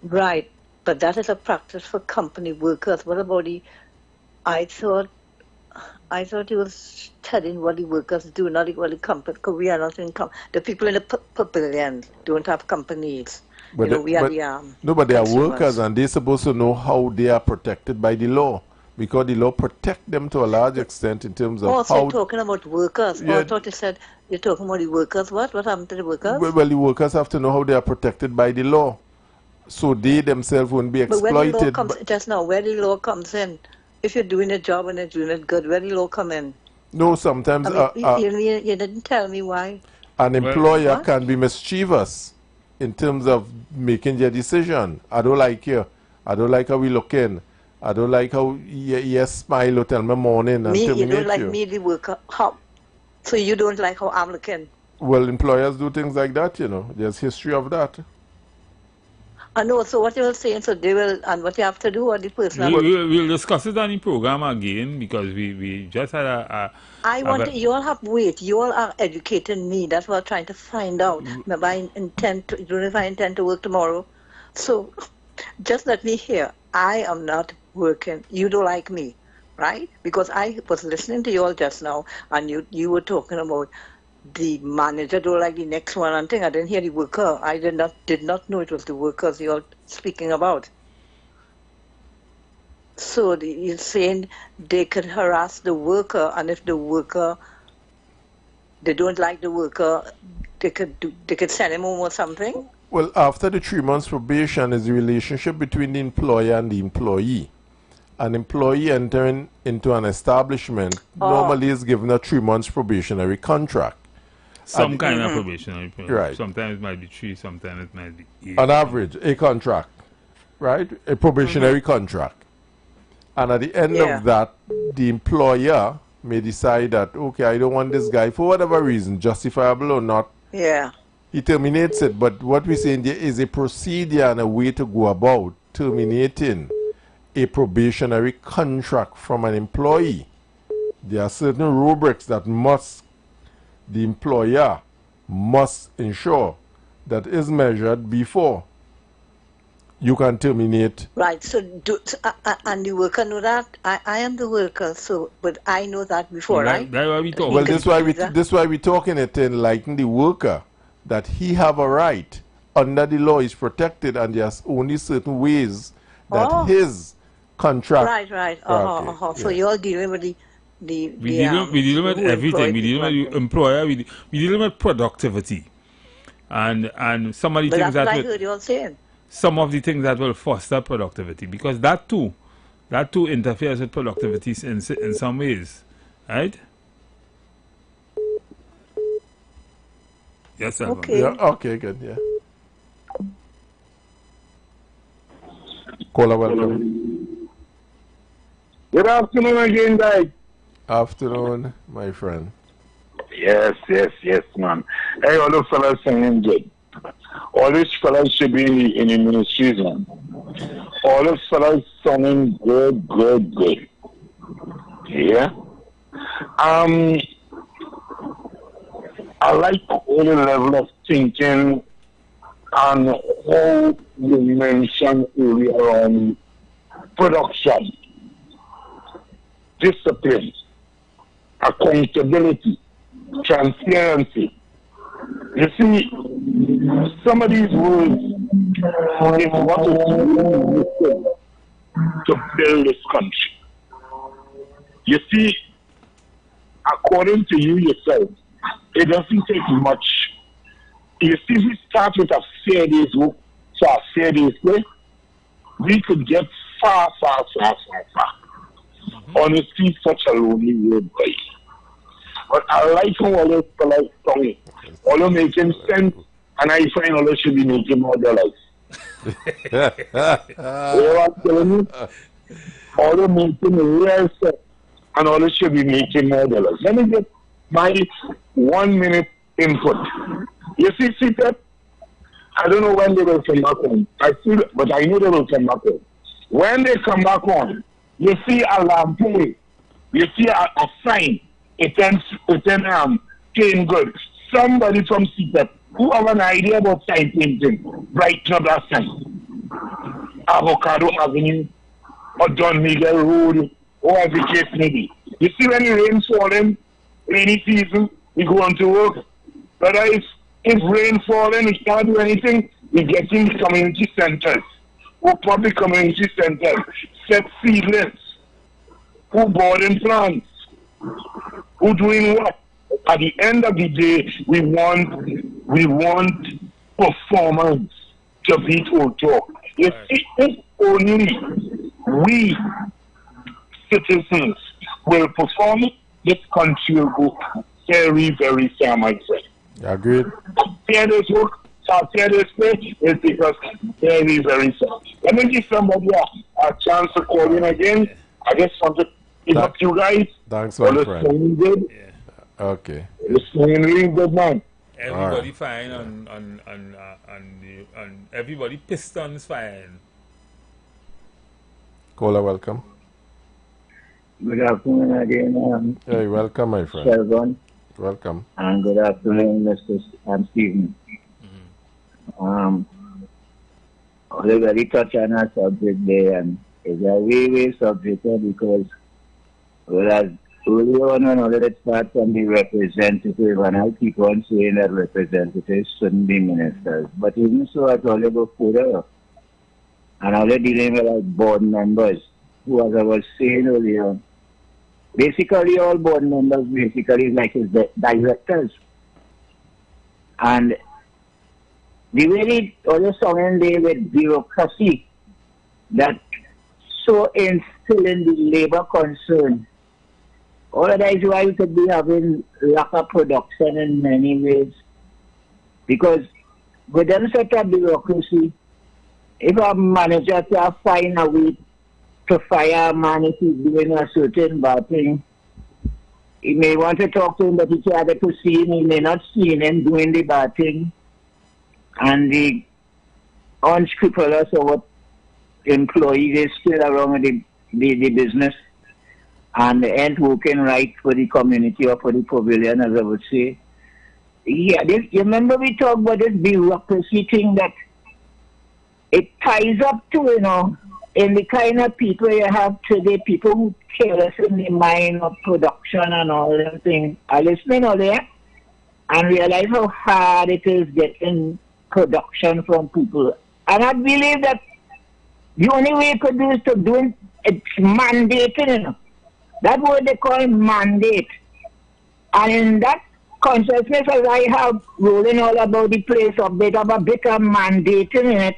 Right, but that is a practice for company workers. What about the? I thought he was studying what the workers do, not what the company. Because we are not in the people in the pavilion don't have companies. But you know, we are but, the no, but they are consumers. workers and they're supposed to know how they are protected by the law, because the law protect them to a large extent in terms of Also, how. you're talking about workers. Yeah. Oh, I thought you said you're talking about the workers. What happened to the workers? Well, the workers have to know how they are protected by the law, so they themselves won't be But when the law exploited. comes, just now, where the law comes in, if you're doing a job and you're doing it good, where the law come in? No, sometimes I mean, you didn't tell me why. an employer What? can be mischievous in terms of making their decision. I don't like you. I don't like how we looking. I don't like how you smile or tell me morning and Me, you terminate don't like you. me, the worker. How? So you don't like how I'm looking? Well, employers do things like that, you know. There's history of that. I know. So what you were saying, so they will, and what you have to do, or the person. We'll discuss it on the program again, because we just had I want to, you all have weight. You all are educating me. That's what I'm trying to find out. Maybe I intend to, don't know if I intend to work tomorrow. So just let me hear. I am not working. You don't like me, right? Because I was listening to you all just now, and you were talking about the manager don't like the next one and thing. I didn't hear the worker. I did not know it was the workers you're speaking about. So you're saying they could harass the worker, and if the worker, they don't like the worker, they could send him home or something? Well, after the 3 months probation is the relationship between the employer and the employee. An employee entering into an establishment normally is given a 3 months probationary contract. some kind of probationary period. Right. Sometimes it might be 3, sometimes it might be 8. On average, a contract, right? A probationary contract. And at the end of that, the employer may decide that, okay, I don't want this guy for whatever reason, justifiable or not. Yeah. He terminates it. But what we're saying there is a procedure and a way to go about terminating a probationary contract from an employee. There are certain rubrics that the employer must ensure that is measured before you can terminate. Right. So, and the worker know that? I am the worker, so, but I know that before, right? That's why we talk. Well, this why we talking it to enlighten the worker that he have a right under the law is protected, and there's only certain ways that his contract. Right. Okay, So you're dealing with we deal with everything. We deal with employer. We deal with productivity, and some of the But things that's what that I heard you all saying. some of the things that will foster productivity, because that too interferes with productivity in some ways, right? Yes, sir. Okay. Yeah, okay, good. Yeah. Caller, welcome. Good afternoon again, guys. Afternoon, my friend. Yes, man. Hey, all the fellas singing good. All these fellas should be in the ministries, man. All the fellas singing good. Yeah. I like all the level of thinking and how you mentioned earlier on production, discipline, accountability, transparency. You see, some of these words is what is needed to build this country. You see, according to you yourself, it doesn't take much. You see, we start with a fair day's work, so a fair day's play, we could get far. Honestly, such a lonely road, boy. But I like how all those fellas talking. All those making sense, and I find all those should be making more dollars. You know what I'm telling you? All those making real sense. and others should be making more dollars. Let me get my 1 minute input. You see, CPEP, I don't know when they will come back on. But I know they will come back on. When they come back on, you see a lamp, you see a sign, it came good. Somebody from CPEP who have an idea about sign painting, brighten up that sign. Avocado Avenue, or John Miguel Road, or every case maybe. You see when the rain's falling, rainy season, we go on to work. But if rain falling, we can't do anything, we get in the community centers, or public community centers, set seedlings, who boarding plants, who doing what? At the end of the day, we want performance to beat or talk. If only we citizens will perform, this country will go very, very far, my friend. Agreed. This work, this way, it takes us very, very far. Let me give somebody a chance to call in again. I just want to pick up you guys. Thanks, my friend. Good. Yeah. Okay. It's really good, man. Everybody fine on everybody Pistons fine. Caller, welcome. Good afternoon again. Hey, welcome, my friend. Shelvon. Welcome. And good afternoon, Mr. Stephen. Already touch on a subject there, and it's a way subject because, whereas early on when all of it starts from the representative, and I keep on saying that representatives shouldn't be ministers. But even so, I told you go further. And I was dealing with like board members, who, as I was saying earlier, basically all board members basically like his directors. And the way they always surround there with bureaucracy that so instill in the labor concern. All of that is why we could be having lack of production in many ways. Because with them such a bureaucracy, if a manager can find a way to fire a man if he's doing a certain bad thing, he may want to talk to him, but he can't get to see him. He may not see him doing the bad thing. And the unscrupulous or what employees is still around the business and ain't working right for the community or for the pavilion, as I would say. Yeah, you remember we talked about this bureaucracy thing that it ties up to, in the kind of people you have today, people who careless in the mind of production and all them things. I listen all there and realize how hard it is getting production from people. And I believe that the only way you could do is to do it's mandating, That word they call mandate. And in that consciousness as I have rolling all about the place of they have a bit of mandating in it,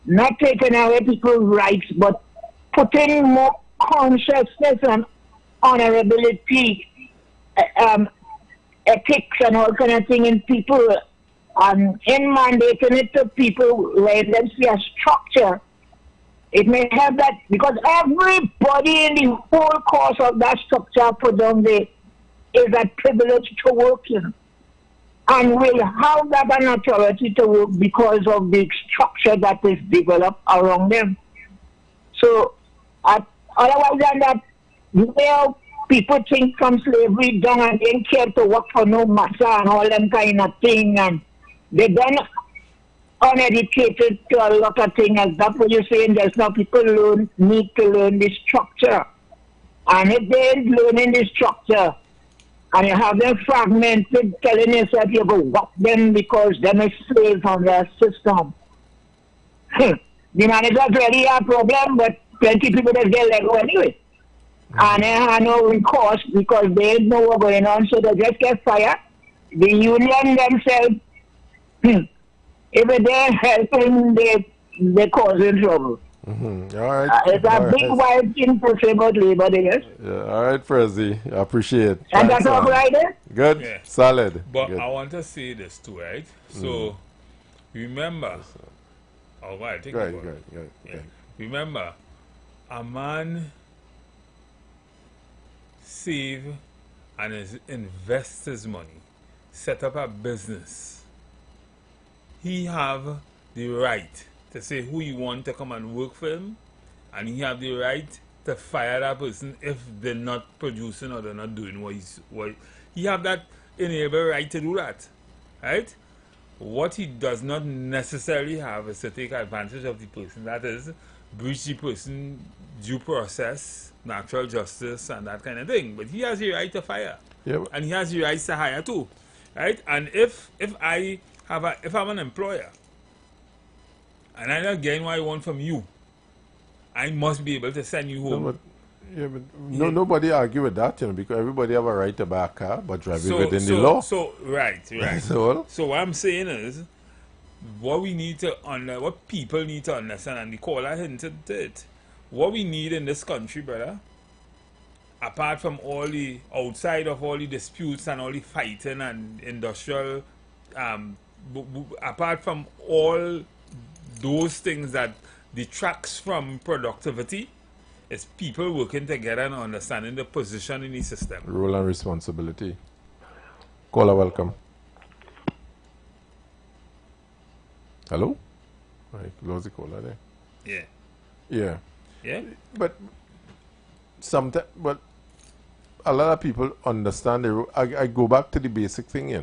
not taking away people's rights, but putting more consciousness and honorability, ethics and all kind of thing in people, and in mandating it to people where they see a structure. It may have that, because everybody in the whole course of that structure put down there is a privilege to work in. And will have that an authority to work because of the structure that is developed around them. So, otherwise than that, where people think from slavery down and they care to work for no master and all them kind of thing, and they done uneducated to a lot of things, as that's what you're saying. There's now people need to learn the structure. And if they ain't learning the structure, and you have them fragmented, telling yourself you go work them because them is slaves on their system. The managers really have a problem, but plenty of people that get let go anyway. And they have no recourse because they don't know what's going on, so they just get fired. The union themselves, if they're helping, they're causing trouble. Mm-hmm. All right. It's a big wide thing to say about labor, yes. Yeah. All right, Prezi. I appreciate it. And that's all right, eh? Good. Yeah. Solid. But Good. I want to say this too, right? So, remember, Remember, a man save and invest his money, set up a business, he have the right to say who he want to come and work for him, and he have the right to fire that person if they're not producing or they're not doing what he have that enable right to do that, right? What he does not necessarily have is to take advantage of the person, that is, breach the person due process, natural justice, and that kind of thing. But he has the right to fire, and he has the right to hire too, right? And if I'm an employer and I'm not getting what I want from you, I must be able to send you home. Nobody argue with that, because everybody have a right to buy a car, but drive it within the law. Right. So what I'm saying is, what people need to understand, and the caller hinted to it, what we need in this country, brother, apart from outside of all the disputes and all the fighting and industrial, apart from all those things that detracts from productivity, is people working together and understanding the position in the system. Role and responsibility. Caller, welcome. Hello? I close the caller there. Yeah. But sometimes, a lot of people understand the I go back to the basic thing,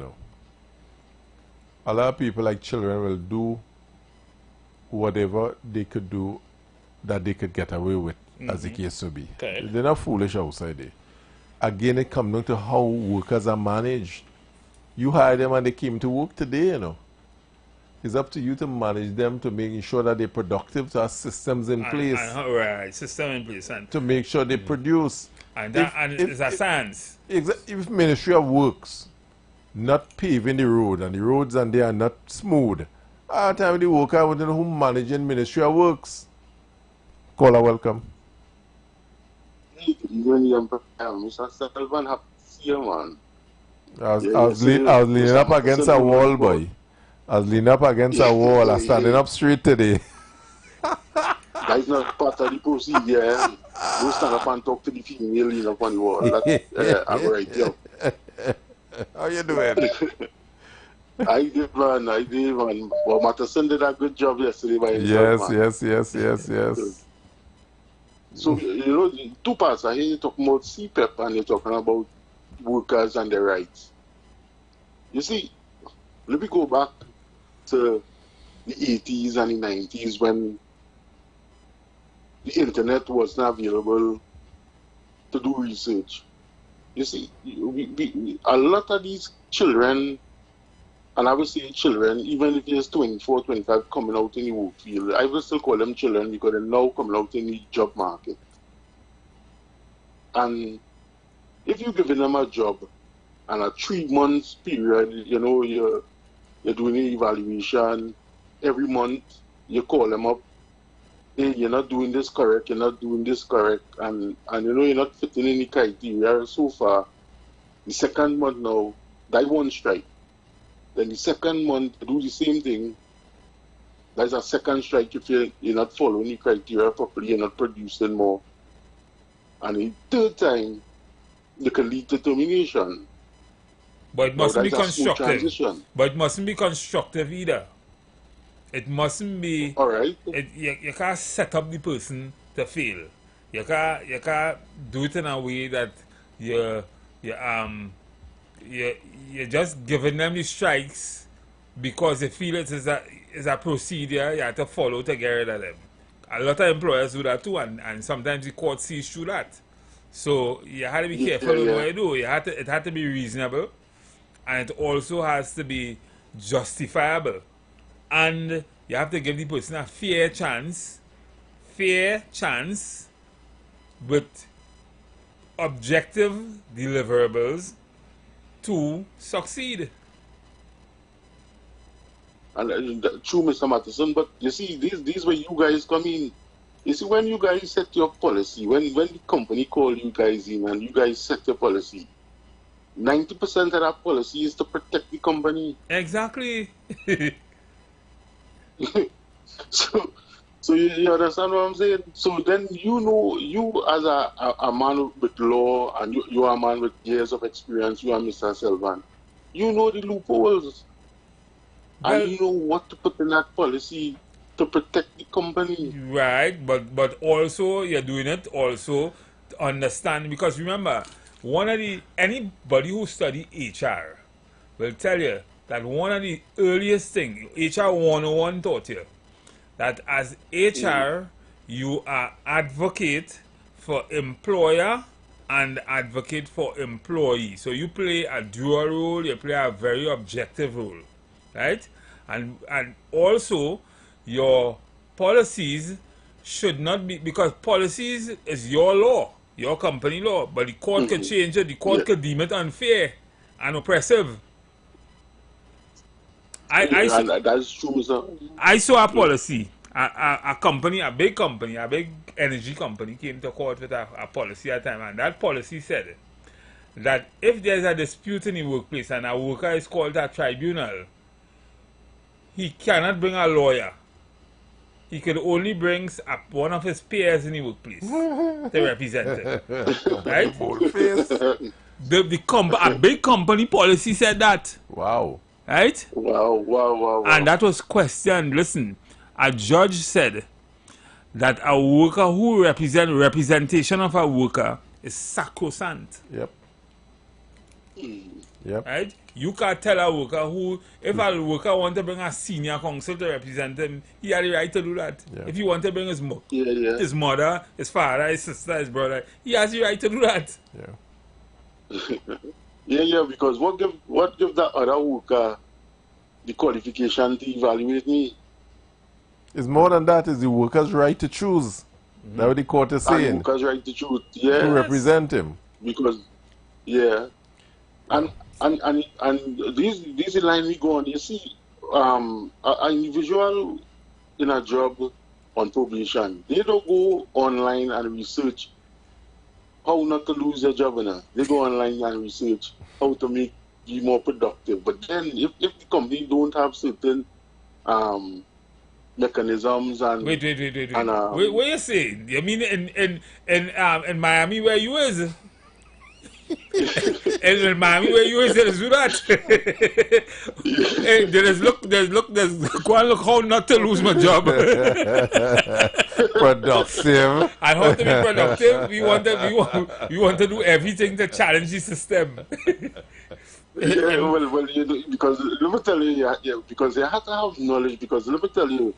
A lot of people, like children, will do whatever they could do that they could get away with, as the case may be. Okay. They're not foolish outside there. Again, it comes down to how workers are managed. You hire them and they came to work today, It's up to you to manage them, to make sure that they're productive, to have systems in place. Right, system in place. And to make sure they produce. And it's a science. If Ministry of Works not paving the road, and the roads and they are not smooth, at the time the worker wouldn't know who managing Ministry of Works. Caller, welcome. Mr. Sullivan have to see you, man. I was leaning up against a wall, boy. I was leaning up against a wall. I'm standing up straight today. That is not part of the procedure. Don't stand up and talk to the female leaning up on the wall. That's right, yo. How you doing? I did, man. Well, Matterson did a good job yesterday by himself, Yes. So, two parts. I hear you talking about CPEP and you're talking about workers and their rights. You see, let me go back to the 80s and the 90s when the internet wasn't available to do research. You see, a lot of these children, and I would say children, even if they're 24, 25 coming out in the work field, I will still call them children because they're now coming out in the job market. And if you're giving them a job and a 3 months period, you're doing an evaluation every month, you call them up, hey, you're not doing this correct, and you're not fitting any criteria so far. The second month now, that one strike. Then the second month, do the same thing. That's a second strike if you're not following the criteria properly, you're not producing more. And the third time, they can lead to termination. But it mustn't be constructive. But it mustn't be constructive either. It mustn't be. All right. You can't set up the person to fail. You can't do it in a way that you're just giving them the strikes because they feel it is a procedure you have to follow to get rid of them. A lot of employers do that too, and sometimes the court sees through that. So you have to be careful with what you do. It had to be reasonable, and it also has to be justifiable. And you have to give the person a fair chance with objective deliverables to succeed. And true, Mr. Matterson, but you see, these where you guys come in. You see, when you guys set your policy, when the company call you guys in and you guys set your policy, 90% of that policy is to protect the company. Exactly. So So you understand what I'm saying? So then you as a man with law, and you are a man with years of experience, you are Mr. Selvan, you know the loopholes. And you know what to put in that policy to protect the company. Right, but also you're doing it also to understand, because remember, anybody who study HR will tell you that one of the earliest thing HR 101 taught you, that as HR you are advocate for employer and advocate for employee. So you play a dual role, you play a very objective role, right? And also your policies should not be, because policies is your law, your company law, but the court could change it, the court could deem it unfair and oppressive. That's true, sir. I saw a policy, a company, a big energy company came to court with a policy at a time, and that policy said that if there's a dispute in the workplace and a worker is called to a tribunal, he cannot bring a lawyer. He could only bring one of his peers in the workplace to represent him. Right? A big company policy said that. Wow. Right? Wow. And that was questioned. Listen, a judge said that a worker who representation of a worker is sacrosanct. Yep. Right? You can't tell a worker if a worker want to bring a senior counsel to represent him, he has the right to do that. Yeah. If he want to bring his mother, his father, his sister, his brother, he has the right to do that. Yeah. Because what give that other worker the qualification to evaluate me? It's more than that. It's the worker's right to choose. That's what the court is saying. The worker's right to choose. Yeah. To represent him. Because, and this line we go on. You see, an individual in a job on probation, they don't go online and research how not to lose their job. They go online and research how to be more productive. But then, if the company don't have certain mechanisms and wait. What you saying? You mean in Miami where you is? In Miami where you is, they do that. Hey, there's go and look how not to lose my job. Productive. And how to be productive, we want to do everything to challenge the system. Well, because let me tell you, because they have to have knowledge. Because let me tell you,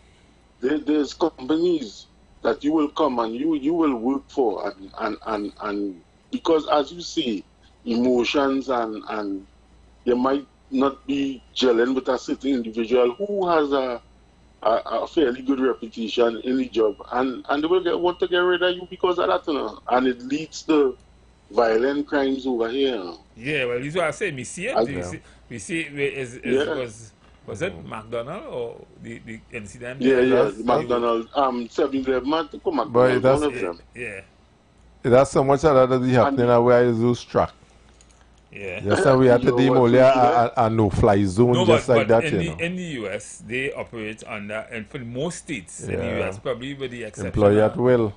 there's companies that you will come and you will work for, and because as you see, emotions and you might not be gelling with a certain individual who has a fairly good reputation in the job, and they will want to get rid of you because of that, and it leads to violent crimes over here. Yeah, well, this is what I say. We see it. We see was it McDonald or the incident? Yeah, McDonald. 7-Eleven, McDonald, one of them. Yeah. That's so much of that is happening where is those track. Yeah. Just so we had to demolish a no-fly zone like that. In the US, they operate under, and for most states in the US, probably with the exception Employee at will.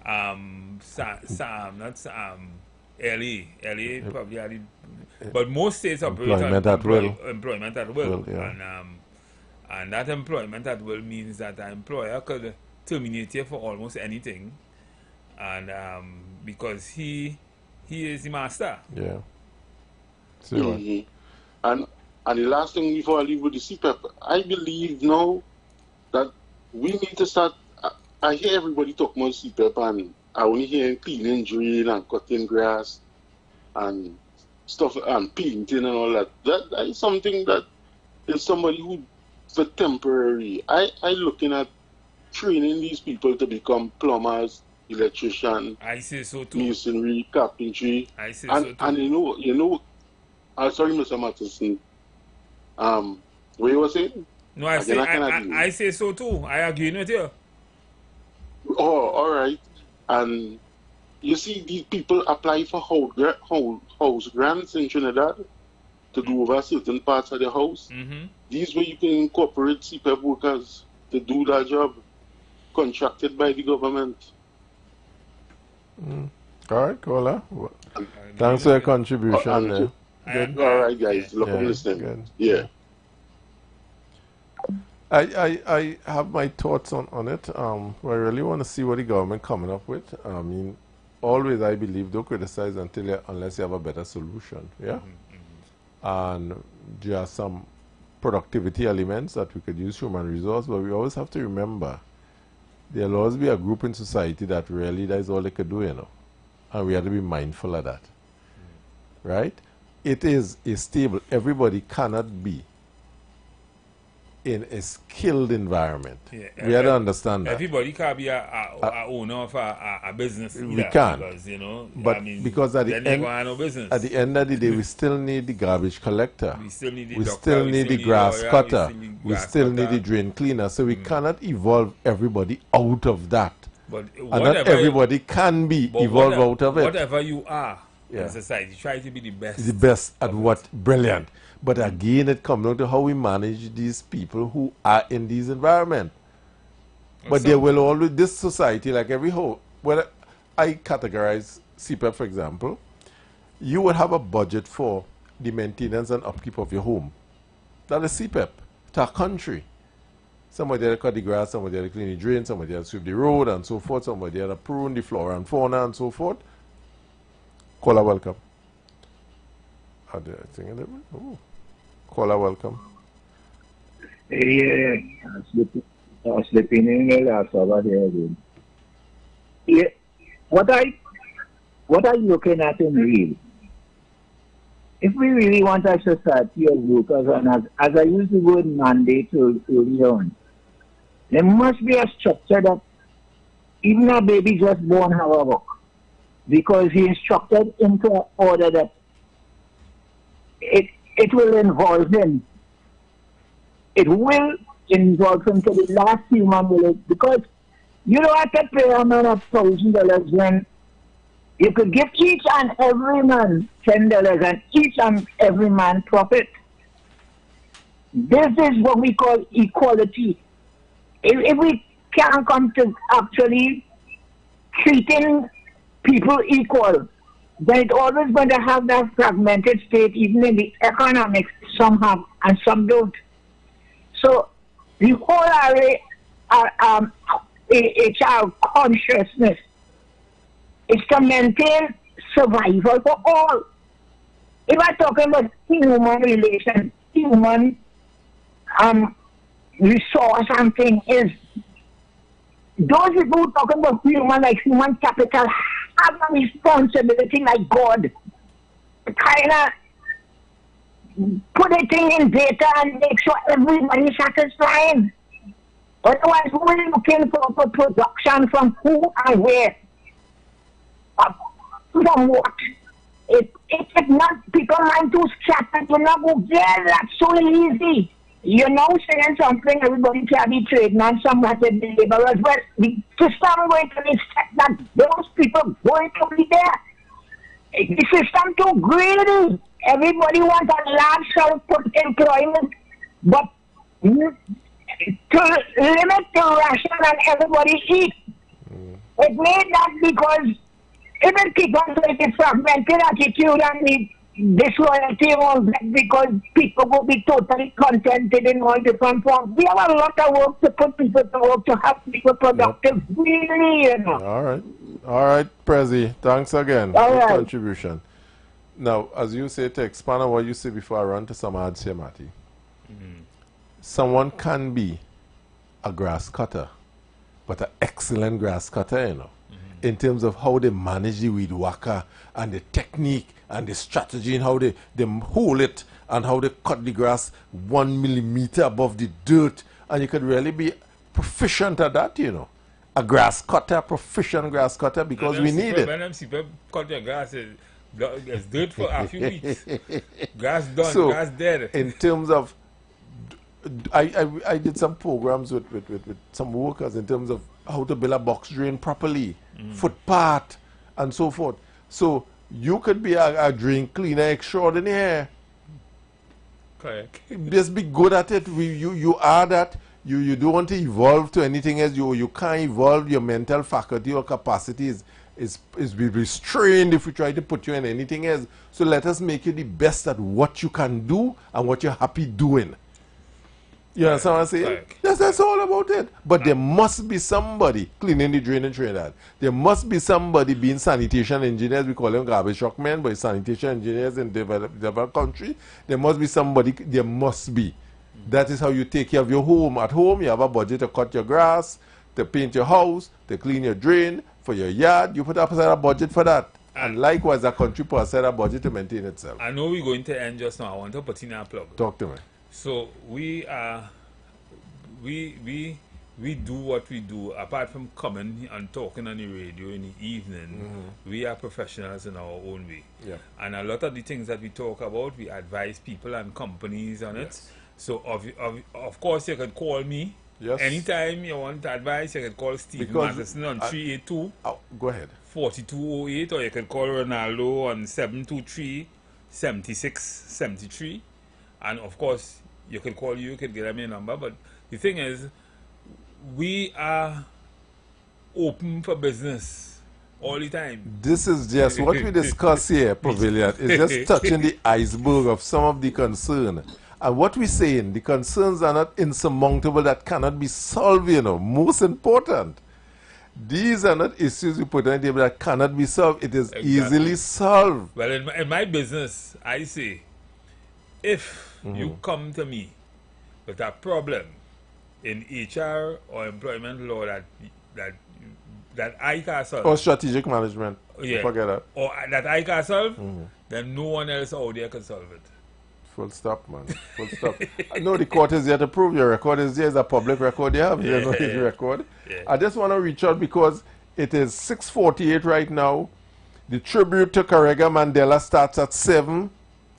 LA probably had it, but most states operate employment at will. Employment at will, and that employment at will means that an employer could terminate you for almost anything, and because he is the master. Yeah. And the last thing before I leave with the CPEP, I believe now that we need to start. I hear everybody talk about CPEP, and I only hear cleaning drain and cutting grass and stuff and painting and all that. That is something that is somebody who for temporary. I looking at training these people to become plumbers, electrician, I say so too. masonry, carpentry. I say and, so too. And you know, sorry, Mr. Matheson. What you were saying? No, I say so too. I agree with you. Oh, all right. And you see, these people apply for house grants in Trinidad to do over certain parts of the house. Mm-hmm. These way you can incorporate CPEP workers to do that job. contracted by the government. All right, Kola. Thanks for your contribution there. Good. All right, guys. Look, I'm listening. Good. Yeah. I have my thoughts on it. I really want to see what the government coming up with. I mean, always I believe don't criticize unless you have a better solution. Yeah. And there are some productivity elements that we could use human resource, but we always have to remember there'll always be a group in society that really that is all they could do, you know. And we have to be mindful of that. Right? It is a stable. Everybody cannot be in a skilled environment. Yeah, we have to understand that. Everybody can't be a owner of a business either. We can't. Because, you know, but I mean, because at the end of the day, we still need the garbage collector. We still need the we doctor, still we need still the need grass lawyer, cutter. We still need the drain cleaner. So we cannot evolve everybody out of that. But and not everybody can be evolved out of it. Whatever you are in society, try to be the best. The best at what? Brilliant. But again, it comes down to how we manage these people who are in these environments. But there will always, this society, like every whole, whether I categorize CPEP, for example, you would have a budget for the maintenance and upkeep of your home. That is CPEP to a country. Somebody had to cut the grass, somebody had to clean the drain, somebody had to sweep the road and so forth, somebody had to prune the flora and fauna and so forth. Caller, welcome. Oh. Caller, welcome. Yeah, I was sleeping in the last over here. Yeah, what I'm looking at in real, if we really want a society of workers, and as I use the word mandate early on, there must be a structure that even a baby just born have a work, because he is structured into an order that it will involve him. It will involve him to the last human village, because you don't have to pay a man $1,000 when you could give each and every man $10 and each and every man profit. This is what we call equality. If we can't come to actually treating people equal, then it's always going to have that fragmented state, even in the economics, some have and some don't. So the whole array HR consciousness is to maintain survival for all. If I'm talking about human relations, human resource and thing is, those people who talking about human, like human capital, have a responsibility like God. Kind of put a thing in data and make sure everybody is satisfied. Otherwise, we're looking for production from who and where. From what? If not, people mind to scattered, you're not going to get that so easy. You know, saying something, everybody can be trading on some method laborers, but the system going to expect that those people going to be there. The system too greedy. Everybody wants a large self-employment, but to limit the ration and everybody eat. It made that because if it keeps on with the fragmented attitude and the disloyalty of that, because people will be totally contented in all different forms. We have a lot of work to put people to work to have people productive. Really, you know. All right, Prezi. Thanks again for your contribution. Now, as you say, to expand on what you said before I run to some ads here, Matty. Someone can be a grass cutter, but an excellent grass cutter, you know, in terms of how they manage the weed whacker and the technique and the strategy and how they hold it and how they cut the grass 1 millimeter above the dirt. And you could really be proficient at that, you know. A grass cutter, proficient grass cutter, because we need it. When them people cut your grass, it's dirt for a few weeks. Grass done, so, grass dead. In terms of, I did some programs with some workers in terms of how to build a box drain properly, footpath, and so forth. So you could be a drain cleaner extraordinaire. Correct. Just be good at it. You are that. you don't want to evolve to anything else. You can't evolve. Your mental faculty or capacity is be restrained if we try to put you in anything else. So let us make you the best at what you can do and what you're happy doing. You understand what I'm saying? That's all about it. But there must be somebody cleaning the drain in Trinidad. There must be somebody being sanitation engineers. We call them garbage truck men, but sanitation engineers in developed country. There must be somebody. There must be. That is how you take care of your home. At home, you have a budget to cut your grass, to paint your house, to clean your drain, for your yard. You put up a budget for that. And likewise, a country put aside a budget to maintain itself. I know we're going to end just now. I want to put in a plug. Talk to me. So we do what we do. Apart from coming and talking on the radio in the evening, we are professionals in our own way. Yeah. And a lot of the things that we talk about, we advise people and companies on it. So of course you can call me. Yes. Anytime you want advice, you can call Steve Matheson on 382. Go ahead. 4208, or you can call Ronaldo on 723 7673. And of course, you can call you can get my number. But the thing is, we are open for business all the time. This is just what we discuss here, Pavilion, is just touching the iceberg of some of the concern. And what we're saying, the concerns are not insurmountable, that cannot be solved, you know. Most important, these are not issues we put on the table that cannot be solved. It is easily solved. Well, in my business, I say, if you come to me with a problem in HR or employment law that I can solve, or strategic management, forget that, or that I can solve, then no one else out there can solve it. Full stop, man. Full stop. I know the court is here to prove your record is there. It's a public record you have. You know his record. I just want to reach out because it is 6:48 right now. The tribute to Carrega Mandela starts at 7.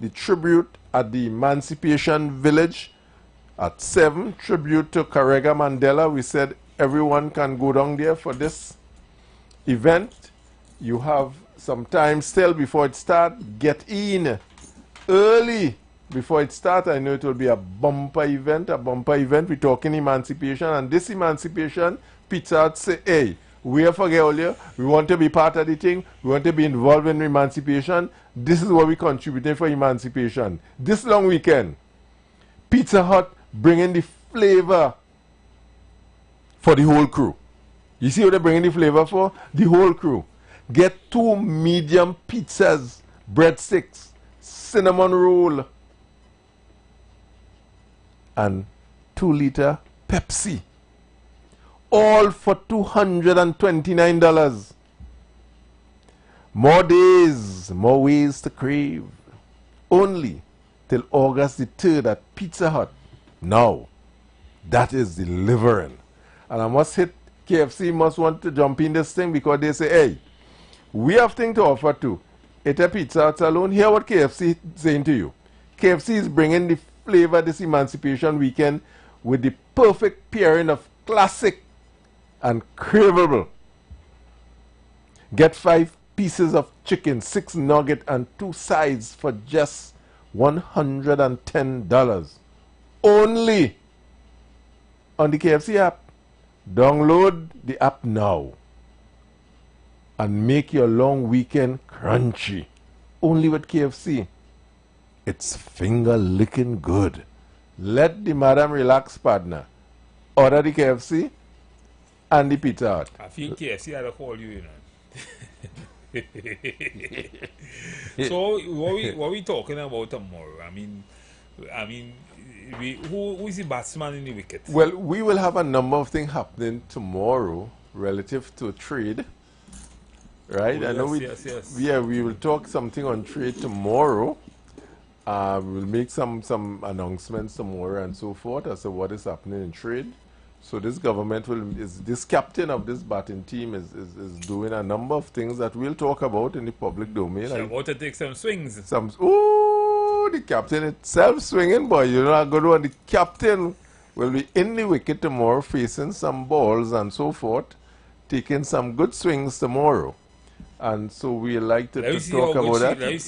The tribute at the Emancipation Village at 7. Tribute to Carrega Mandela. We said everyone can go down there for this event. You have some time still before it starts. Get in early before it starts. I know it will be a bumper event. We're talking emancipation, and this emancipation, Pizza Hut say, hey, we are forget earlier. We want to be part of the thing. We want to be involved in emancipation. This is what we contributed for emancipation. This long weekend, Pizza Hut bringing the flavor for the whole crew. You see what they're bringing the flavor for? The whole crew. Get 2 medium pizzas, breadsticks, cinnamon roll, and 2-liter Pepsi. All for $229. More days, more ways to crave. Only till August the 3rd at Pizza Hut. Now, that is delivering. And I must hit KFC, must want to jump in this thing because they say, hey, we have things to offer too. It's a Pizza Hut alone. Hear what KFC is saying to you. KFC is bringing the flavor this Emancipation weekend with the perfect pairing of classic and craveable. Get 5 pieces of chicken, 6 nuggets, and 2 sides for just $110. Only on the KFC app. Download the app now and make your long weekend crunchy. Only with KFC. It's finger licking good. Let the madam relax, partner. Order the KFC and the Pizza Hut. I feel KFC had to call you, you know. So what we talking about tomorrow? I mean, who is the batsman in the wicket? Well, we will have a number of things happening tomorrow relative to trade. Right? Oh, I know yes. Yeah, we will talk something on trade tomorrow. We'll make some announcements tomorrow and so forth as to what is happening in trade. So this government this captain of this batting team is doing a number of things that we'll talk about in the public domain. I want to take some swings. The captain itself swinging, boy. You know, a good one. The captain will be in the wicket tomorrow, facing some balls and so forth, taking some good swings tomorrow. And so we like to talk about that. Let you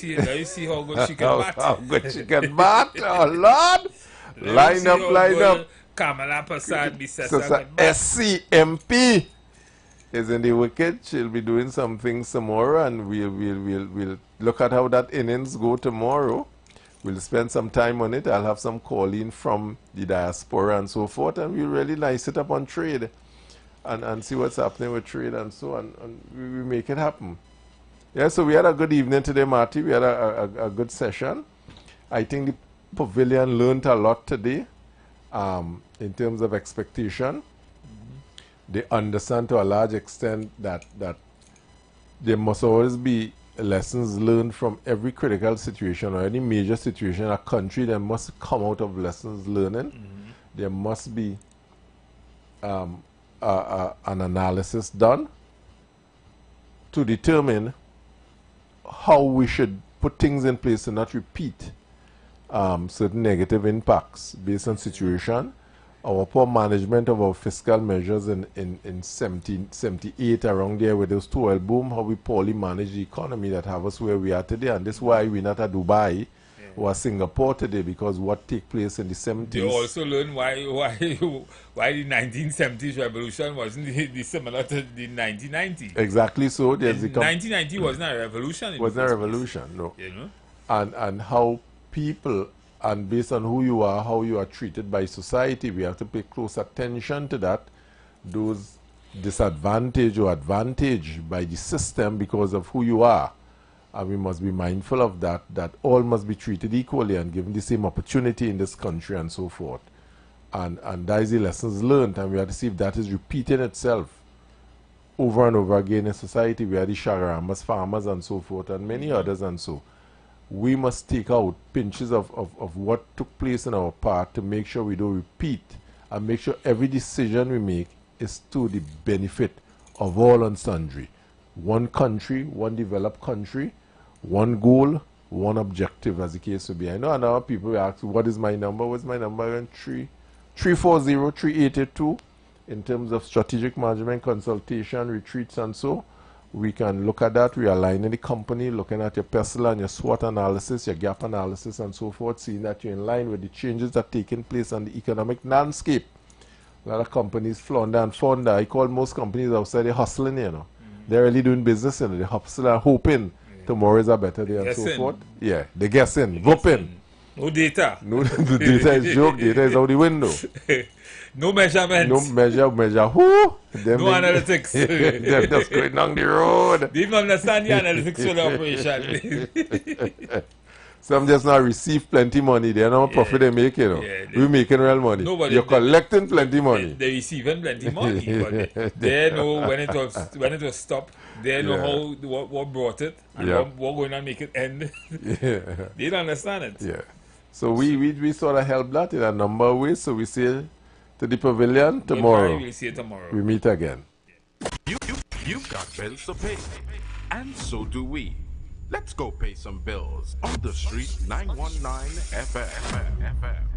see how good she can bat. How good she can bat. Oh, Lord. Line up. Kamala Prasad Sister SCMP is in the wicket. She'll be doing some things tomorrow, and we'll look at how that innings go tomorrow. We'll spend some time on it. I'll have some calling from the diaspora and so forth, and we'll really nice it up on trade and see what's happening with trade and so on, and we make it happen. Yeah, so we had a good evening today, Marty. We had a good session. I think the pavilion learned a lot today in terms of expectation. They understand to a large extent that there must always be lessons learned from every critical situation or any major situation in a country. There must come out of lessons learning. There must be an analysis done to determine how we should put things in place to not repeat certain negative impacts based on situation. Our poor management of our fiscal measures in 78 around there with those oil boom, how we poorly manage the economy that have us where we are today. And this is why we're not at Dubai or Singapore today, because what take place in the 70s. They also learn why the 1970s revolution wasn't similar to the 1990s. Exactly so. There's 1990 wasn't a revolution. It wasn't a revolution, no. You know? And how people, and based on who you are, how you are treated by society, we have to pay close attention to that. Those disadvantage or advantage by the system because of who you are. And we must be mindful of that all must be treated equally and given the same opportunity in this country and so forth. And that is the lessons learned, and we have to see if that is repeating itself over and over again in society. We are the Shagaramas, farmers and so forth, and many others and so. We must take out pinches of what took place in our part to make sure we don't repeat, and make sure every decision we make is to the benefit of all and sundry. One country, one developed country, one goal, one objective, as the case would be. I know a number of people ask, what is my number? What's my number? And 340-3882 in terms of strategic management consultation, retreats and so. We can look at that. We are aligning the company, looking at your personal and your SWOT analysis, your gap analysis and so forth, seeing that you're in line with the changes that are taking place on the economic landscape. A lot of companies flounder and founder. I call most companies outside, they're hustling, you know. They're really doing business, and they're hustling and hoping tomorrow is a better day and so forth. Yeah, they're guessing, whooping. No data. No, the data is joke. Data is out the window. No measurements. No measure who? No analytics. They're just going down the road. They even understand the analytics for the operation. Some just now receive plenty money. They know profit they make, you know. We're making real money. You're collecting plenty money. They're receiving plenty money. But they know when it was stopped. They know what brought it and what going to make it end. They don't understand it. Yeah. So we sort of help that in a number of ways. So we say to the pavilion tomorrow. We'll see you tomorrow. We meet again. You've got bills to pay, and so do we. Let's go pay some bills on the street 919 FM.